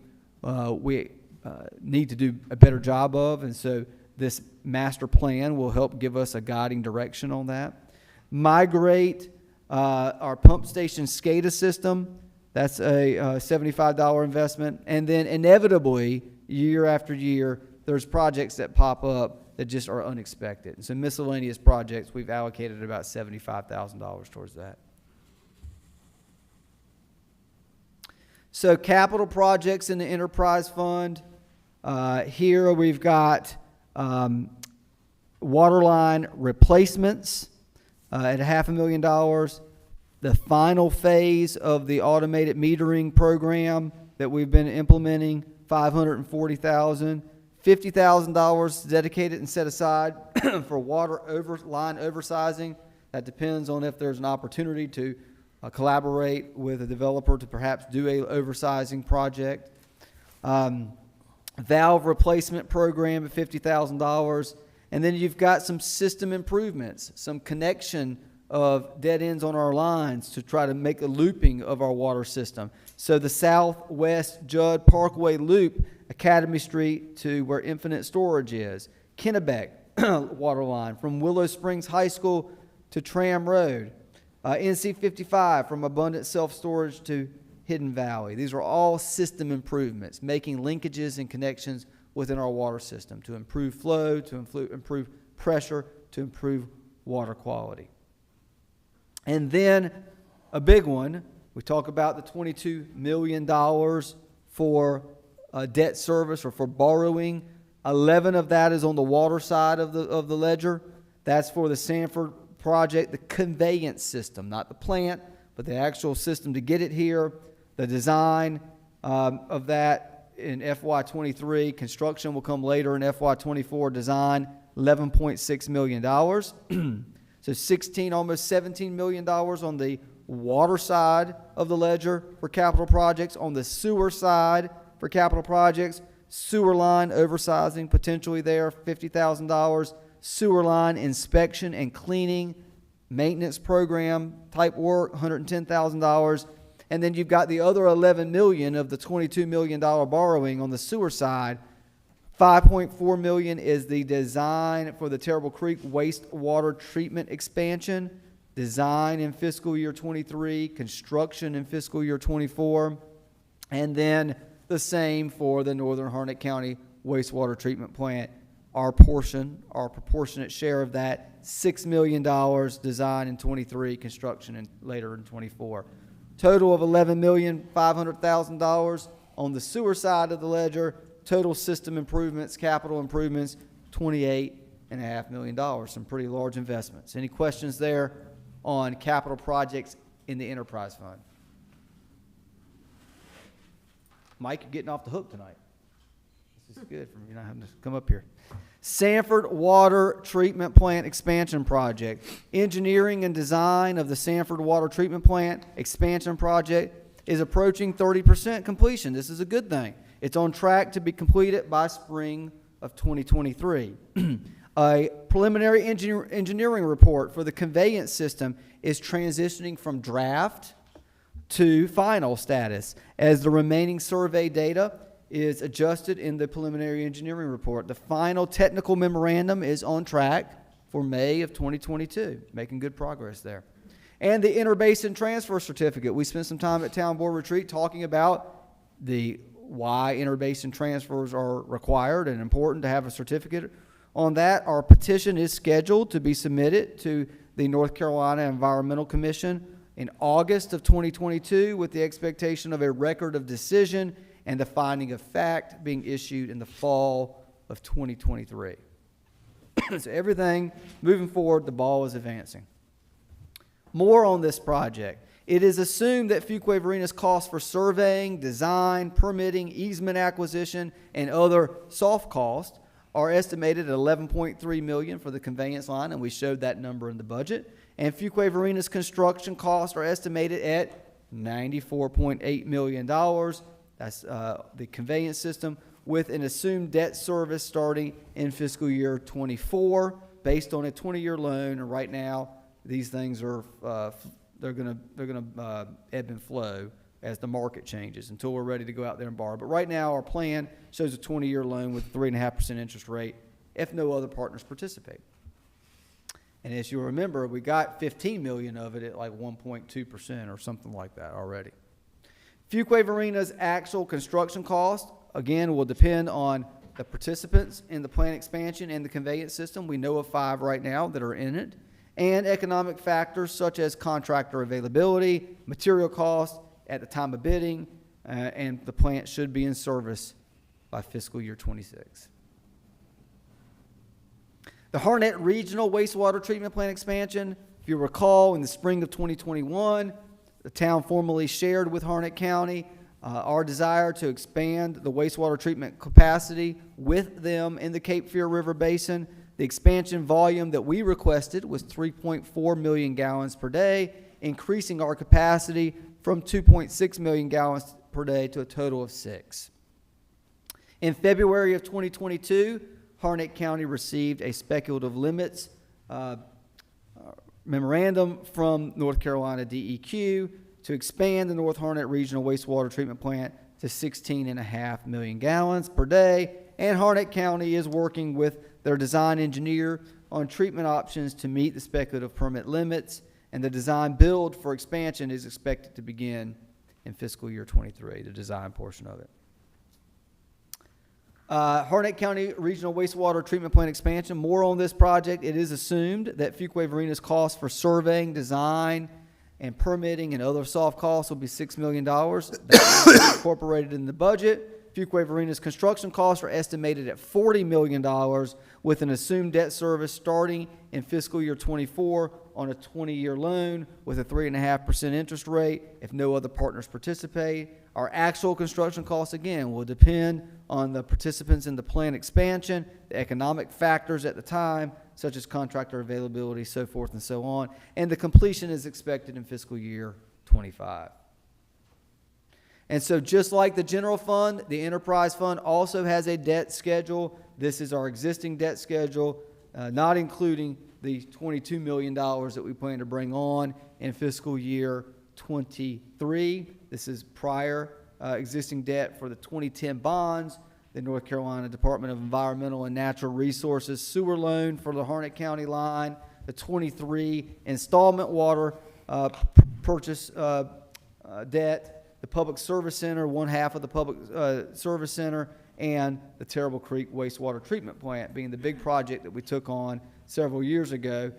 need to do a better job of, and so this master plan will help give us a guiding direction on that. Migrate our pump station SCADA system. That's a $75 investment. And then inevitably, year after year, there's projects that pop up that just are unexpected. And so miscellaneous projects, we've allocated about $75,000 towards that. So capital projects in the enterprise fund. Here we've got water line replacements at $500,000. The final phase of the automated metering program that we've been implementing, $540,000. $50,000 dedicated and set aside for water line oversizing. That depends on if there's an opportunity to collaborate with a developer to perhaps do a oversizing project. Valve replacement program at $50,000. And then you've got some system improvements, some connection of dead ends on our lines to try to make a looping of our water system. So the southwest Judd Parkway loop, Academy Street to where Infinite Storage is. Kennebec water line from Willow Springs High School to Tram Road. NC 55 from Abundant Self-Storage to Hidden Valley. These are all system improvements, making linkages and connections within our water system to improve flow, to improve pressure, to improve water quality. And then a big one, we talk about the $22 million for debt service or for borrowing. 11 of that is on the water side of the ledger. That's for the Sanford project, the conveyance system, not the plant, but the actual system to get it here. The design of that in FY23. Construction will come later in FY24. Design, $11.6 million. So almost $17 million on the water side of the ledger for capital projects. On the sewer side for capital projects, sewer line oversizing potentially there, $50,000. Sewer line inspection and cleaning, maintenance program type work, $110,000. And then you've got the other $11 million of the $22 million borrowing on the sewer side. $5.4 million is the design for the Terrible Creek wastewater treatment expansion, design in fiscal year 23, construction in fiscal year 24, and then the same for the Northern Harnett County wastewater treatment plant. Our portion, our proportionate share of that, $6 million design in 23, construction in later in 24. Total of $11,500,000 on the sewer side of the ledger. Total system improvements, capital improvements, $28.5 million. Some pretty large investments. Any questions there on capital projects in the enterprise fund? Mike, you're getting off the hook tonight. This is good for me not having to come up here. Sanford Water Treatment Plant Expansion Project. Engineering and design of the Sanford Water Treatment Plant Expansion Project is approaching 30% completion. This is a good thing. It's on track to be completed by spring of 2023. A preliminary engineering report for the conveyance system is transitioning from draft to final status as the remaining survey data is adjusted in the preliminary engineering report. The final technical memorandum is on track for May of 2022, making good progress there. And the interbasin transfer certificate. We spent some time at Town Board Retreat talking about why interbasin transfers are required and important to have a certificate on that. Our petition is scheduled to be submitted to the North Carolina Environmental Commission in August of 2022 with the expectation of a record of decision and the finding of fact being issued in the fall of 2023. So everything moving forward, the ball is advancing. More on this project. It is assumed that Fuquay-Varina's costs for surveying, design, permitting, easement acquisition, and other soft costs are estimated at $11.3 million for the conveyance line, and we showed that number in the budget. And Fuquay-Varina's construction costs are estimated at $94.8 million. That's the conveyance system, with an assumed debt service starting in fiscal year 24, based on a 20-year loan. And right now, these things are they're gonna ebb and flow as the market changes until we're ready to go out there and borrow. But right now, our plan shows a 20-year loan with 3.5% interest rate if no other partners participate. And as you remember, we got $15 million of it at like 1.2% or something like that already. Fuquay-Varina's actual construction cost, again, will depend on the participants in the plant expansion and the conveyance system. We know of 5 right now that are in it. And economic factors such as contractor availability, material costs at the time of bidding, and the plant should be in service by fiscal year 26. The Harnett Regional Wastewater Treatment Plant expansion, if you recall, in the spring of 2021, the town formally shared with Harnett County our desire to expand the wastewater treatment capacity with them in the Cape Fear River Basin. The expansion volume that we requested was 3.4 million gallons per day, increasing our capacity from 2.6 million gallons per day to a total of 6. In February of 2022, Harnett County received a speculative limits memorandum from North Carolina DEQ to expand the North Harnett Regional Wastewater Treatment Plant to 16.5 million gallons per day, and Harnett County is working with their design engineer on treatment options to meet the speculative permit limits, and the design build for expansion is expected to begin in fiscal year 23, the design portion of it. Harnett County Regional Wastewater Treatment Plant expansion, more on this project. It is assumed that Fuquay-Varina's costs for surveying, design, and permitting and other soft costs will be $6 million. That's incorporated in the budget. Fuquay-Varina's construction costs are estimated at $40 million with an assumed debt service starting in fiscal year 24 on a 20-year loan with a 3.5% interest rate if no other partners participate. Our actual construction costs, again, will depend on the participants in the plant expansion, the economic factors at the time, such as contractor availability, so forth and so on. And the completion is expected in fiscal year 25. And so just like the general fund, the enterprise fund also has a debt schedule. This is our existing debt schedule, not including the $22 million that we plan to bring on in fiscal year '23. This is prior existing debt for the 2010 bonds, the North Carolina Department of Environmental and Natural Resources sewer loan for the Harnett County line, the '23 installment water purchase debt, the Public Service Center, one half of the Public Service Center, and the Terrible Creek wastewater treatment plant being the big project that we took on several years ago.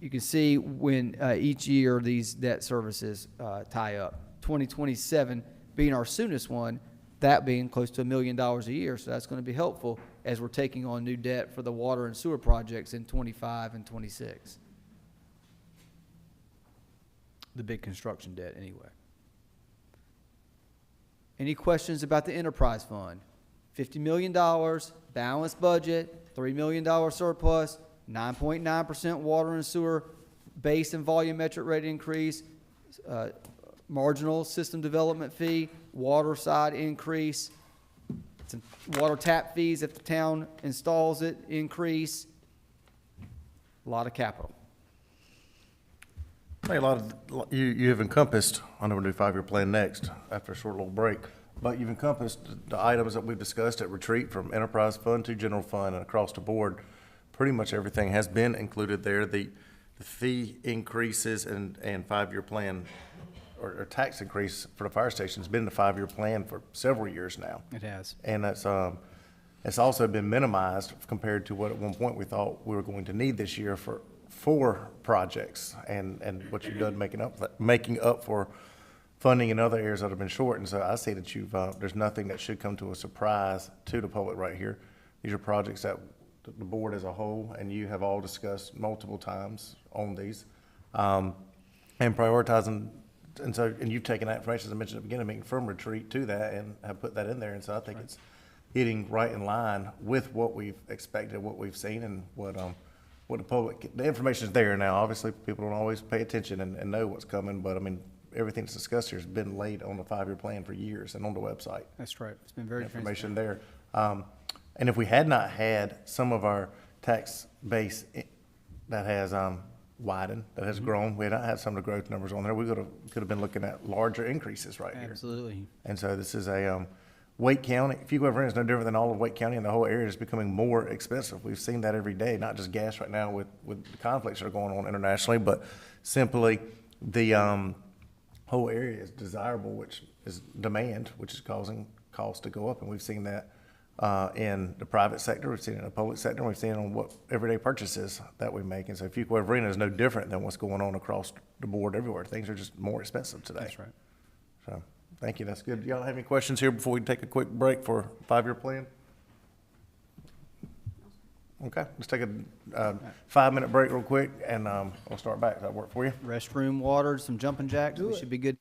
You can see when each year these debt services tie up. 2027 being our soonest one, that being close to $1 million a year. So that's going to be helpful as we're taking on new debt for the water and sewer projects in '25 and '26. The big construction debt anyway. Any questions about the enterprise fund? $50 million, balanced budget, $3 million surplus, 9.9% water and sewer base and volumetric rate increase, marginal system development fee, water side increase, some water tap fees if the town installs it, increase. A lot of capital. Hey, you have encompassed, I know we'll do 5-year plan next after a short little break, but you've encompassed the items that we've discussed at retreat from enterprise fund to general fund and across the board. Pretty much everything has been included there. The fee increases and 5-year plan or tax increase for the fire station has been in the 5-year plan for several years now. It has. And it's also been minimized compared to what at one point we thought we were going to need this year for 4 projects, and what you've done making up for funding in other areas that have been short. And so I see that there's nothing that should come to a surprise to the public right here. These are projects that the board as a whole and you have all discussed multiple times on these, and prioritizing. And you've taken that information, as I mentioned at the beginning, from retreat to that and have put that in there. And so I think it's hitting right in line with what we've expected, what we've seen, and what the public, the information is there now. Obviously, people don't always pay attention and know what's coming, but I mean, everything that's discussed here has been laid on the 5-year plan for years and on the website. That's right. It's been very Information there. And if we had not had some of our tax base that has widened, that has grown, we had not had some of the growth numbers on there, we could have been looking at larger increases right here. Absolutely. And so this is a Wake County, Fuquay-Varina is no different than all of Wake County, and the whole area is becoming more expensive. We've seen that every day, not just gas right now with the conflicts that are going on internationally, but simply the whole area is desirable, which is demand, which is causing costs to go up. And we've seen that in the private sector, we've seen it in the public sector, and we've seen it on what everyday purchases that we make. And so Fuquay-Varina is no different than what's going on across the board everywhere. Things are just more expensive today. That's right. So, thank you, that's good. Y'all have any questions here before we take a quick break for 5-year plan? Okay, let's take a 5-minute break real quick, and we'll start back. Does that work for you? Restroom, water, some jumping jacks. We should be good.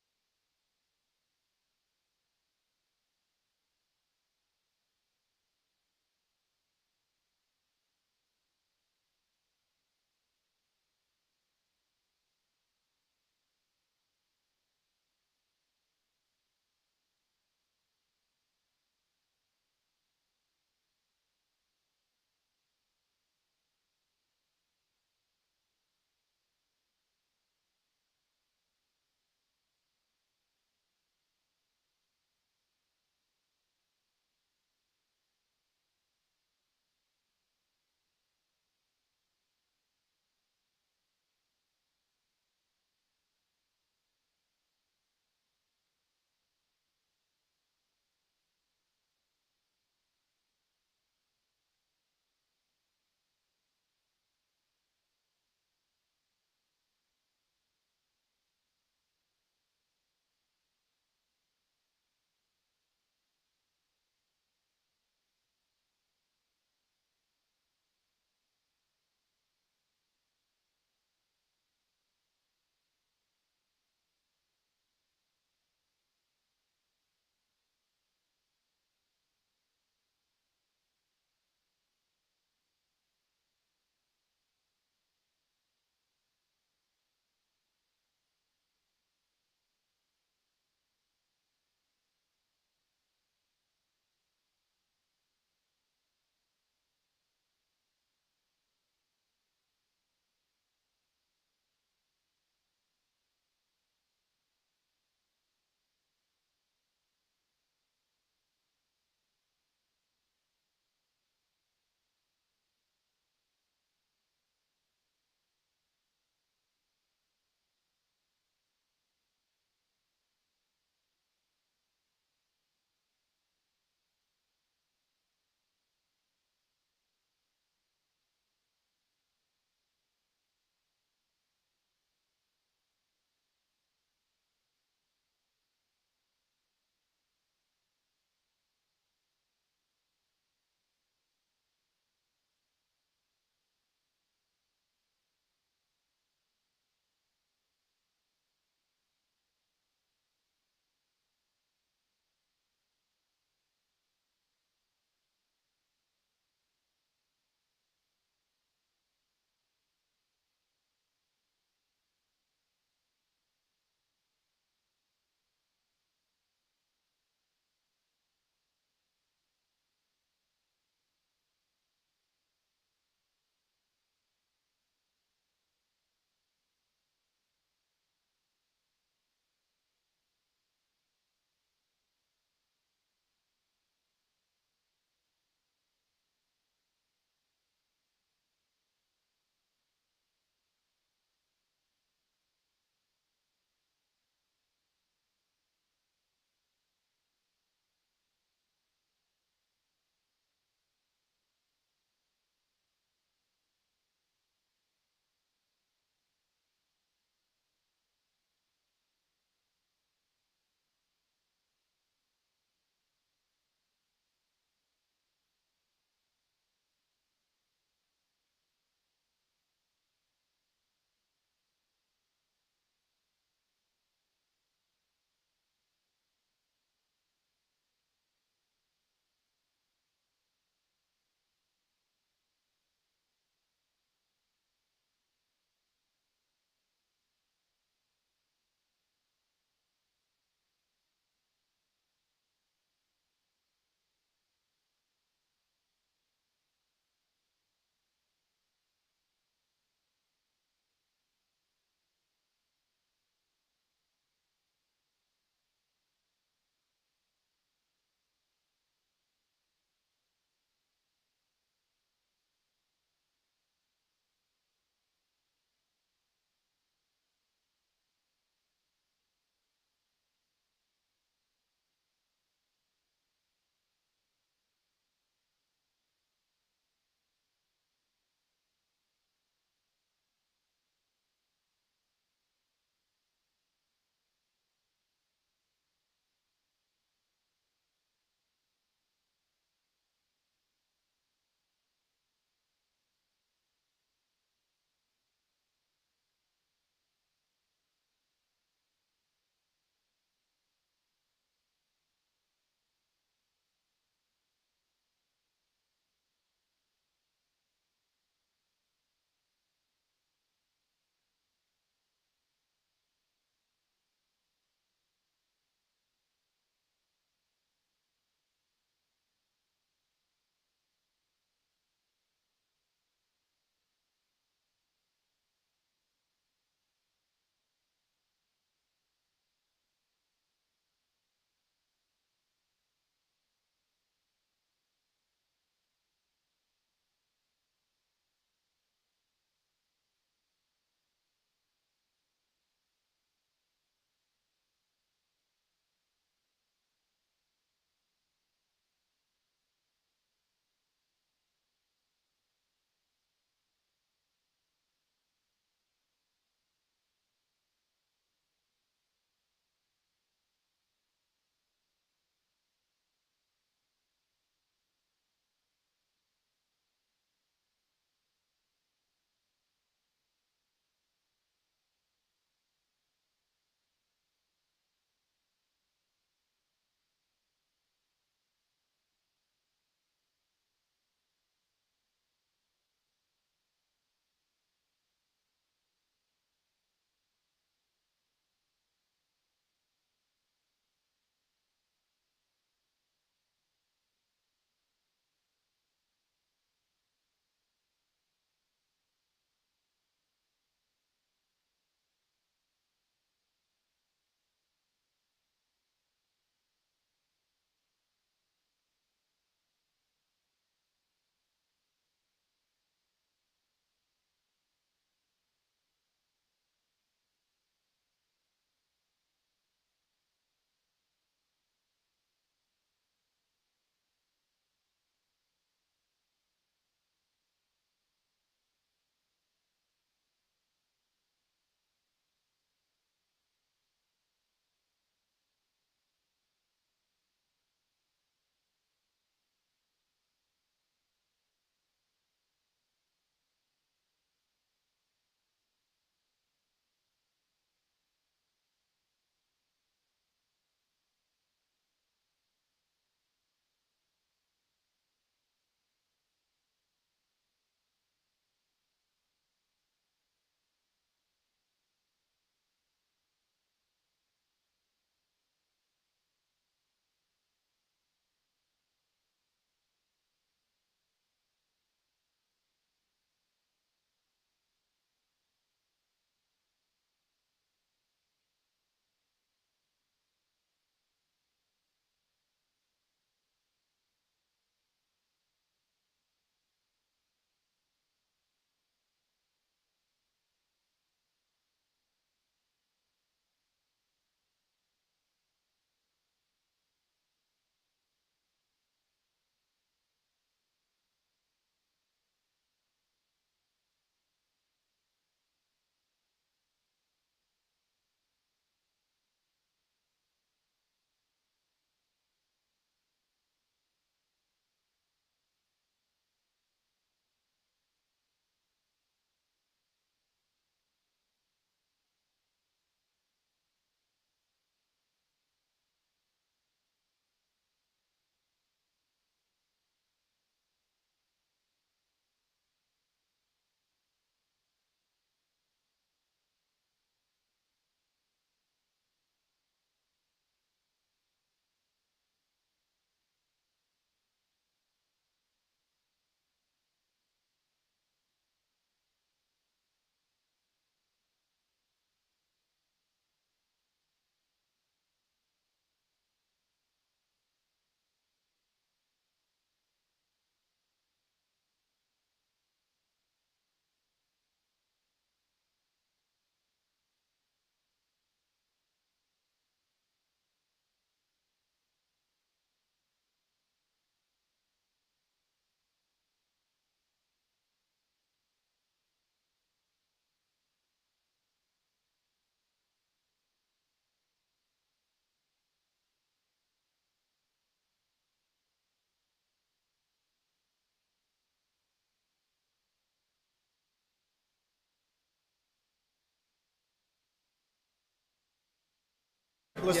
Let's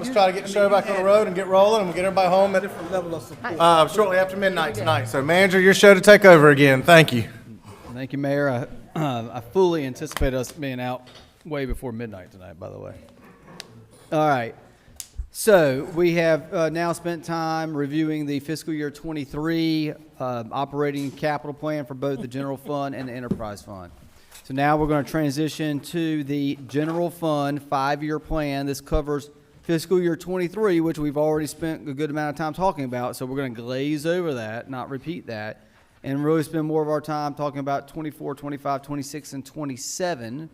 try to get the show back on the road and get rolling, and we'll get everybody home Different level of support. shortly after midnight tonight. So, manager, your show to take over again. Thank you. Thank you, Mayor. I fully anticipate us being out way before midnight tonight, by the way. All right. So we have now spent time reviewing the fiscal year 23 operating capital plan for both the general fund and the enterprise fund. So now we're going to transition to the general fund 5-year plan. This covers fiscal year 23, which we've already spent a good amount of time talking about. So we're going to glaze over that, not repeat that, and really spend more of our time talking about 24, 25, 26, and 27.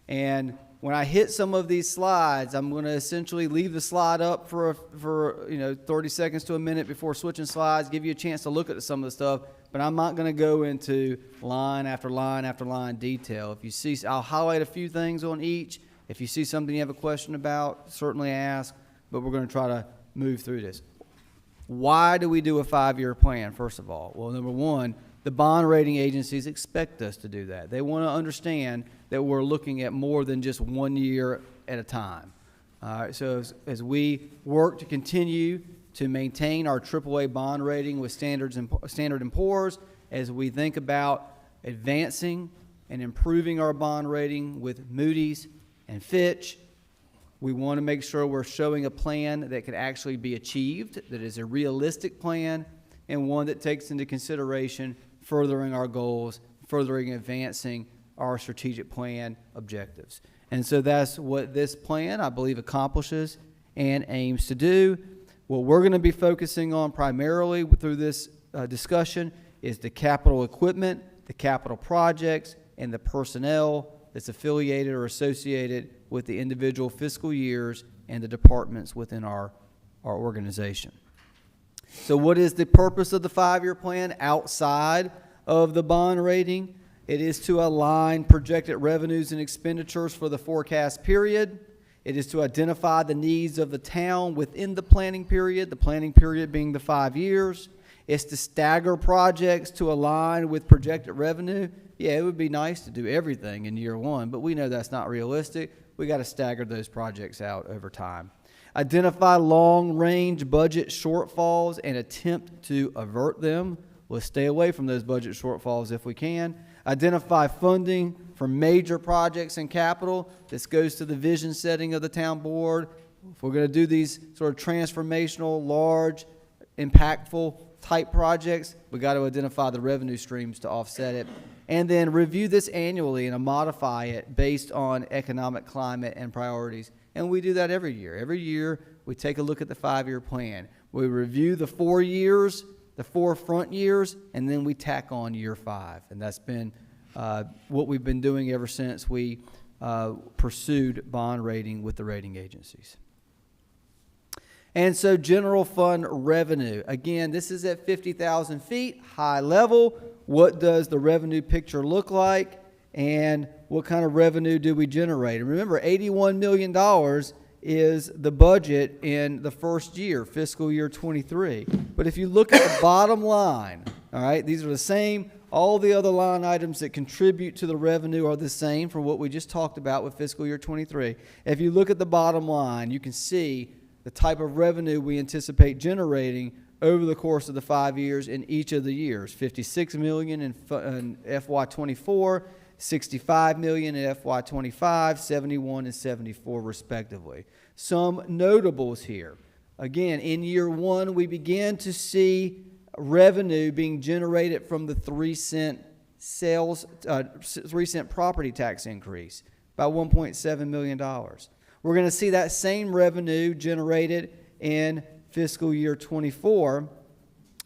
And when I hit some of these slides, I'm going to essentially leave the slide up for 30 seconds to a minute before switching slides, give you a chance to look at some of the stuff, but I'm not going to go into line after line after line detail. If you see, I'll highlight a few things on each. If you see something you have a question about, certainly ask, but we're going to try to move through this. Why do we do a 5-year plan, first of all? Well, number one, the bond rating agencies expect us to do that. They want to understand that we're looking at more than just 1 year at a time. So as we work to continue to maintain our AAA bond rating with Standard & Poor's, as we think about advancing and improving our bond rating with Moody's and Fitch, we want to make sure we're showing a plan that can actually be achieved, that is a realistic plan, and one that takes into consideration furthering our goals, furthering advancing our strategic plan objectives. And so that's what this plan, I believe, accomplishes and aims to do. What we're going to be focusing on primarily through this discussion is the capital equipment, the capital projects, and the personnel that's affiliated or associated with the individual fiscal years and the departments within our organization. So what is the purpose of the 5-year plan outside of the bond rating? It is to align projected revenues and expenditures for the forecast period. It is to identify the needs of the town within the planning period being the 5 years. It's to stagger projects to align with projected revenue. Yeah, it would be nice to do everything in year one, but we know that's not realistic. We got to stagger those projects out over time. Identify long-range budget shortfalls and attempt to avert them. We'll stay away from those budget shortfalls if we can. Identify funding for major projects and capital. This goes to the vision setting of the town board. If we're going to do these sort of transformational, large, impactful type projects, we got to identify the revenue streams to offset it. And then review this annually and modify it based on economic climate and priorities. And we do that every year. Every year, we take a look at the 5-year plan. We review the 4 years, the 4 front years, and then we tack on year 5. And that's been what we've been doing ever since we pursued bond rating with the rating agencies. And so general fund revenue. Again, this is at 50,000 feet, high level. What does the revenue picture look like? And what kind of revenue do we generate? And remember, $81 million is the budget in the first year, fiscal year 23. But if you look at the bottom line, all right, these are the same. All the other line items that contribute to the revenue are the same from what we just talked about with fiscal year 23. If you look at the bottom line, you can see the type of revenue we anticipate generating over the course of the 5 years in each of the years. $56 million in FY24, $65 million in FY25, $71 and $74 respectively. Some notables here. Again, in year 1, we began to see revenue being generated from the 3-cent sales, 3-cent property tax increase, about $1.7 million. We're going to see that same revenue generated in fiscal year 24,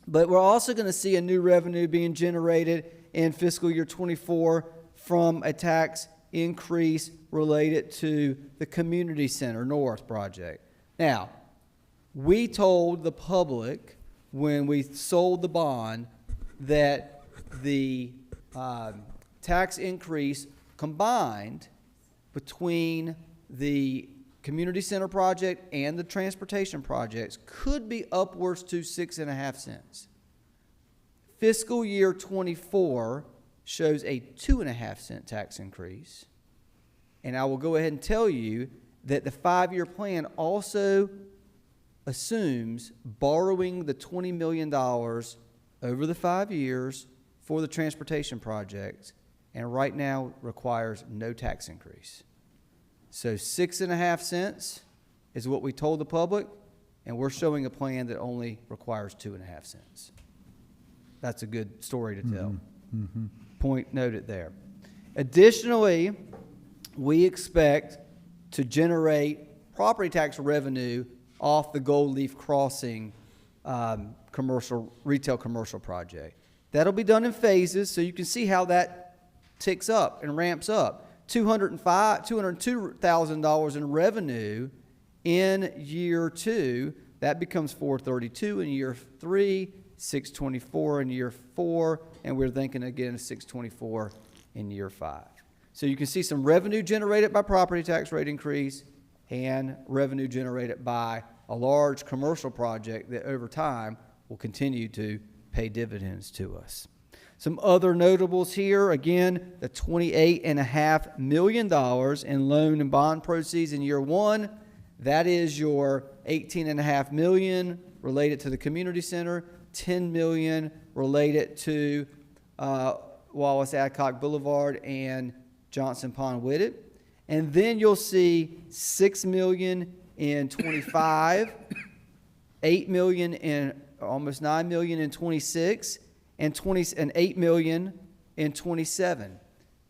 but we're also going to see a new revenue being generated in fiscal year 24 from a tax increase related to the Community Center North project. Now, we told the public when we sold the bond that the tax increase combined between the Community Center project and the transportation projects could be upwards to 6.5 cents. Fiscal year 24 shows a 2.5 cent tax increase. And I will go ahead and tell you that the 5-year plan also assumes borrowing the $20 million over the 5 years for the transportation project, and right now requires no tax increase. So 6.5 cents is what we told the public, and we're showing a plan that only requires 2.5 cents. That's a good story to tell. Point noted there. Additionally, we expect to generate property tax revenue off the Gold Leaf Crossing retail commercial project. That'll be done in phases, so you can see how that ticks up and ramps up. $202,000 in revenue in year 2. That becomes $432 in year 3, $624 in year 4, and we're thinking again $624 in year 5. So you can see some revenue generated by property tax rate increase and revenue generated by a large commercial project that over time will continue to pay dividends to us. Some other notables here, again, the $28.5 million in loan and bond proceeds in year 1. That is your $18.5 million related to the community center, $10 million related to Wallace, Adcock, Boulevard, and Johnson Pond Whitted. And then you'll see $6 million in 25, $8 million in almost $9 million in 26, and $8 million in 27.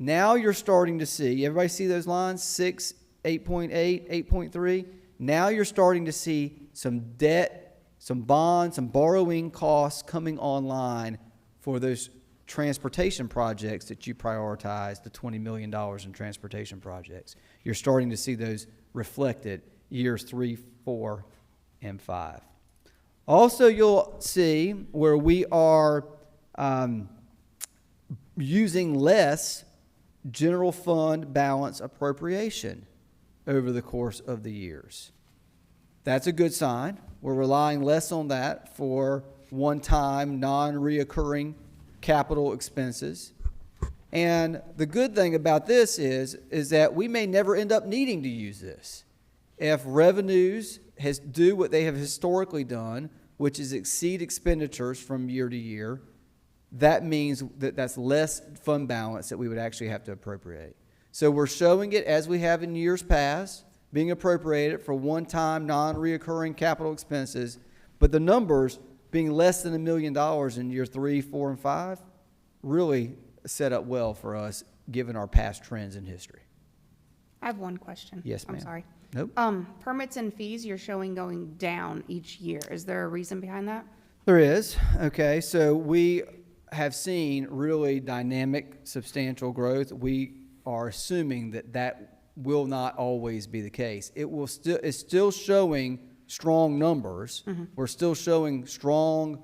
Now you're starting to see, everybody see those lines? 6, 8.8, 8.3. Now you're starting to see some debt, some bonds, some borrowing costs coming online for those transportation projects that you prioritized, the $20 million in transportation projects. You're starting to see those reflected years 3, 4, and 5. Also, you'll see where we are using less general fund balance appropriation over the course of the years. That's a good sign. We're relying less on that for one-time, non-reoccurring capital expenses. And the good thing about this is that we may never end up needing to use this. If revenues do what they have historically done, which is exceed expenditures from year to year, that means that that's less fund balance that we would actually have to appropriate. So we're showing it as we have in years past, being appropriated for one-time, non-reoccurring capital expenses, but the numbers being less than $1 million in year 3, 4, and 5 really set up well for us given our past trends in history. I have one question. Yes, ma'am. I'm sorry. Nope. Permits and fees you're showing going down each year. Is there a reason behind that? There is. Okay, so we have seen really dynamic, substantial growth. We are assuming that that will not always be the case. It's still showing strong numbers. Mm-hmm. We're still showing strong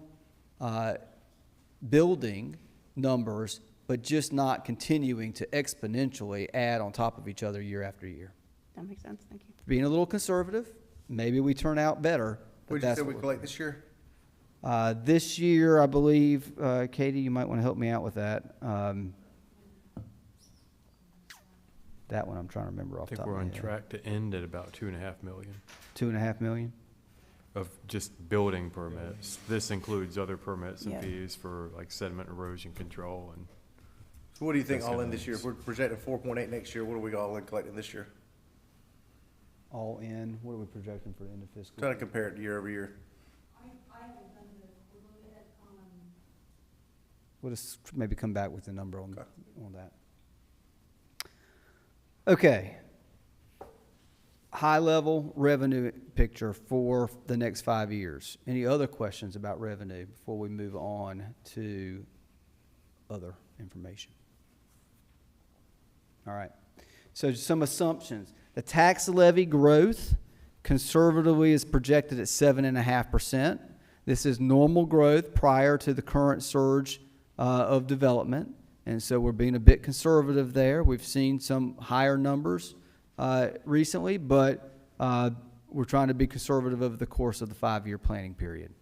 building numbers, but just not continuing to exponentially add on top of each other year after year. That makes sense. Thank you. Being a little conservative, maybe we turn out better. What did you say we collect this year? This year, I believe, Katie, you might want to help me out with that. That one I'm trying to remember off the top of my head. I think we're on track to end at about $2.5 million. $2.5 million? Of just building permits. This includes other permits and Yeah. fees for like sediment erosion control and. So what do you think all in this year? If we're projecting 4.8 next year, what are we all in collecting this year? All in, what are we projecting for the end of fiscal? Trying to compare it year over year. We'll just maybe come back with a number on that. Okay. High-level revenue picture for the next 5 years. Any other questions about revenue before we move on to other information? All right. So some assumptions. The tax levy growth conservatively is projected at 7.5%. This is normal growth prior to the current surge of development, and so we're being a bit conservative there. We've seen some higher numbers recently, but we're trying to be conservative over the course of the 5-year planning period.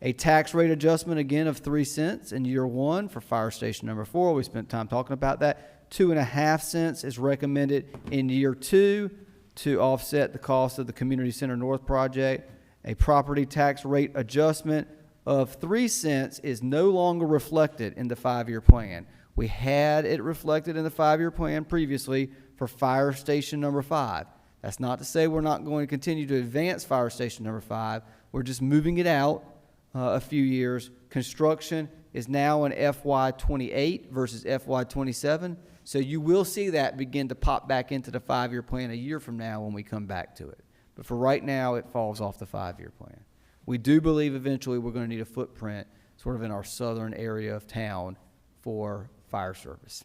A tax rate adjustment, again, of 3 cents in year 1 for fire station number 4. We spent time talking about that. 2.5 cents is recommended in year 2. to offset the cost of the Community Center North project. A property tax rate adjustment of 3 cents is no longer reflected in the 5-year plan. We had it reflected in the 5-year plan previously for Fire Station number 5. That's not to say we're not going to continue to advance Fire Station number 5. We're just moving it out a few years. Construction is now in FY28 versus FY27. So you will see that begin to pop back into the 5-year plan a year from now when we come back to it. But for right now, it falls off the 5-year plan. We do believe eventually we're going to need a footprint sort of in our southern area of town for fire service.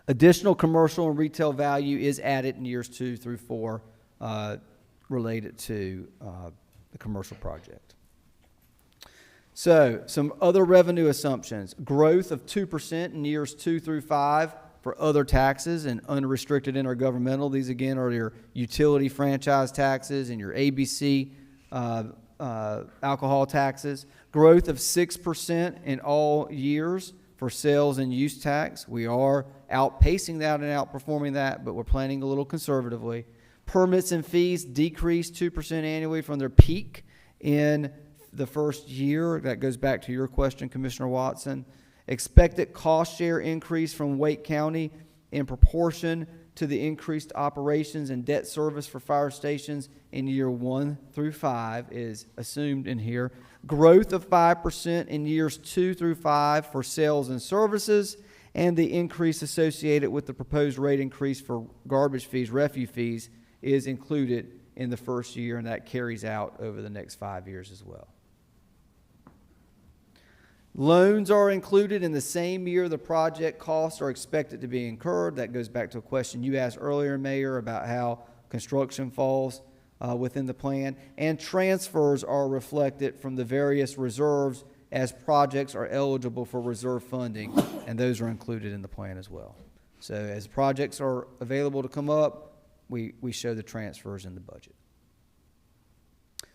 Additional commercial and retail value is added in years 2 through 4 related to the commercial project. So some other revenue assumptions. Growth of 2% in years 2 through 5 for other taxes and unrestricted intergovernmental. These again are your utility franchise taxes and your ABC alcohol taxes. Growth of 6% in all years for sales and use tax. We are outpacing that and outperforming that, but we're planning a little conservatively. Permits and fees decrease 2% annually from their peak in the first year. That goes back to your question, Commissioner Watson. Expected cost share increase from Wake County in proportion to the increased operations and debt service for fire stations in year 1 through 5 is assumed in here. Growth of 5% in years 2 through 5 for sales and services, and the increase associated with the proposed rate increase for garbage fees, refuse fees, is included in the first year, and that carries out over the next 5 years as well. Loans are included in the same year the project costs are expected to be incurred. That goes back to a question you asked earlier, Mayor, about how construction falls within the plan. And transfers are reflected from the various reserves as projects are eligible for reserve funding, and those are included in the plan as well. So as projects are available to come up, we show the transfers in the budget.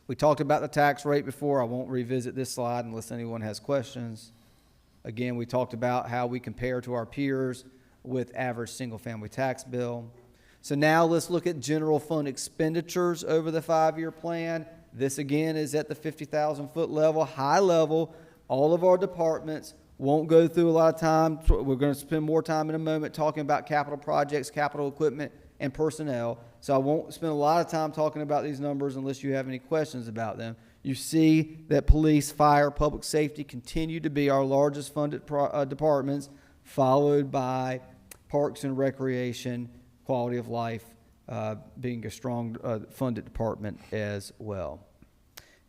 We talked about the tax rate before. I won't revisit this slide unless anyone has questions. Again, we talked about how we compare to our peers with average single-family tax bill. So now let's look at general fund expenditures over the 5-year plan. This again is at the 50,000-foot level, high level. All of our departments won't go through a lot of time. We're going to spend more time in a moment talking about capital projects, capital equipment, and personnel. So I won't spend a lot of time talking about these numbers unless you have any questions about them. You see that police, fire, public safety continue to be our largest funded departments, followed by parks and recreation, quality of life being a strong funded department as well.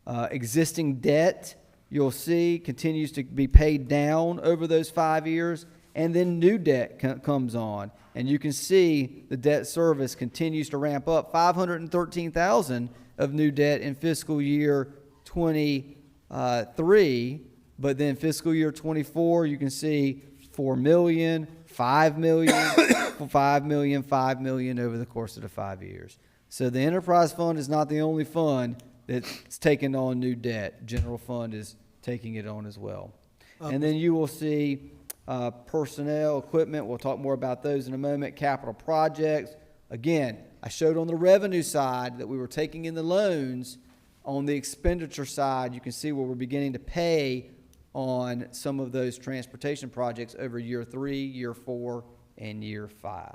Existing debt, you'll see, continues to be paid down over those 5 years, and then new debt comes on. And you can see the debt service continues to ramp up. $513,000 of new debt in fiscal year 23, but then fiscal year 24, you can see $4 million, $5 million, $5 million, $5 million over the course of the 5 years. So the enterprise fund is not the only fund that's taking on new debt. General fund is taking it on as well. And then you will see personnel, equipment, we'll talk more about those in a moment, capital projects. Again, I showed on the revenue side that we were taking in the loans. On the expenditure side, you can see where we're beginning to pay on some of those transportation projects over year 3, year 4, and year 5.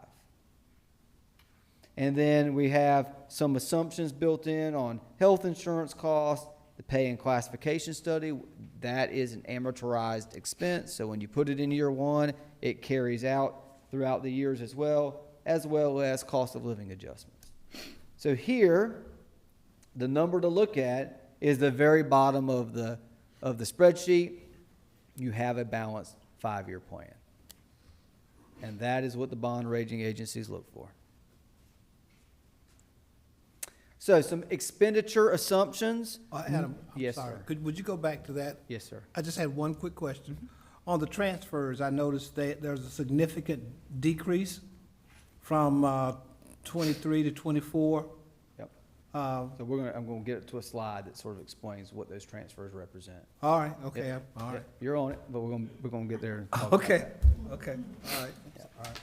And then we have some assumptions built in on health insurance costs, the pay and classification study. That is an amortized expense, so when you put it in year 1, it carries out throughout the years as well as cost of living adjustments. So here, the number to look at is the very bottom of the spreadsheet. You have a balanced 5-year plan. And that is what the bond rating agencies look for. So some expenditure assumptions. Adam, I'm Yes, sorry. sir. Would you go back to that? Yes, sir. I just had one quick question. On the transfers, I noticed that there's a significant decrease from 23 to 24. Yep. Uh, So I'm going to get to a slide that sort of explains what those transfers represent. All right, okay, Yep. all right. Yep. You're on it, but we're going to get there and talk about Okay, that. okay, all right, all right.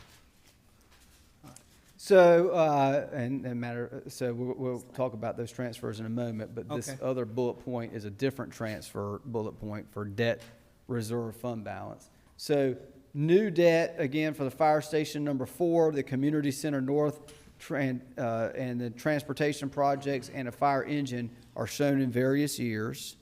So, so we'll talk about those transfers in a moment, but this Okay. other bullet point is a different transfer bullet point for debt reserve fund balance. So, new debt, again, for the fire station number 4, the community center north, and the transportation projects and a fire engine are shown in various years.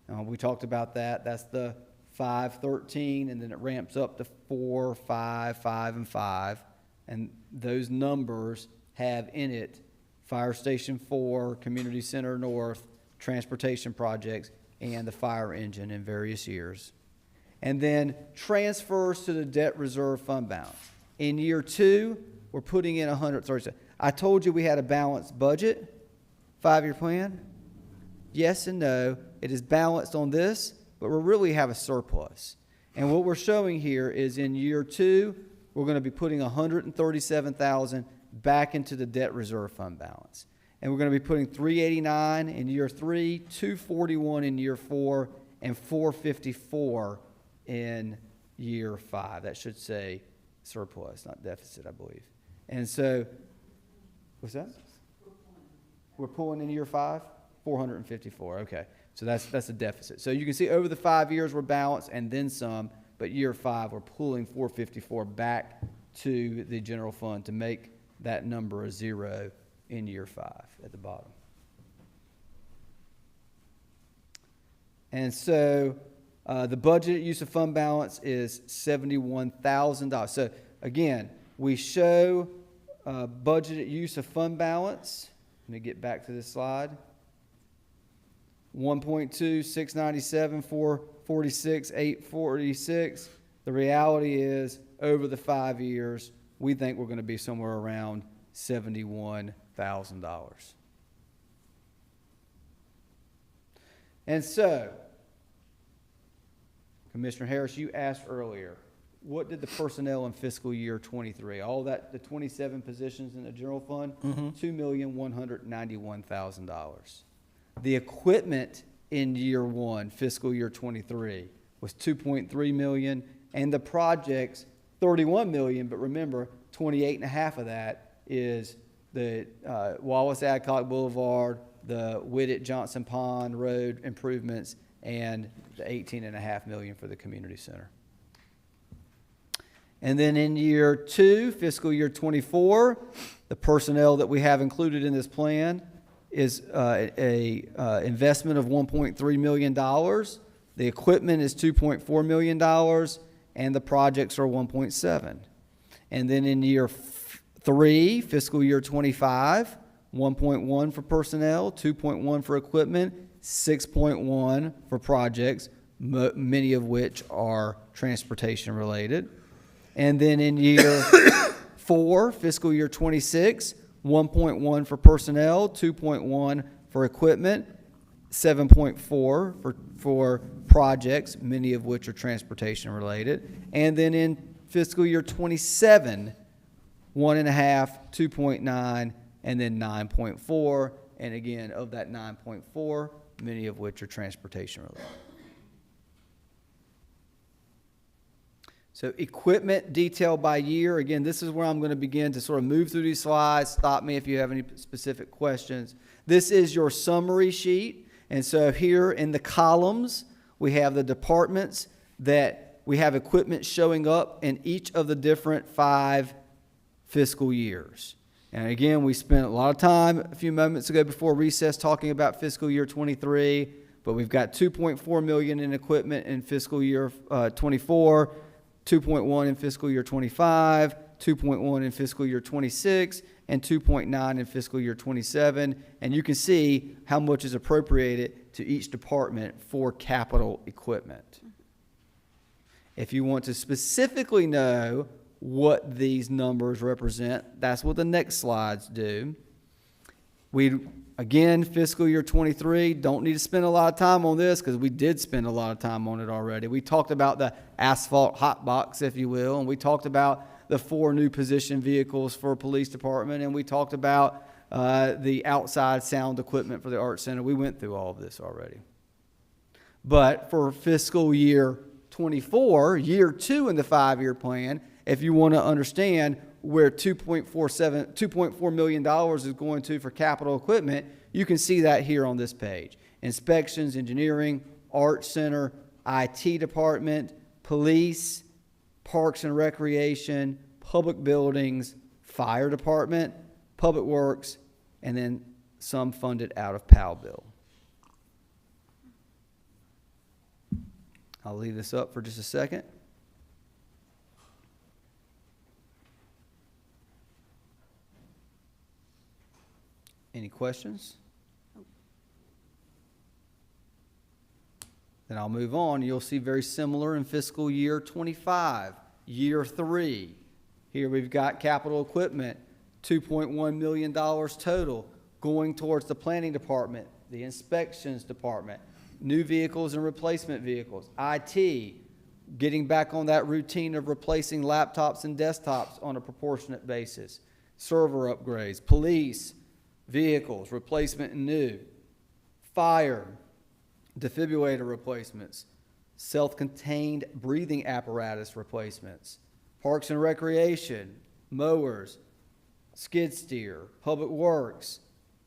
We talked about that. That's the 5, 13, and then it ramps up to 4, 5, 5, and 5. And those numbers have in it Fire Station 4, Community Center North, transportation projects, and the fire engine in various years. And then transfers to the debt reserve fund balance. In year 2, we're putting in 137. I told you we had a balanced budget, 5-year plan. Yes and no. It is balanced on this, but we really have a surplus. And what we're showing here is in year 2, we're going to be putting $137,000 back into the debt reserve fund balance. And we're going to be putting $389 in year 3, $241 in year 4, and $454 in year 5. That should say surplus, not deficit, I believe. And so, what's that? We're pulling in year 5? 454, okay. So that's a deficit. So you can see over the 5 years we're balanced and then some, but year 5 we're pulling 454 back to the general fund to make that number a 0 in year 5 at the bottom. And so the budgeted use of fund balance is $71,000. So again, we show budgeted use of fund balance. Let me get back to this slide. 1.2, 697, 446, 846. The reality is, over the 5 years, we think we're going to be somewhere around $71,000. And so, Commissioner Harris, you asked earlier, what did the personnel in fiscal year 23, all that, the 27 positions in the general fund, $2,191,000. The equipment in year 1, fiscal year 23, was $2.3 million, and the projects, $31 million, but remember, 28.5 of that is the Wallace Adcock Boulevard, the Whittitt Johnson Pond Road improvements, and the $18.5 million for the community center. And then in year 2, fiscal year 24, the personnel that we have included in this plan is a investment of $1.3 million. The equipment is $2.4 million, and the projects are $1.7. And then in year 3, fiscal year 25, 1.1 for personnel, 2.1 for equipment, 6.1 for projects, many of which are transportation related. And then in year 4, fiscal year 26, 1.1 for personnel, 2.1 for equipment, 7.4 for projects, many of which are transportation related. And then in fiscal year 27, 1.5, 2.9, and then 9.4. And again, of that 9.4, many of which are transportation related. So equipment detail by year. Again, this is where I'm going to begin to sort of move through these slides. Stop me if you have any specific questions. This is your summary sheet. And so here in the columns, we have the departments that we have equipment showing up in each of the different 5 fiscal years. And again, we spent a lot of time a few moments ago before recess talking about fiscal year 23, but we've got $2.4 million in equipment in fiscal year 24, 2.1 in fiscal year 25, 2.1 in fiscal year 26, and 2.9 in fiscal year 27. And you can see how much is appropriated to each department for capital equipment. If you want to specifically know what these numbers represent, that's what the next slides do. Again, fiscal year 23, don't need to spend a lot of time on this because we did spend a lot of time on it already. We talked about the asphalt hotbox, if you will, and we talked about the 4 new position vehicles for police department, and we talked about the outside sound equipment for the art center. We went through all of this already. But for fiscal year 24, year 2 in the 5-year plan, if you want to understand where $2.4 million is going to for capital equipment, you can see that here on this page. Inspections, engineering, art center, IT department, police, parks and recreation, public buildings, fire department, public works, and then some funded out of Plow bill. I'll leave this up for just a second. Any questions? Then I'll move on. You'll see very similar in fiscal year 25, year 3. Here we've got capital equipment, $2.1 million total, going towards the planning department, the inspections department, new vehicles and replacement vehicles, IT, getting back on that routine of replacing laptops and desktops on a proportionate basis, server upgrades, police, vehicles, replacement and new, fire, defibrillator replacements, self-contained breathing apparatus replacements, parks and recreation, mowers, skid steer, public works,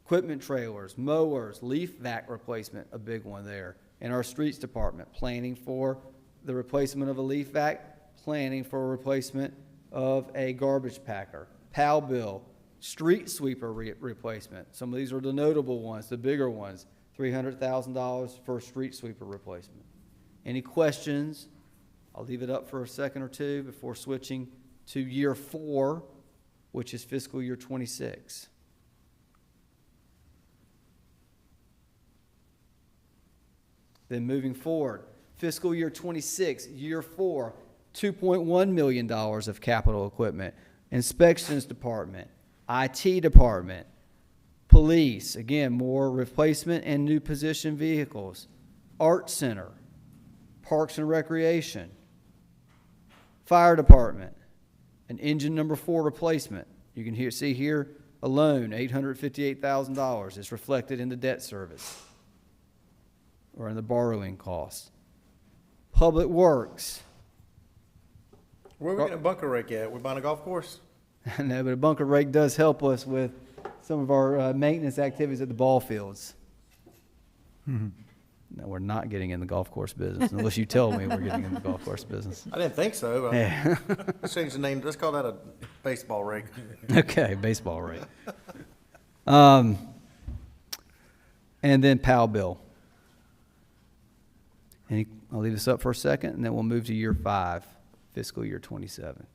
equipment trailers, mowers, leaf vac replacement, a big one there. In our streets department, planning for the replacement of a leaf vac, planning for a replacement of a garbage packer. Plow bill, street sweeper replacement. Some of these are the notable ones, the bigger ones. $300,000 for a street sweeper replacement. Any questions? I'll leave it up for a second or two before switching to year 4, which is fiscal year 26. Then moving forward, fiscal year 26, year 4, $2.1 million of capital equipment, inspections department, IT department, police, again, more replacement and new position vehicles, art center, parks and recreation, fire department, an engine number 4 replacement. You can see here alone, $858,000 is reflected in the debt service or in the borrowing cost. Public works. Where are we getting a bunker rake at? We buying a golf course? No, but a bunker rake does help us with some of our maintenance activities at the ball fields. No, we're not getting in the golf course business, unless you tell me we're getting in the golf course business. I didn't think so. Yeah. Let's change the name. Let's call that a baseball rake. Okay, baseball rake. And then Plow bill. I'll leave this up for a second, and then we'll move to year 5, fiscal year 27.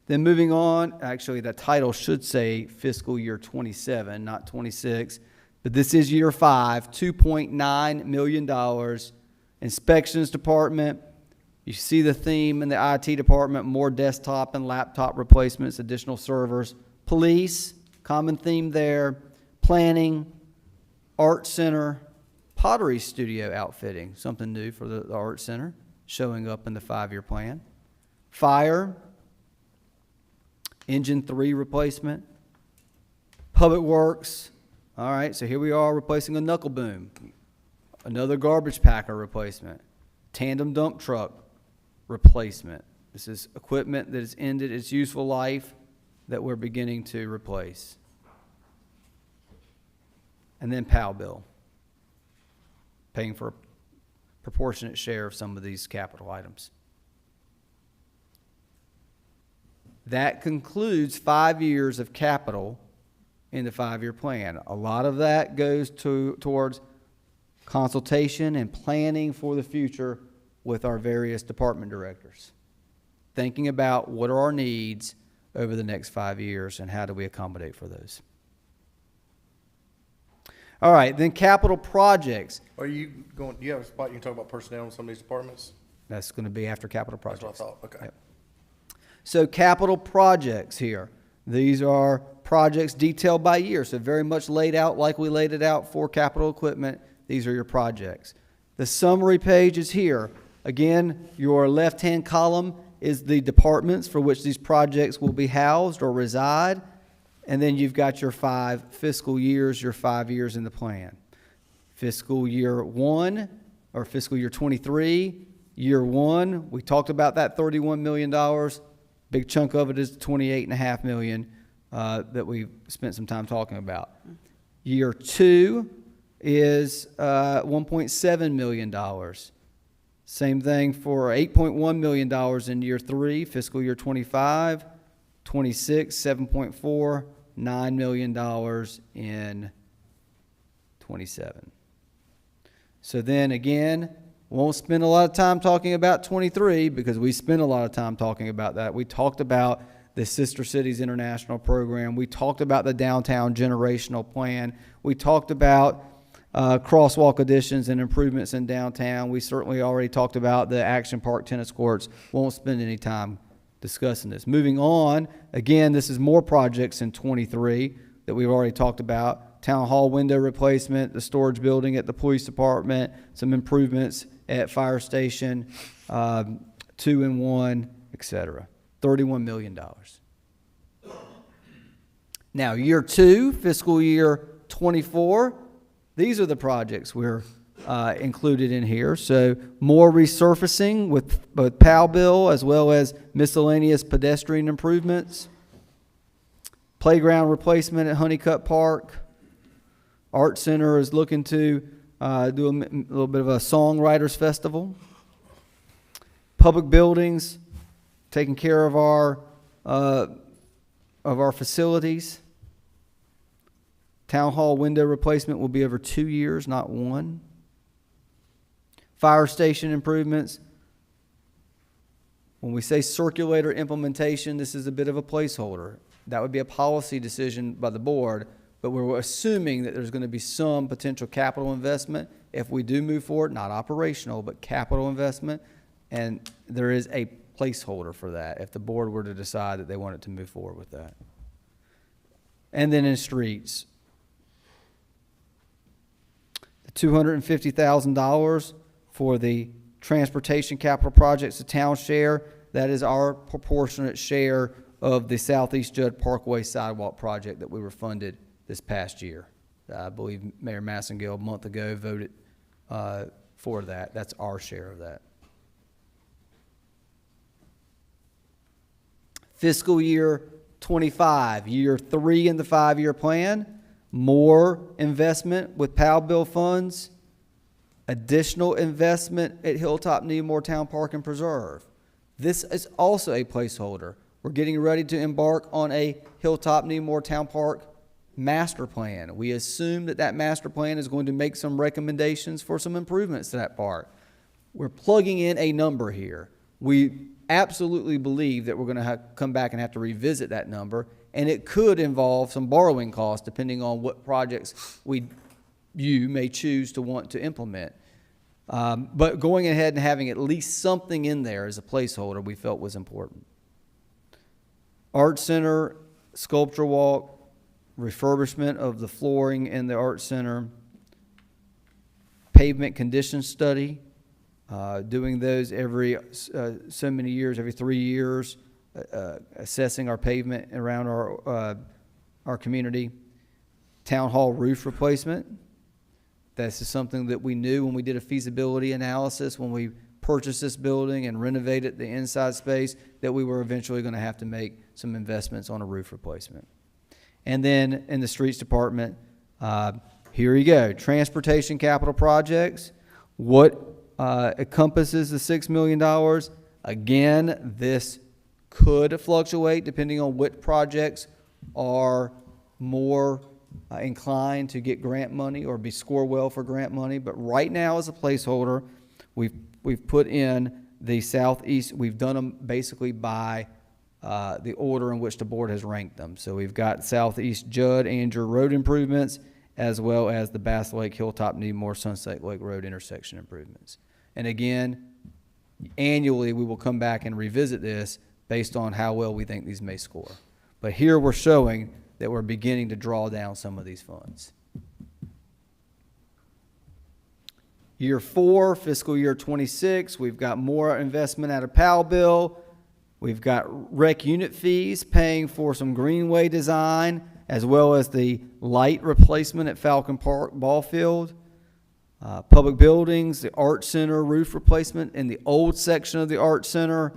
Then moving on, actually the title should say fiscal year 27, not 26, but this is year 5, $2.9 million. Inspections department, you see the theme in the IT department, more desktop and laptop replacements, additional servers. Police, common theme there. Planning, art center, pottery studio outfitting, something new for the art center, showing up in the 5-year plan. Fire, engine 3 replacement. Public works, all right, so here we are replacing a knuckle boom. Another garbage packer replacement. Tandem dump truck replacement. This is equipment that has ended its useful life that we're beginning to replace. And then Plow bill, paying for a proportionate share of some of these capital items. That concludes 5 years of capital in the 5-year plan. A lot of that goes towards consultation and planning for the future with our various department directors. Thinking about what are our needs over the next 5 years and how do we accommodate for those. All right, then capital projects. Are you going, do you have a spot you can talk about personnel in some of these departments? That's going to be after capital That's projects. what I thought, okay. Yep. So capital projects here. These are projects detailed by year, so very much laid out like we laid it out for capital equipment. These are your projects. The summary page is here. Again, your left-hand column is the departments for which these projects will be housed or reside. And then you've got your 5 fiscal years, your 5 years in the plan. Fiscal year 1, or fiscal year 23, Year one, we talked about that $31 million. Big chunk of it is $28.5 million that we spent some time talking about. Year two is $1.7 million. Same thing for $8.1 million in year three, fiscal year 25, 26, $7.4, $9 million in 27. So then again, won't spend a lot of time talking about 23 because we spent a lot of time talking about that. We talked about the Sister Cities International Program. We talked about the downtown generational plan. We talked about crosswalk additions and improvements in downtown. We certainly already talked about the Action Park tennis courts. Won't spend any time discussing this. Moving on, again, this is more projects in 23 that we've already talked about. Town hall window replacement, the storage building at the police department, some improvements at fire station, 2-in-1, etc. $31 million. Now, year two, fiscal year 24, these are the projects we're included in here. So more resurfacing with both Plow bill as well as miscellaneous pedestrian improvements. Playground replacement at Honeycutt Park. Art Center is looking to do a little bit of a songwriters festival. Public buildings, taking care of our facilities. Town hall window replacement will be over 2 years, not 1. Fire station improvements. When we say circulator implementation, this is a bit of a placeholder. That would be a policy decision by the board, but we're assuming that there's going to be some potential capital investment if we do move forward, not operational, but capital investment, and there is a placeholder for that if the board were to decide that they wanted to move forward with that. And then in streets, the $250,000 for the transportation capital projects, the town share, that is our proportionate share of the Southeast Judd Parkway sidewalk project that we were funded this past year. I believe Mayor Massengill a month ago voted for that. That's our share of that. Fiscal year 25, year 3 in the 5-year plan, more investment with Plow bill funds, additional investment at Hilltop, Newmore Town Park and Preserve. This is also a placeholder. We're getting ready to embark on a Hilltop, Newmore Town Park master plan. We assume that that master plan is going to make some recommendations for some improvements to that park. We're plugging in a number here. We absolutely believe that we're going to come back and have to revisit that number, and it could involve some borrowing costs depending on what projects you may choose to want to implement. But going ahead and having at least something in there as a placeholder we felt was important. Art Center, Sculpture Walk, refurbishment of the flooring in the Art Center, pavement condition study, doing those every so many years, every 3 years, assessing our pavement around our community. Town hall roof replacement. This is something that we knew when we did a feasibility analysis, when we purchased this building and renovated the inside space, that we were eventually going to have to make some investments on a roof replacement. And then in the streets department, here you go, transportation capital projects. What encompasses the $6 million? Again, this could fluctuate depending on what projects are more inclined to get grant money or score well for grant money. But right now, as a placeholder, we've put in the southeast. We've done them basically by the order in which the board has ranked them. So we've got Southeast Judd, Andrew Road improvements, as well as the Bass Lake, Hilltop, Newmore, Sunset Lake Road intersection improvements. And again, annually we will come back and revisit this based on how well we think these may score. But here we're showing that we're beginning to draw down some of these funds. Year 4, fiscal year 26, we've got more investment out of Plow bill. We've got rec unit fees paying for some greenway design, as well as the light replacement at Falcon Park ball field. Public buildings, the Art Center roof replacement in the old section of the Art Center.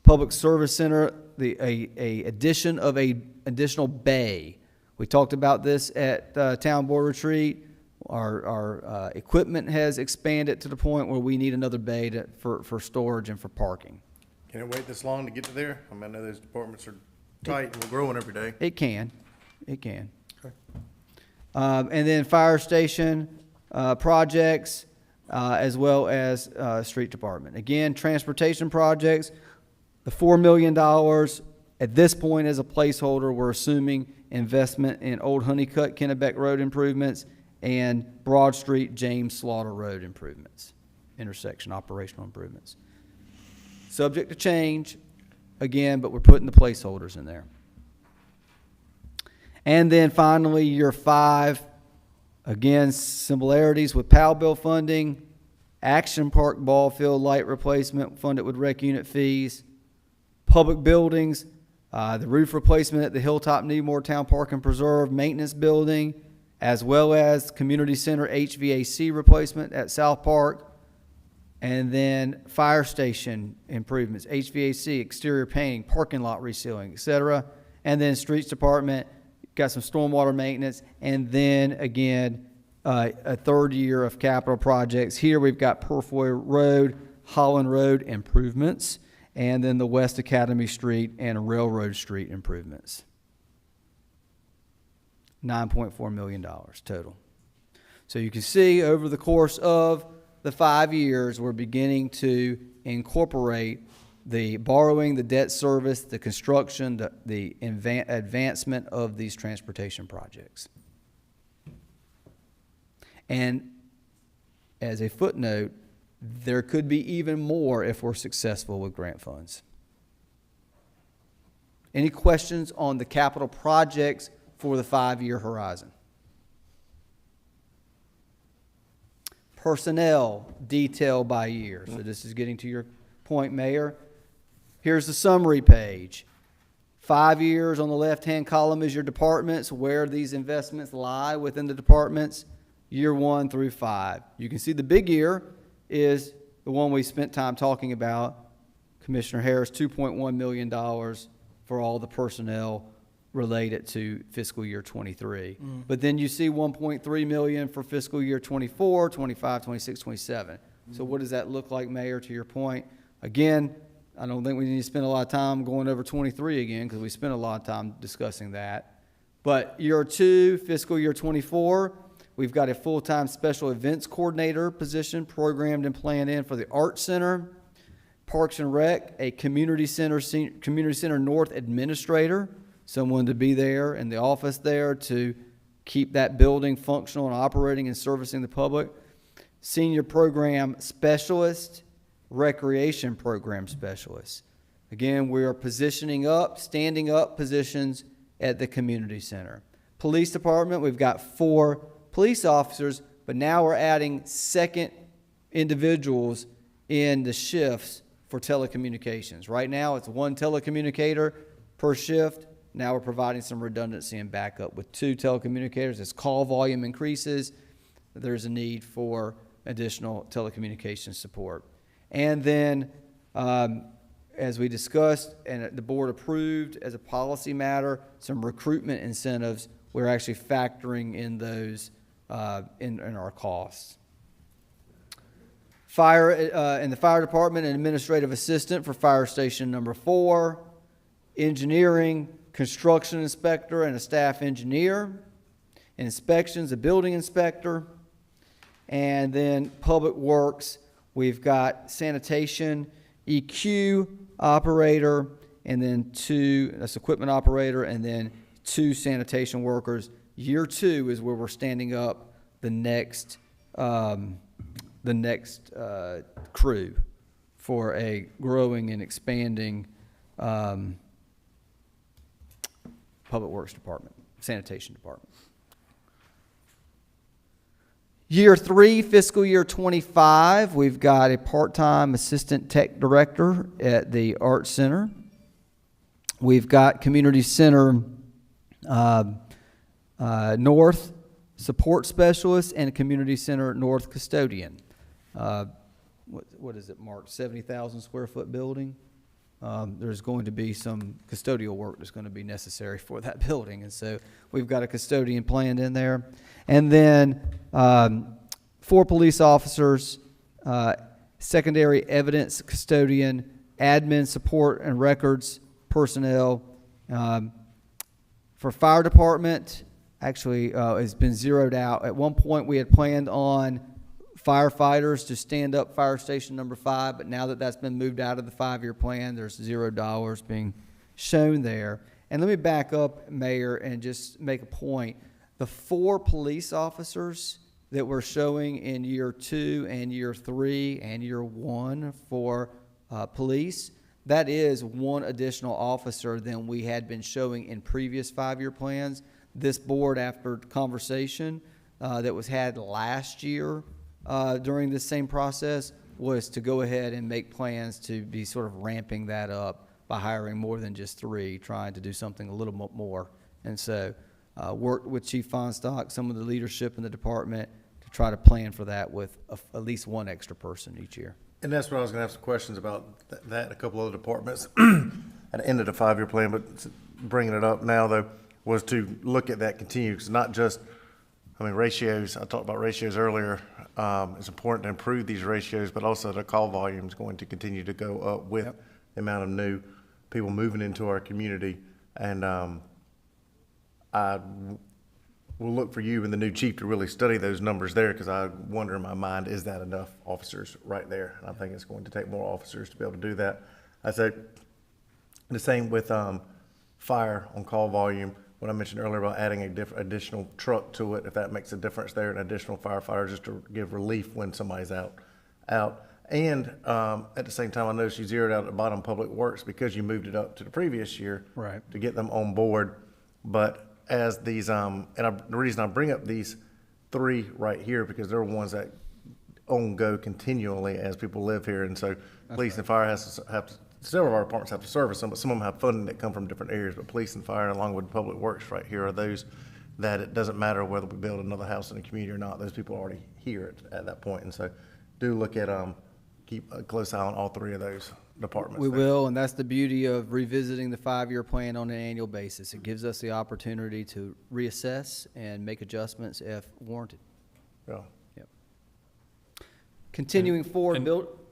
Public Service Center, a addition of a additional bay. We talked about this at Town Board Retreat. Our equipment has expanded to the point where we need another bay for storage and for parking. Can it wait this long to get to there? I mean, I know those departments are tight and we're growing every day. It can. Okay. And then fire station projects, as well as street department. Again, transportation projects, the $4 million at this point as a placeholder, we're assuming investment in Old Honeycutt, Kennebec Road improvements, and Broad Street, James Slaughter Road improvements, intersection operational improvements. Subject to change, again, but we're putting the placeholders in there. And then finally, year 5, again, similarities with Plow bill funding, Action Park ball field light replacement funded with rec unit fees, public buildings, the roof replacement at the Hilltop Newmore Town Park and Preserve maintenance building, as well as community center HVAC replacement at South Park, and then fire station improvements, HVAC, exterior painting, parking lot resealing, etc. And then streets department, got some stormwater maintenance, and then again, a third year of capital projects. Here we've got Purfoy Road, Holland Road improvements, and then the West Academy Street and Railroad Street improvements. $9.4 million total. So you can see over the course of the 5 years, we're beginning to incorporate the borrowing, the debt service, the construction, the advancement of these transportation projects. And as a footnote, there could be even more if we're successful with grant funds. Any questions on the capital projects for the 5-year horizon? Personnel detail by year. So this is getting to your point, Mayor. Here's the summary page. 5 years on the left-hand column is your departments, where these investments lie within the departments, year 1 through 5. You can see the big year is the one we spent time talking about. Commissioner Harris, $2.1 million for all the personnel related to fiscal year 23. But then you see $1.3 million for fiscal year 24, 25, 26, 27. So what does that look like, Mayor, to your point? Again, I don't think we need to spend a lot of time going over 23 again, because we spent a lot of time discussing that. But year 2, fiscal year 24, we've got a full-time special events coordinator position programmed and planned in for the Art Center. Parks and Rec, a community center north administrator, someone to be there in the office there to keep that building functional and operating and servicing the public. Senior program specialist, recreation program specialist. Again, we are positioning up, standing up positions at the community center. Police department, we've got 4 police officers, but now we're adding second individuals in the shifts for telecommunications. Right now, it's 1 telecommunicator per shift. Now we're providing some redundancy and backup with 2 telecommunicators. As call volume increases, there's a need for additional telecommunications support. And then, as we discussed and the board approved as a policy matter, some recruitment incentives, we're actually factoring in those in our costs. Fire in the fire department, an administrative assistant for fire station number 4, engineering, construction inspector and a staff engineer, inspections, a building inspector, and then public works, we've got sanitation, EQ operator, and then 2, that's equipment operator, and then 2 sanitation workers. Year 2 is where we're standing up the next crew for a growing and expanding public works department, sanitation department. Year 3, fiscal year 25, we've got a part-time assistant tech director at the Art Center. We've got community center north, support specialist, and community center north custodian. What is it, Mark, 70,000 square foot building? There's going to be some custodial work that's going to be necessary for that building, and so we've got a custodian planned in there. And then 4 police officers, secondary evidence custodian, admin support and records personnel. For fire department, actually, it's been zeroed out. At one point, we had planned on firefighters to stand up fire station number 5, but now that that's been moved out of the 5-year plan, there's $0 being shown there. And let me back up, Mayor, and just make a point. The 4 police officers that we're showing in year 2 and year 3 and year 1 for police, that is 1 additional officer than we had been showing in previous 5-year plans. This board, after conversation that was had last year during this same process, was to go ahead and make plans to be sort of ramping that up by hiring more than just 3, trying to do something a little more. And so worked with Chief Feinstock, some of the leadership in the department, to try to plan for that with at least 1 extra person each year. And that's what I was going to have some questions about, that and a couple other departments at the end of the 5-year plan, but bringing it up now, though, was to look at that continue, because not just, ratios, I talked about ratios earlier. It's important to improve these ratios, but also the call volume is going to continue to go up with the amount of new people moving into our community. And I will look for you and the new chief to really study those numbers there, because I wonder in my mind, is that enough officers right there? And I think it's going to take more officers to be able to do that. I say the same with fire on call volume. What I mentioned earlier about adding a additional truck to it, if that makes a difference there, an additional firefighter just to give relief when somebody's out. And at the same time, I noticed you zeroed out at the bottom Public Works because you moved it up to the previous year to get them on board. But as these, the reason I bring up these 3 right here, because they're ones that go continually as people live here. And so police and fire several of our departments have to service them, but some of them have funding that come from different areas. But police and fire, along with Public Works right here, are those that it doesn't matter whether we build another house in the community or not. Those people are already here at that point. And so do look at, keep a close eye on all 3 of those departments. We will, and that's the beauty of revisiting the 5-year plan on an annual basis. It gives us the opportunity to reassess and make adjustments if warranted. Yeah. Yep. Continuing forward,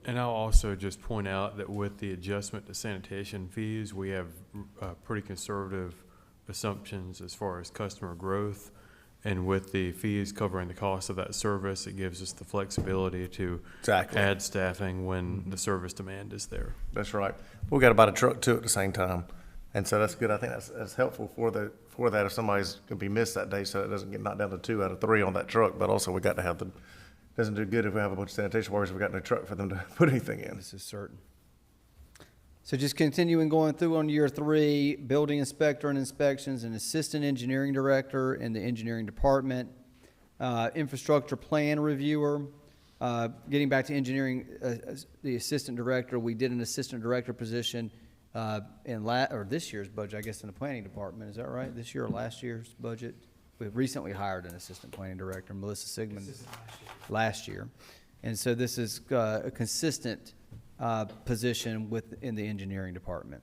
And I'll also just point out that with the adjustment to sanitation fees, we have pretty conservative assumptions as far as customer growth. And with the fees covering the cost of that service, it gives us the flexibility to add staffing when the service demand is there. That's right. We got to buy a truck too at the same time. And so that's good. I think that's helpful for that if somebody's going to be missed that day, so it doesn't get knocked down to 2 out of 3 on that truck. But also we got to have doesn't do good if we have a bunch of sanitation workers, we got no truck for them to put anything in. This is certain. So just continuing going through on year 3, building inspector and inspections, and assistant engineering director in the engineering department, infrastructure plan reviewer. Getting back to engineering, the assistant director, we did an assistant director position in this year's budget, I guess, in the planning department. Is that right? This year or last year's budget? We've recently hired an assistant planning director, Melissa Sigmund, last year. And so this is a consistent position within the engineering department.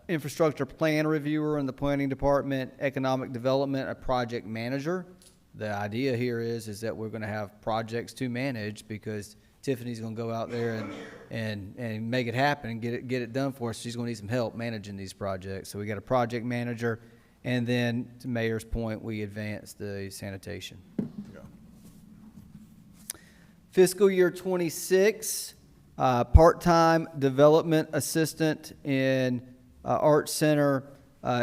Infrastructure plan reviewer in the planning department, economic development, a project manager. The idea here is that we're going to have projects to manage, because Tiffany's going to go out there and make it happen and get it done for us. She's going to need some help managing these projects. So we got a project manager. And then, to Mayor's point, we advanced the sanitation. Yeah. Fiscal year 26, part-time development assistant in Art Center,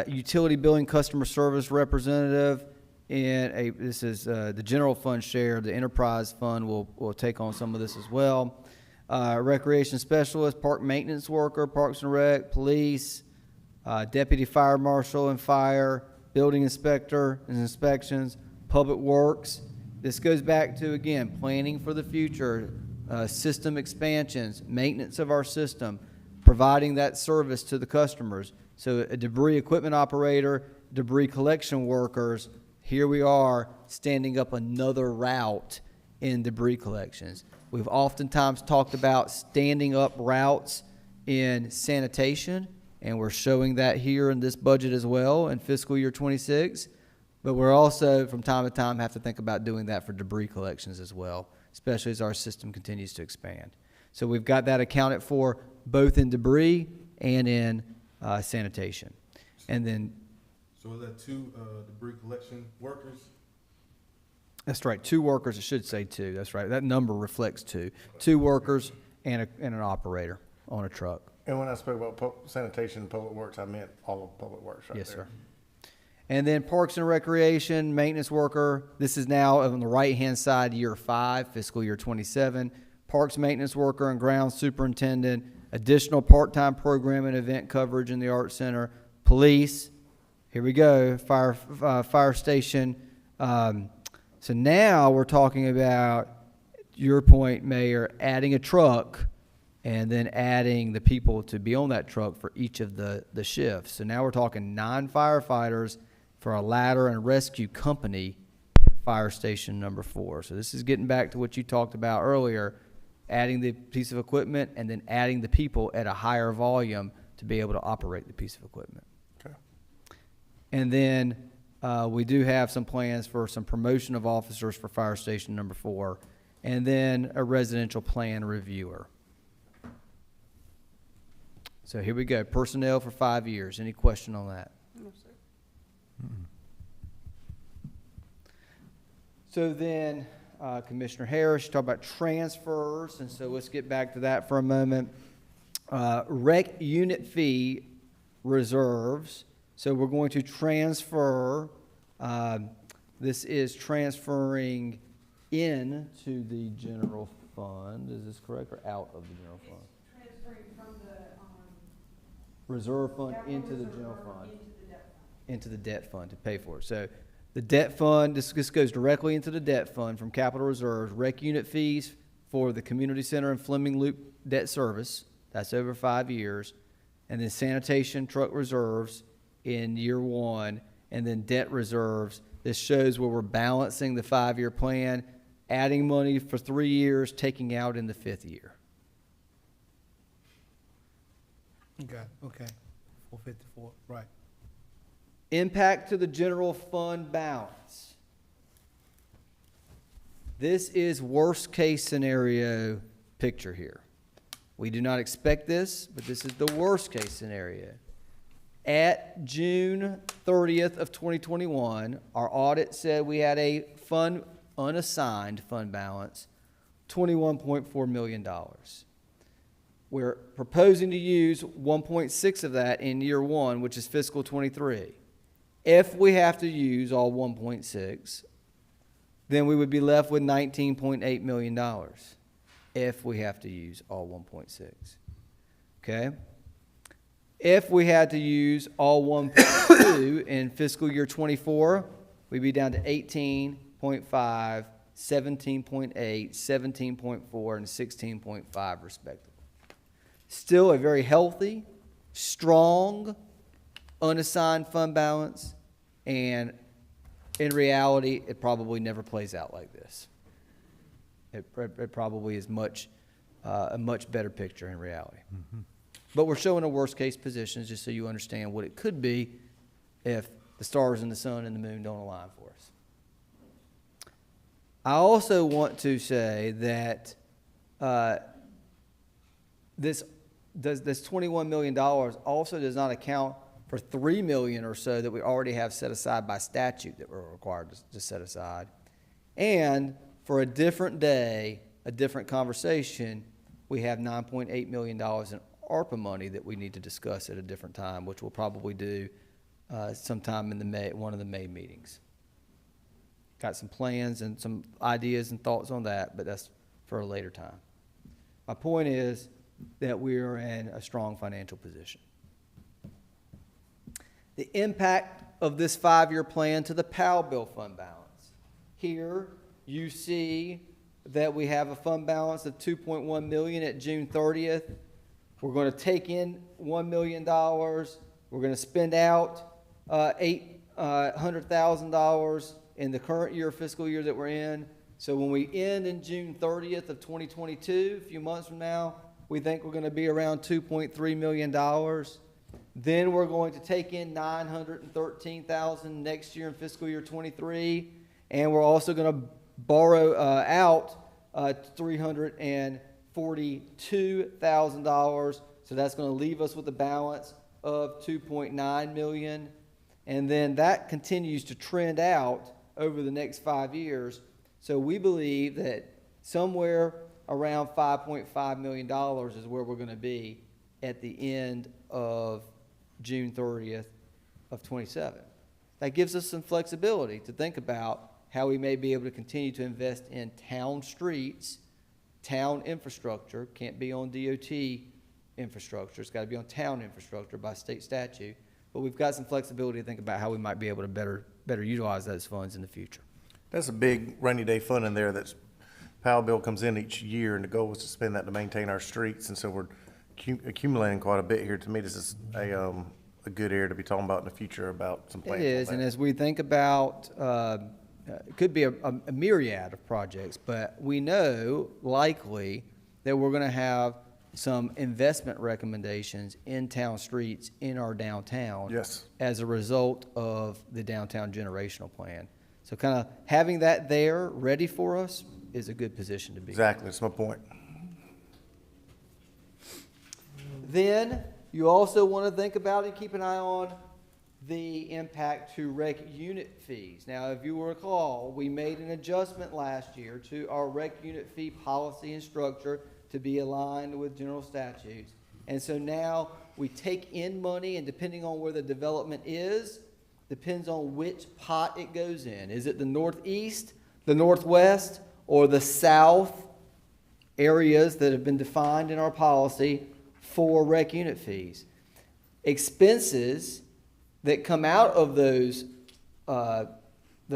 utility billing customer service representative, and this is the general fund share. The enterprise fund will take on some of this as well. Recreation specialist, park maintenance worker, Parks and Rec, police, deputy fire marshal and fire, building inspector and inspections, public works. This goes back to, again, planning for the future, system expansions, maintenance of our system, providing that service to the customers. So a debris equipment operator, debris collection workers, Here we are standing up another route in debris collections. We've oftentimes talked about standing up routes in sanitation, and we're showing that here in this budget as well in fiscal year 26. But we're also, from time to time, have to think about doing that for debris collections as well, especially as our system continues to expand. So we've got that accounted for both in debris and in sanitation. And then, So is that two debris collection workers? that's right, 2 workers, it should say 2, that's right. That number reflects 2. 2 workers and an operator on a truck. And when I spoke about sanitation and public works, I meant all of public works right there. Yes, sir. And then Parks and Recreation, maintenance worker, this is now on the right-hand side, year 5, fiscal year 27. Parks maintenance worker and grounds superintendent, additional part-time program and event coverage in the Arts Center, police, here we go, fire station. So now we're talking about, your point, Mayor, adding a truck and then adding the people to be on that truck for each of the shifts. So now we're talking 9 firefighters for a ladder and rescue company in fire station number 4. So this is getting back to what you talked about earlier, adding the piece of equipment and then adding the people at a higher volume to be able to operate the piece of equipment. Okay. And then we do have some plans for some promotion of officers for fire station number 4, and then a residential plan reviewer. So here we go, personnel for 5 years. Any question on that? No, sir. So then, Commissioner Harris, you talked about transfers, and so let's get back to that for a moment. Rec unit fee reserves. So we're going to transfer, this is transferring into the general fund. Is this correct, or out of the general fund? It's transferring from the, Reserve fund capital into the reserve general fund fund. into the debt fund. Into the debt fund to pay for it. So the debt fund, this goes directly into the debt fund from capital reserves. Rec unit fees for the community center and Fleming Loop debt service, that's over 5 years. And then sanitation truck reserves in year 1, and then debt reserves. This shows where we're balancing the 5-year plan, adding money for 3 years, taking out in the 5th year. Okay, 454, right. Impact to the general fund balance. This is worst case scenario picture here. We do not expect this, but this is the worst case scenario. At June 30th of 2021, our audit said we had a fund, unassigned fund balance, $21.4 million. We're proposing to use 1.6 of that in year 1, which is fiscal 23. If we have to use all 1.6, then we would be left with $19.8 million if we have to use all 1.6. Okay? If we had to use all 1.2 in fiscal year 24, we'd be down to 18.5, 17.8, 17.4, and 16.5 respectively. Still a very healthy, strong, unassigned fund balance, and in reality, it probably never plays out like this. It probably is a much better picture in reality. Mm-hmm. But we're showing a worst-case position just so you understand what it could be if the stars and the sun and the moon don't align for us. I also want to say that this $21 million also does not account for $3 million or so that we already have set aside by statute that we're required to set aside. And for a different day, a different conversation, we have $9.8 million in ARPA money that we need to discuss at a different time, which we'll probably do sometime in one of the May meetings. Got some plans and some ideas and thoughts on that, but that's for a later time. My point is that we are in a strong financial position. The impact of this 5-year plan to the Plow bill fund balance. Here you see that we have a fund balance of $2.1 million at June 30th. We're going to take in $1 million. We're going to spend out $100,000 in the current year, fiscal year that we're in. So when we end in June 30th of 2022, a few months from now, we think we're going to be around $2.3 million. Then we're going to take in $913,000 next year in fiscal year 23, and we're also going to borrow out $342,000. So that's going to leave us with a balance of $2.9 million. And then that continues to trend out over the next 5 years. So we believe that somewhere around $5.5 million is where we're going to be at the end of June 30th of 27. That gives us some flexibility to think about how we may be able to continue to invest in town streets, town infrastructure. Can't be on DOT infrastructure. It's got to be on town infrastructure by state statute. But we've got some flexibility to think about how we might be able to better utilize those funds in the future. There's a big rainy day fund in there that's, Powell bill comes in each year, and the goal is to spend that to maintain our streets, and so we're accumulating quite a bit here. To me, this is a good area to be talking about in the future about some plans. It is, and as we think about, it could be a myriad of projects, but we know likely that we're going to have some investment recommendations in town streets in our downtown. Yes. As a result of the downtown generational plan. So kind of having that there ready for us is a good position to be in. Exactly, that's my point. Then you also want to think about and keep an eye on the impact to rec unit fees. Now, if you recall, we made an adjustment last year to our rec unit fee policy and structure to be aligned with general statutes. And so now we take in money, and depending on where the development is, depends on which pot it goes in. Is it the northeast, the northwest, or the south areas that have been defined in our policy for rec unit fees? Expenses that come out of those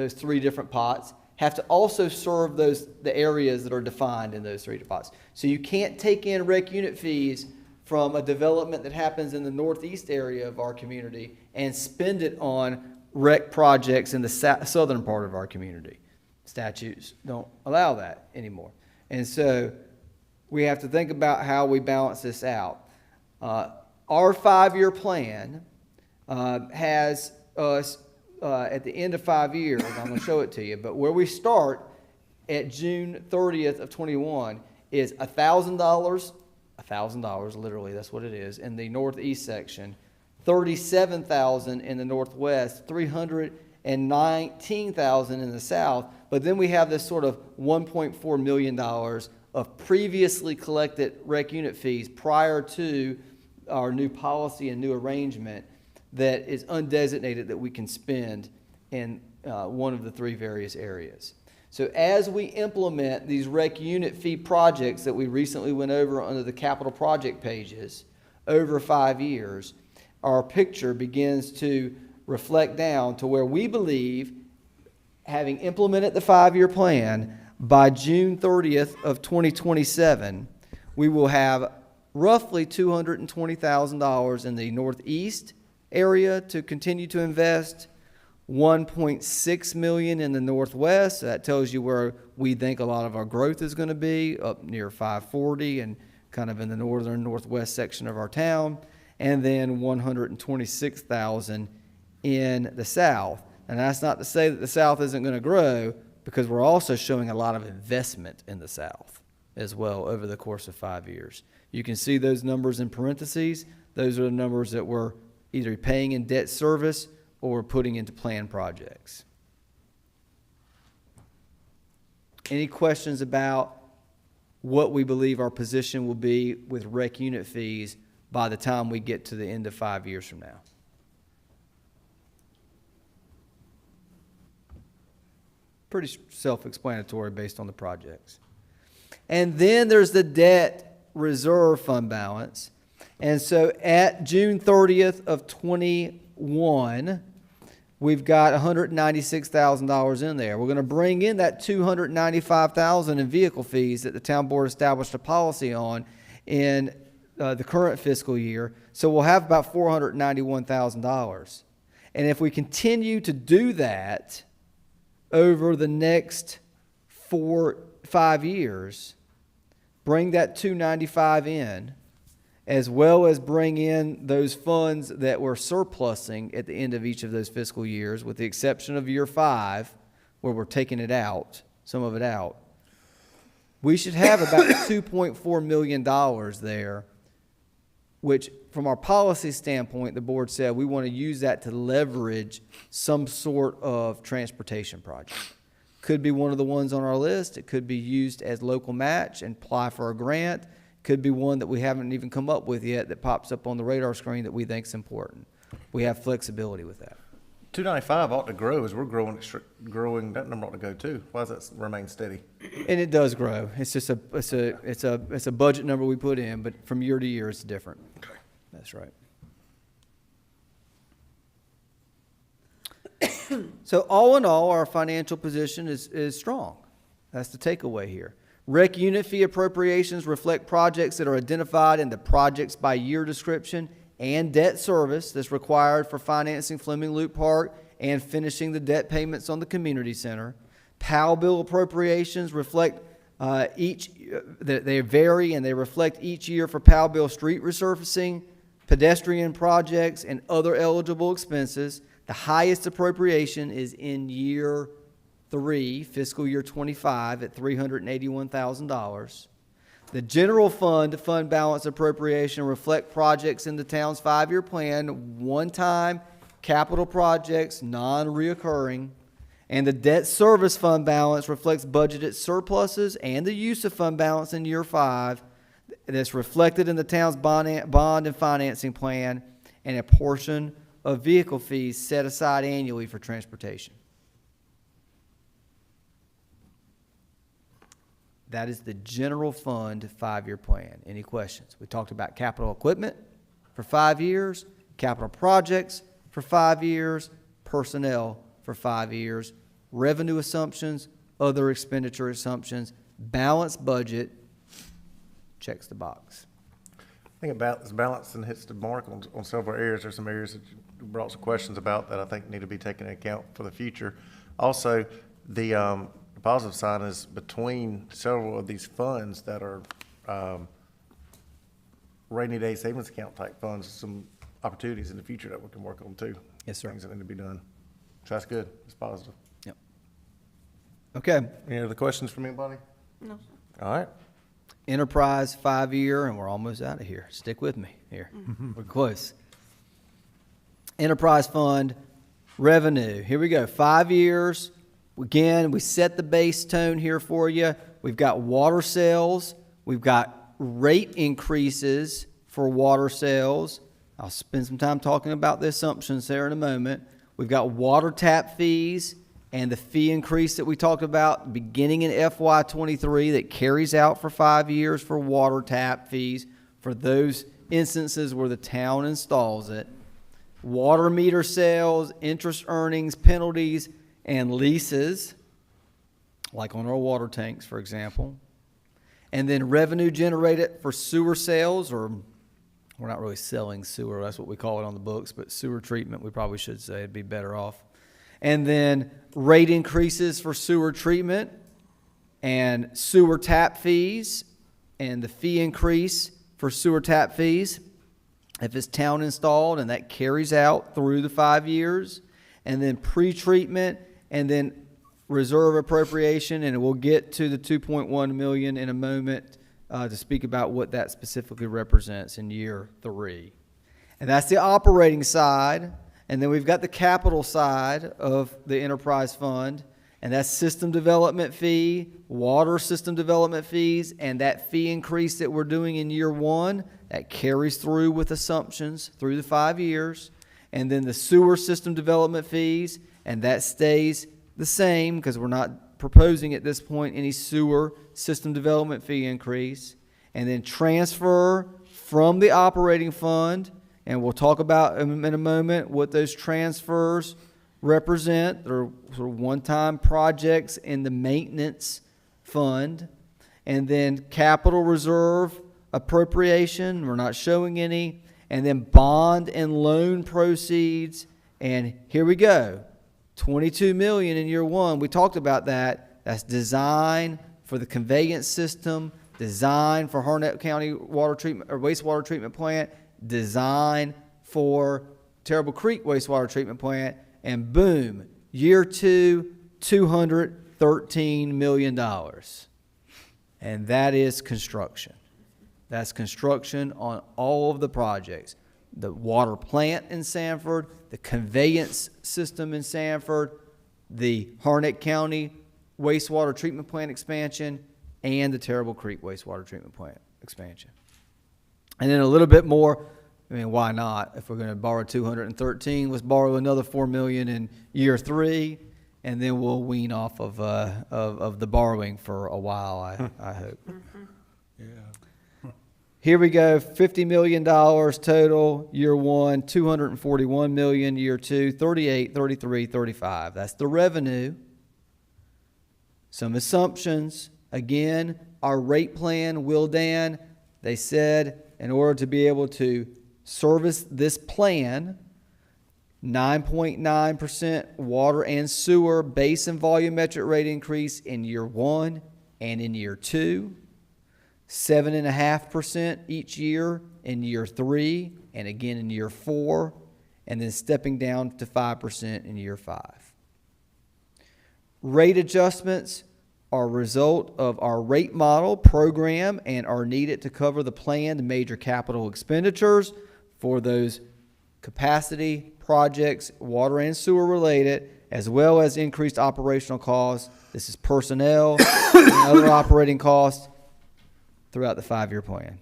three different pots have to also serve the areas that are defined in those three pots. So you can't take in rec unit fees from a development that happens in the northeast area of our community and spend it on rec projects in the southern part of our community. Statutes don't allow that anymore. And so we have to think about how we balance this out. Our 5-year plan has us at the end of 5 years, I'm going to show it to you, but where we start at June 30th of 21 is $1,000, literally, that's what it is, in the northeast section, $37,000 in the northwest, $319,000 in the south, but then we have this sort of $1.4 million of previously collected rec unit fees prior to our new policy and new arrangement that is undesignated that we can spend in one of the three various areas. So as we implement these rec unit fee projects that we recently went over under the capital project pages over 5 years, our picture begins to reflect down to where we believe, having implemented the 5-year plan, by June 30th of 2027, we will have roughly $220,000 in the northeast area to continue to invest, $1.6 million in the northwest. So that tells you where we think a lot of our growth is going to be, up near 540 and kind of in the northern northwest section of our town, and then $126,000 in the south. And that's not to say that the south isn't going to grow, because we're also showing a lot of investment in the south as well over the course of 5 years. You can see those numbers in parentheses. Those are the numbers that we're either paying in debt service or putting into planned projects. Any questions about what we believe our position will be with rec unit fees by the time we get to the end of 5 years from now? Pretty self-explanatory based on the projects. And then there's the debt reserve fund balance. And so at June 30th of 21, we've got $196,000 in there. We're going to bring in that $295,000 in vehicle fees that the town board established a policy on in the current fiscal year. So we'll have about $491,000. And if we continue to do that over the next 5 years, bring that 295 in, as well as bring in those funds that we're surplusing at the end of each of those fiscal years, with the exception of year 5, where we're taking it out, some of it out, we should have about $2.4 million there, which from our policy standpoint, the board said we want to use that to leverage some sort of transportation project. Could be one of the ones on our list. It could be used as local match and apply for a grant. Could be one that we haven't even come up with yet that pops up on the radar screen that we think is important. We have flexibility with that. 295 ought to grow as we're growing, that number ought to go too. Why does that remain steady? And it does grow. It's just it's a budget number we put in, but from year to year it's different. Okay. That's right. So all in all, our financial position is strong. That's the takeaway here. Rec unit fee appropriations reflect projects that are identified in the projects by year description and debt service that's required for financing Fleming Loop Park and finishing the debt payments on the community center. POW bill appropriations reflect they vary and they reflect each year for POW bill street resurfacing, pedestrian projects, and other eligible expenses. The highest appropriation is in year 3, fiscal year 25, at $381,000. The general fund balance appropriation reflect projects in the town's 5-year plan, one-time capital projects, non-reoccurring. And the debt service fund balance reflects budgeted surpluses and the use of fund balance in year 5 that's reflected in the town's bond and financing plan, and a portion of vehicle fees set aside annually for transportation. That is the general fund 5-year plan. Any questions? We talked about capital equipment for 5 years, capital projects for 5 years, personnel for 5 years, revenue assumptions, other expenditure assumptions, balanced budget, checks the box. I think about this balance and hits the mark on several areas. There's some areas that you brought some questions about that I think need to be taken into account for the future. Also, the positive sign is between several of these funds that are rainy day savings account type funds, some opportunities in the future that we can work on too. Yes, sir. Things that need to be done. So that's good. It's positive. Yep. Okay. Any other questions from anybody? No. All right. Enterprise 5-year, and we're almost out of here. Stick with me here. We're close. Enterprise fund revenue. Here we go. 5 years. Again, we set the base tone here for you. We've got water sales. We've got rate increases for water sales. I'll spend some time talking about the assumptions there in a moment. We've got water tap fees and the fee increase that we talked about beginning in FY23 that carries out for 5 years for water tap fees for those instances where the town installs it. Water meter sales, interest earnings, penalties, and leases, like on our water tanks, for example. And then revenue generated for sewer sales, or we're not really selling sewer, that's what we call it on the books, but sewer treatment, we probably should say, it'd be better off. And then rate increases for sewer treatment and sewer tap fees, and the fee increase for sewer tap fees if it's town installed, and that carries out through the 5 years. And then pre-treatment, and then reserve appropriation, and we'll get to the $2.1 million in a moment to speak about what that specifically represents in year 3. And that's the operating side. And then we've got the capital side of the enterprise fund, and that's system development fee, water system development fees, and that fee increase that we're doing in year 1, that carries through with assumptions through the 5 years. And then the sewer system development fees, and that stays the same because we're not proposing at this point any sewer system development fee increase. And then transfer from the operating fund, and we'll talk about in a moment what those transfers represent. They're sort of one-time projects in the maintenance fund. And then capital reserve appropriation, we're not showing any. And then bond and loan proceeds And here we go, 22 million in year one. We talked about that. That's design for the conveyance system, design for Harnett County water treatment or wastewater treatment plant, design for Terrible Creek wastewater treatment plant, and boom, year two, $213 million. And that is construction. That's construction on all of the projects. The water plant in Sanford, the conveyance system in Sanford, the Harnett County wastewater treatment plant expansion, and the Terrible Creek wastewater treatment plant expansion. And then a little bit more, I mean, why not? If we're going to borrow 213, let's borrow another $4 million in year three, and then we'll wean off of the borrowing for a while, I hope. Yeah. Here we go, $50 million total, year one, $241 million, year two, 38, 33, 35. That's the revenue. Some assumptions. Again, our rate plan, Wildan, they said in order to be able to service this plan, 9.9% water and sewer base and volumetric rate increase in year one and in year two. 7.5% each year in year three and again in year four, and then stepping down to 5% in year five. Rate adjustments are a result of our rate model program and are needed to cover the planned major capital expenditures for those capacity projects, water and sewer related, as well as increased operational costs. This is personnel and other operating costs throughout the 5-year plan.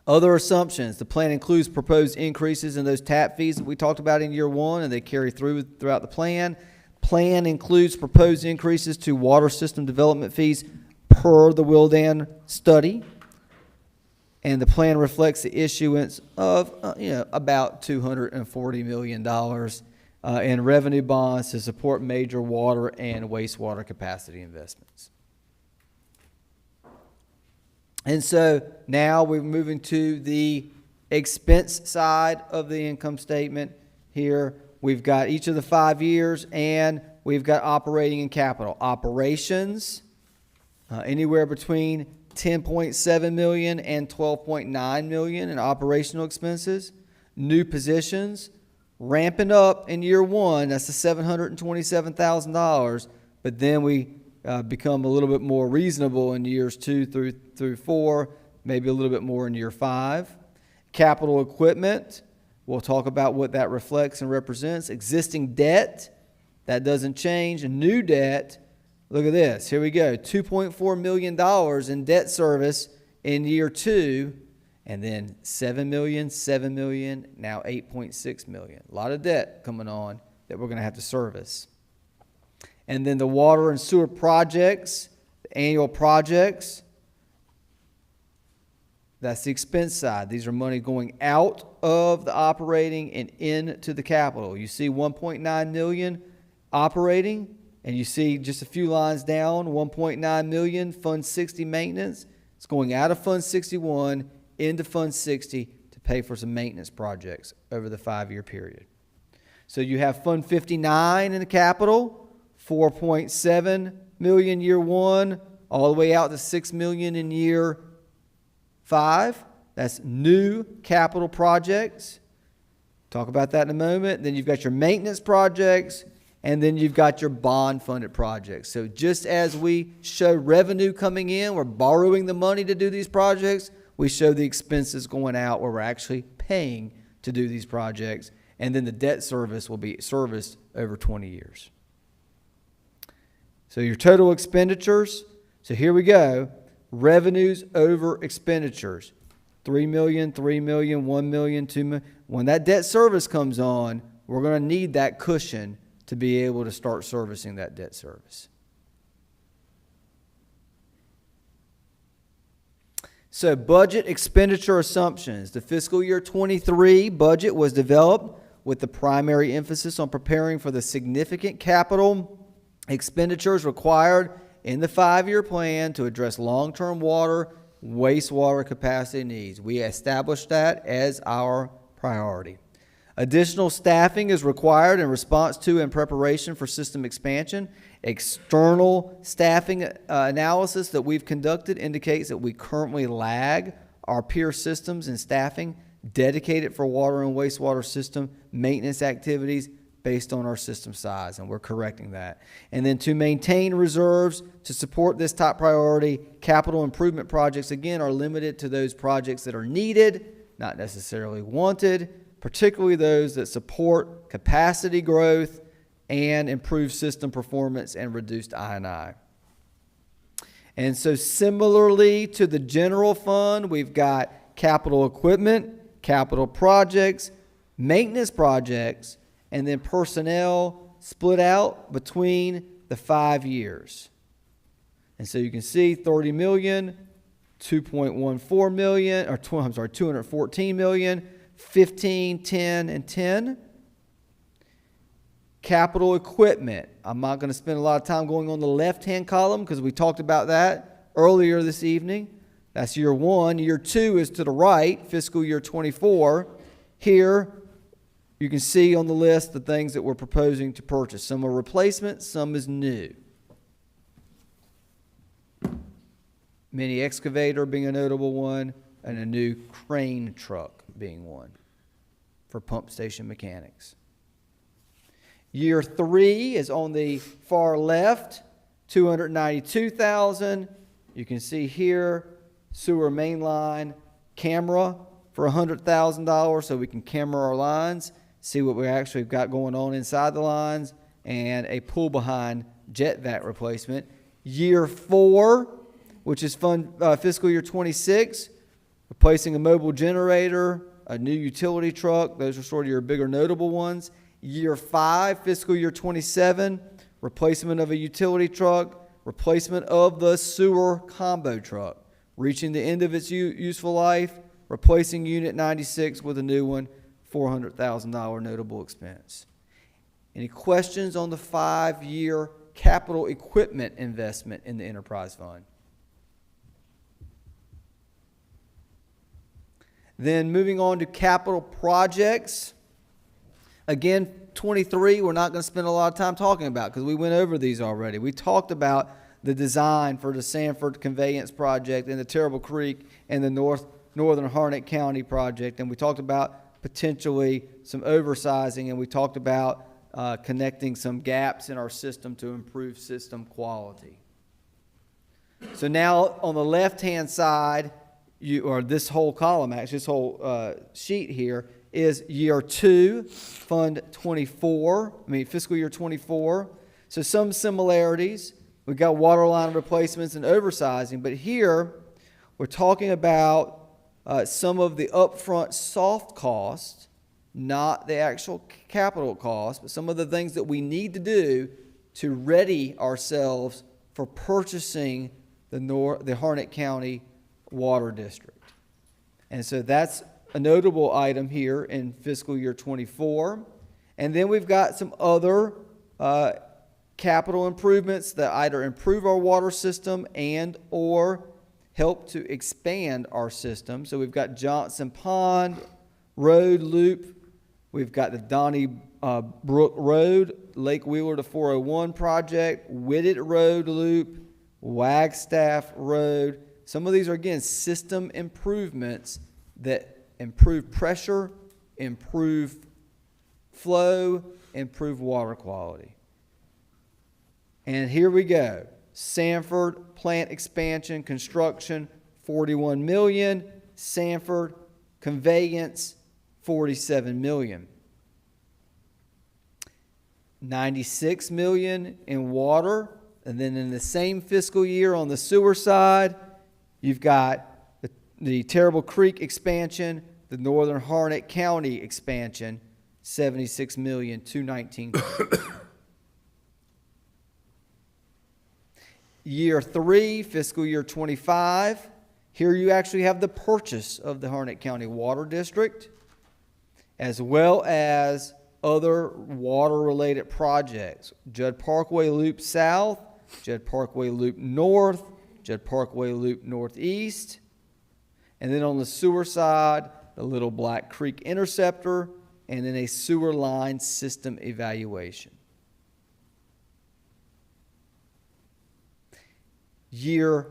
Other assumptions. The plan includes proposed increases in those tap fees that we talked about in year one, and they carry throughout the plan. Plan includes proposed increases to water system development fees per the Wildan study. And the plan reflects the issuance of about $240 million in revenue bonds to support major water and wastewater capacity investments. And so now we're moving to the expense side of the income statement here. We've got each of the 5 years, and we've got operating and capital. Operations, anywhere between $10.7 million and $12.9 million in operational expenses. New positions, ramping up in year one, that's the $727,000, but then we become a little bit more reasonable in years 2 through 4, maybe a little bit more in year 5. Capital equipment, we'll talk about what that reflects and represents. Existing debt, that doesn't change. And new debt, look at this. Here we go. $2.4 million in debt service in year 2, and then $7 million, $7 million, now $8.6 million. A lot of debt coming on that we're going to have to service. And then the water and sewer projects, the annual projects, that's the expense side. These are money going out of the operating and into the capital. You see $1.9 million operating, and you see just a few lines down, $1.9 million Fund 60 maintenance. It's going out of Fund 61 into Fund 60 to pay for some maintenance projects over the 5-year period. So you have Fund 59 in the capital, $4.7 million year 1, all the way out to $6 million in year 5. That's new capital projects. Talk about that in a moment. Then you've got your maintenance projects, and then you've got your bond-funded projects. So just as we show revenue coming in, we're borrowing the money to do these projects, we show the expenses going out where we're actually paying to do these projects, and then the debt service will be serviced over 20 years. So your total expenditures, so here we go, revenues over expenditures, $3 million, $3 million, $1 million, $2 million. When that debt service comes on, we're going to need that cushion to be able to start servicing that debt service. So budget expenditure assumptions. The fiscal year 23 budget was developed with the primary emphasis on preparing for the significant capital expenditures required in the 5-year plan to address long-term water, wastewater capacity needs. We established that as our priority. Additional staffing is required in response to and preparation for system expansion. External staffing analysis that we've conducted indicates that we currently lag our peer systems in staffing dedicated for water and wastewater system maintenance activities based on our system size, and we're correcting that. And then to maintain reserves to support this top priority, capital improvement projects, again, are limited to those projects that are needed, not necessarily wanted, particularly those that support capacity growth and improve system performance and reduced I&I. And so similarly to the general fund, we've got capital equipment, capital projects, maintenance projects, and then personnel split out between the 5 years. And so you can see 30 million, 2.14 million, or 214 million, 15, 10, and 10. Capital equipment. I'm not going to spend a lot of time going on the left-hand column because we talked about that earlier this evening. That's year 1. Year 2 is to the right, fiscal year 24. Here, you can see on the list the things that we're proposing to purchase. Some are replacement, some is new. Mini excavator being a notable one, and a new crane truck being one for pump station mechanics. Year 3 is on the far left, $292,000. You can see here, sewer main line camera for $100,000 so we can camera our lines, see what we actually got going on inside the lines, and a pull behind jet vac replacement. Year 4, which is fiscal year 26, replacing a mobile generator, a new utility truck. Those are sort of your bigger notable ones. Year 5, fiscal year 27, replacement of a utility truck, replacement of the sewer combo truck, reaching the end of its useful life, replacing Unit 96 with a new one, $400,000 notable expense. Any questions on the 5-year capital equipment investment in the enterprise fund? Then moving on to capital projects. Again, 23, we're not going to spend a lot of time talking about because we went over these already. We talked about the design for the Sanford Conveyance Project and the Terrible Creek and the Northern Harnett County project, and we talked about potentially some oversizing, and we talked about connecting some gaps in our system to improve system quality. So now on the left-hand side, or this whole column, actually, this whole sheet here is year 2, Fund 24, fiscal year 24. So some similarities. We've got water line replacements and oversizing, but here we're talking about some of the upfront soft costs, not the actual capital costs, but some of the things that we need to do to ready ourselves for purchasing the Harnett County Water District. And so that's a notable item here in fiscal year 24. And then we've got some other capital improvements that either improve our water system and or help to expand our system. So we've got Johnson Pond Road Loop. We've got the Donnie Brook Road, Lake Wheeler to 401 project, Whitted Road Loop, Wagstaff Road. Some of these are, again, system improvements that improve pressure, improve flow, improve water quality. And here we go. Sanford plant expansion, construction, $41 million. Sanford conveyance, $47 million. $96 million in water. And then in the same fiscal year on the sewer side, you've got the Terrible Creek expansion, the Northern Harnett County expansion, $76 million, $219. Year 3, fiscal year 25. Here you actually have the purchase of the Harnett County Water District, as well as other water-related projects. Judd Parkway Loop South, Judd Parkway Loop North, Judd Parkway Loop Northeast. And then on the sewer side, the Little Black Creek Interceptor, and then a sewer line system evaluation. Year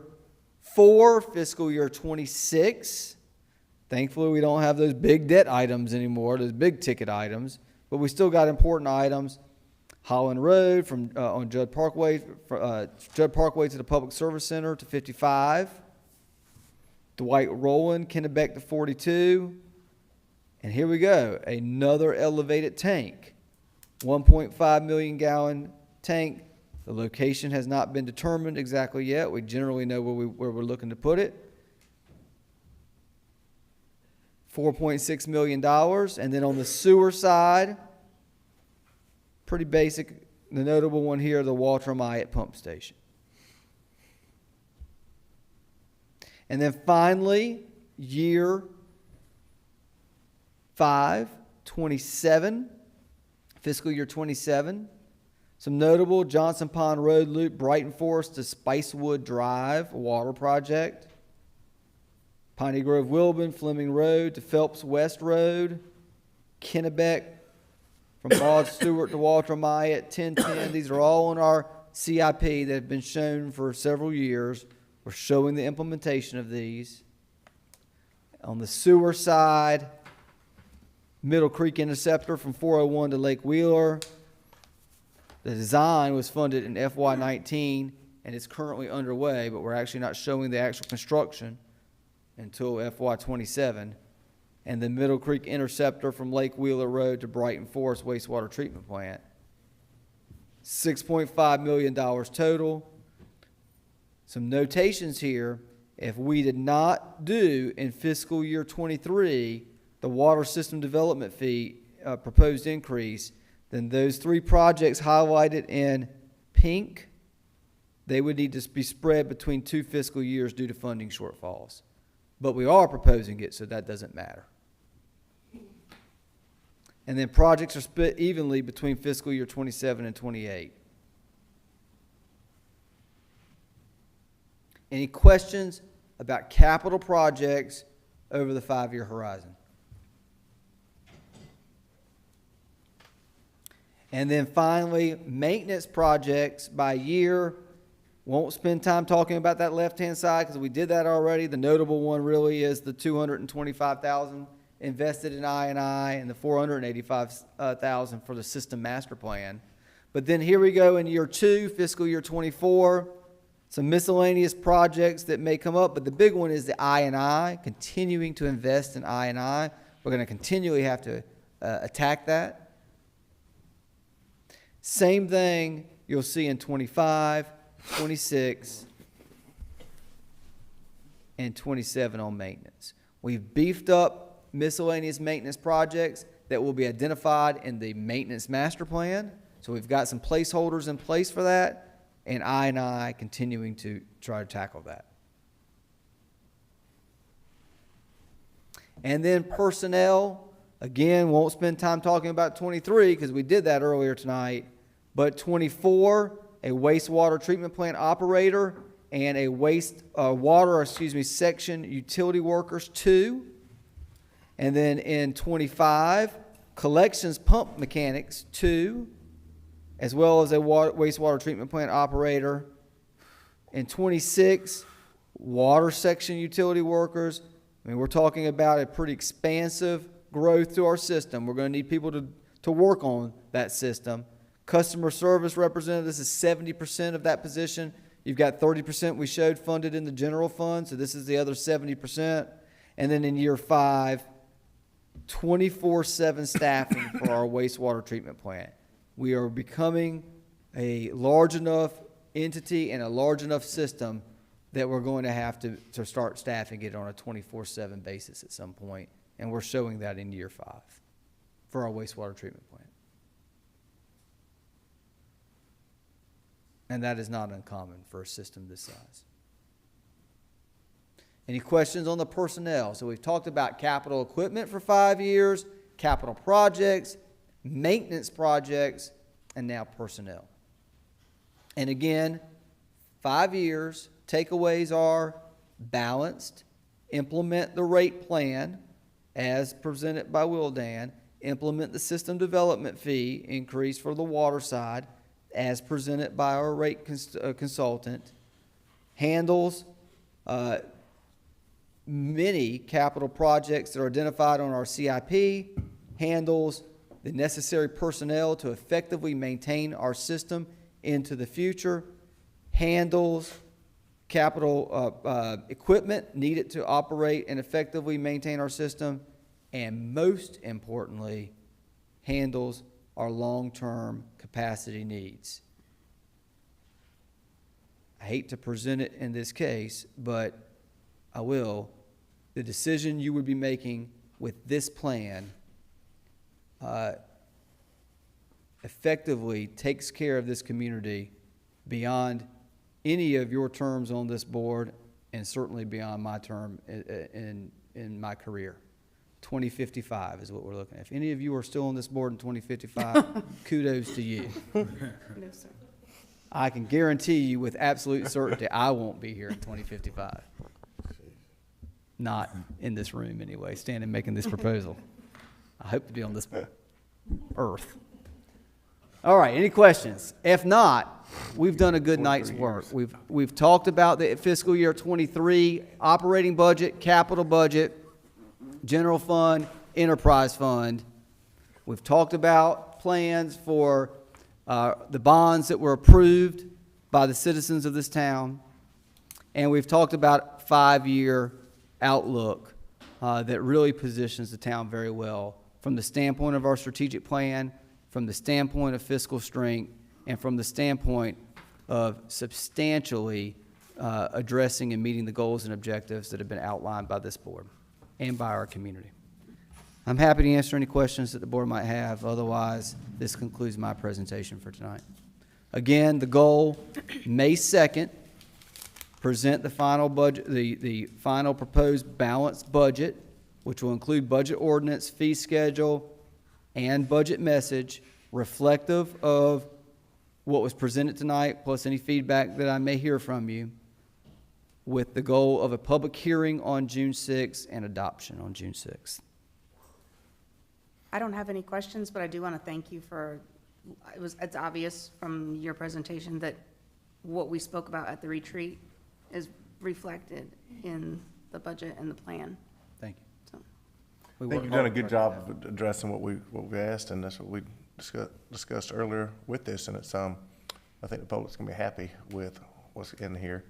4, fiscal year 26. Thankfully, we don't have those big debt items anymore, those big ticket items, but we still got important items. Holland Road from on Judd Parkway to the Public Service Center to 55. Dwight Rowland, Kennebec to 42. And here we go, another elevated tank, 1.5 million gallon tank. The location has not been determined exactly yet. We generally know where we're looking to put it. $4.6 million. And then on the sewer side, pretty basic. The notable one here, the Walter Myatt pump station. And then finally, year 5, 27, fiscal year 27. Some notable: Johnson Pond Road Loop, Brighton Forest to Spicewood Drive, a water project. Piney Grove Wilburn, Fleming Road to Phelps West Road. Kennebec from Maud Stewart to Walter Myatt, 1010. These are all on our CIP that have been shown for several years. We're showing the implementation of these. On the sewer side, Middle Creek Interceptor from 401 to Lake Wheeler. The design was funded in FY19 and it's currently underway, but we're actually not showing the actual construction until FY27. And the Middle Creek Interceptor from Lake Wheeler Road to Brighton Forest Wastewater Treatment Plant. $6.5 million total. Some notations here: if we did not do in fiscal year 23 the water system development fee proposed increase, then those 3 projects highlighted in pink, they would need to be spread between 2 fiscal years due to funding shortfalls. But we are proposing it, so that doesn't matter. And then projects are split evenly between fiscal year 27 and 28. Any questions about capital projects over the 5-year horizon? And then finally, maintenance projects by year. Won't spend time talking about that left-hand side because we did that already. The notable one really is the $225,000 invested in I&I and the $485,000 for the system master plan. But then here we go in year 2, fiscal year 24. Some miscellaneous projects that may come up, but the big one is the I&I, continuing to invest in I&I. We're going to continually have to attack that. Same thing you'll see in 25, 26, and 27 on maintenance. We've beefed up miscellaneous maintenance projects that will be identified in the maintenance master plan. So we've got some placeholders in place for that, and I continuing to try to tackle that. And then personnel, again, won't spend time talking about 23 because we did that earlier tonight, but 24, a wastewater treatment plant operator and a section utility workers 2. And then in 25, collections pump mechanics 2, as well as a wastewater treatment plant operator. In 26, water section utility workers. I mean, we're talking about a pretty expansive growth to our system. We're going to need people to work on that system. Customer service representatives is 70% of that position. You've got 30% we showed funded in the general fund, so this is the other 70%. And then in year 5, 24/7 staffing for our wastewater treatment plant. We are becoming a large enough entity and a large enough system that we're going to have to start staffing it on a 24/7 basis at some point, and we're showing that in year 5 for our wastewater treatment plant. And that is not uncommon for a system this size. Any questions on the personnel? So we've talked about capital equipment for 5 years, capital projects, maintenance projects, and now personnel. And again, 5 years, takeaways are balanced, implement the rate plan as presented by Wildan, implement the system development fee increase for the water side as presented by our rate consultant, handles many capital projects that are identified on our CIP, handles the necessary personnel to effectively maintain our system into the future, handles capital equipment needed to operate and effectively maintain our system, and most importantly, handles our long-term capacity needs. I hate to present it in this case, but I will. The decision you would be making with this plan effectively takes care of this community beyond any of your terms on this board, and certainly beyond my term in my career. 2055 is what we're looking at. If any of you are still on this board in 2055, kudos to you. No, sir. I can guarantee you with absolute certainty I won't be here in 2055. Not in this room anyway, standing making this proposal. I hope to be on this earth. All right, any questions? If not, we've done a good night's work. We've talked about the fiscal year 23 operating budget, capital budget, general fund, enterprise fund. We've talked about plans for the bonds that were approved by the citizens of this town. And we've talked about 5-year outlook that really positions the town very well from the standpoint of our strategic plan, from the standpoint of fiscal strength, and from the standpoint of substantially addressing and meeting the goals and objectives that have been outlined by this board and by our community. I'm happy to answer any questions that the board might have. Otherwise, this concludes my presentation for tonight. Again, the goal, May 2nd, present the final budget, the final proposed balanced budget, which will include budget ordinance, fee schedule, and budget message reflective of what was presented tonight, plus any feedback that I may hear from you, with the goal of a public hearing on June 6th and adoption on June 6th. I don't have any questions, but I do want to thank you for, it's obvious from your presentation that what we spoke about at the retreat is reflected in the budget and the plan. Thank you. So, I think you've done a good job of addressing what we asked, and that's what we discussed earlier with this, and it's, I think the public's gonna be happy with what's in here.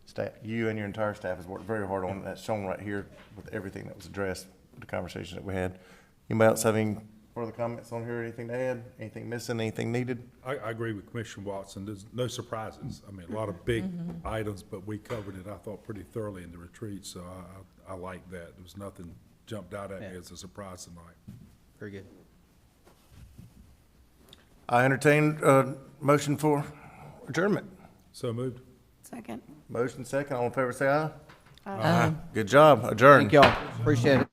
Staff, you and your entire staff has worked very hard on it. That's shown right here with everything that was addressed, the conversation that we had. Anybody else have any further comments on here, anything to add, anything missing, anything needed? I agree with Commissioner Watson. There's no surprises. I mean, a lot of big items, but we covered it, I thought, pretty thoroughly in the retreat, so I like that. There was nothing jumped out at me as a surprise tonight. Very good. I entertain a motion for adjournment. So moved. second. Motion second, all in favor say aye. Aye. Good job, adjourned. Thank y'all. Appreciate it.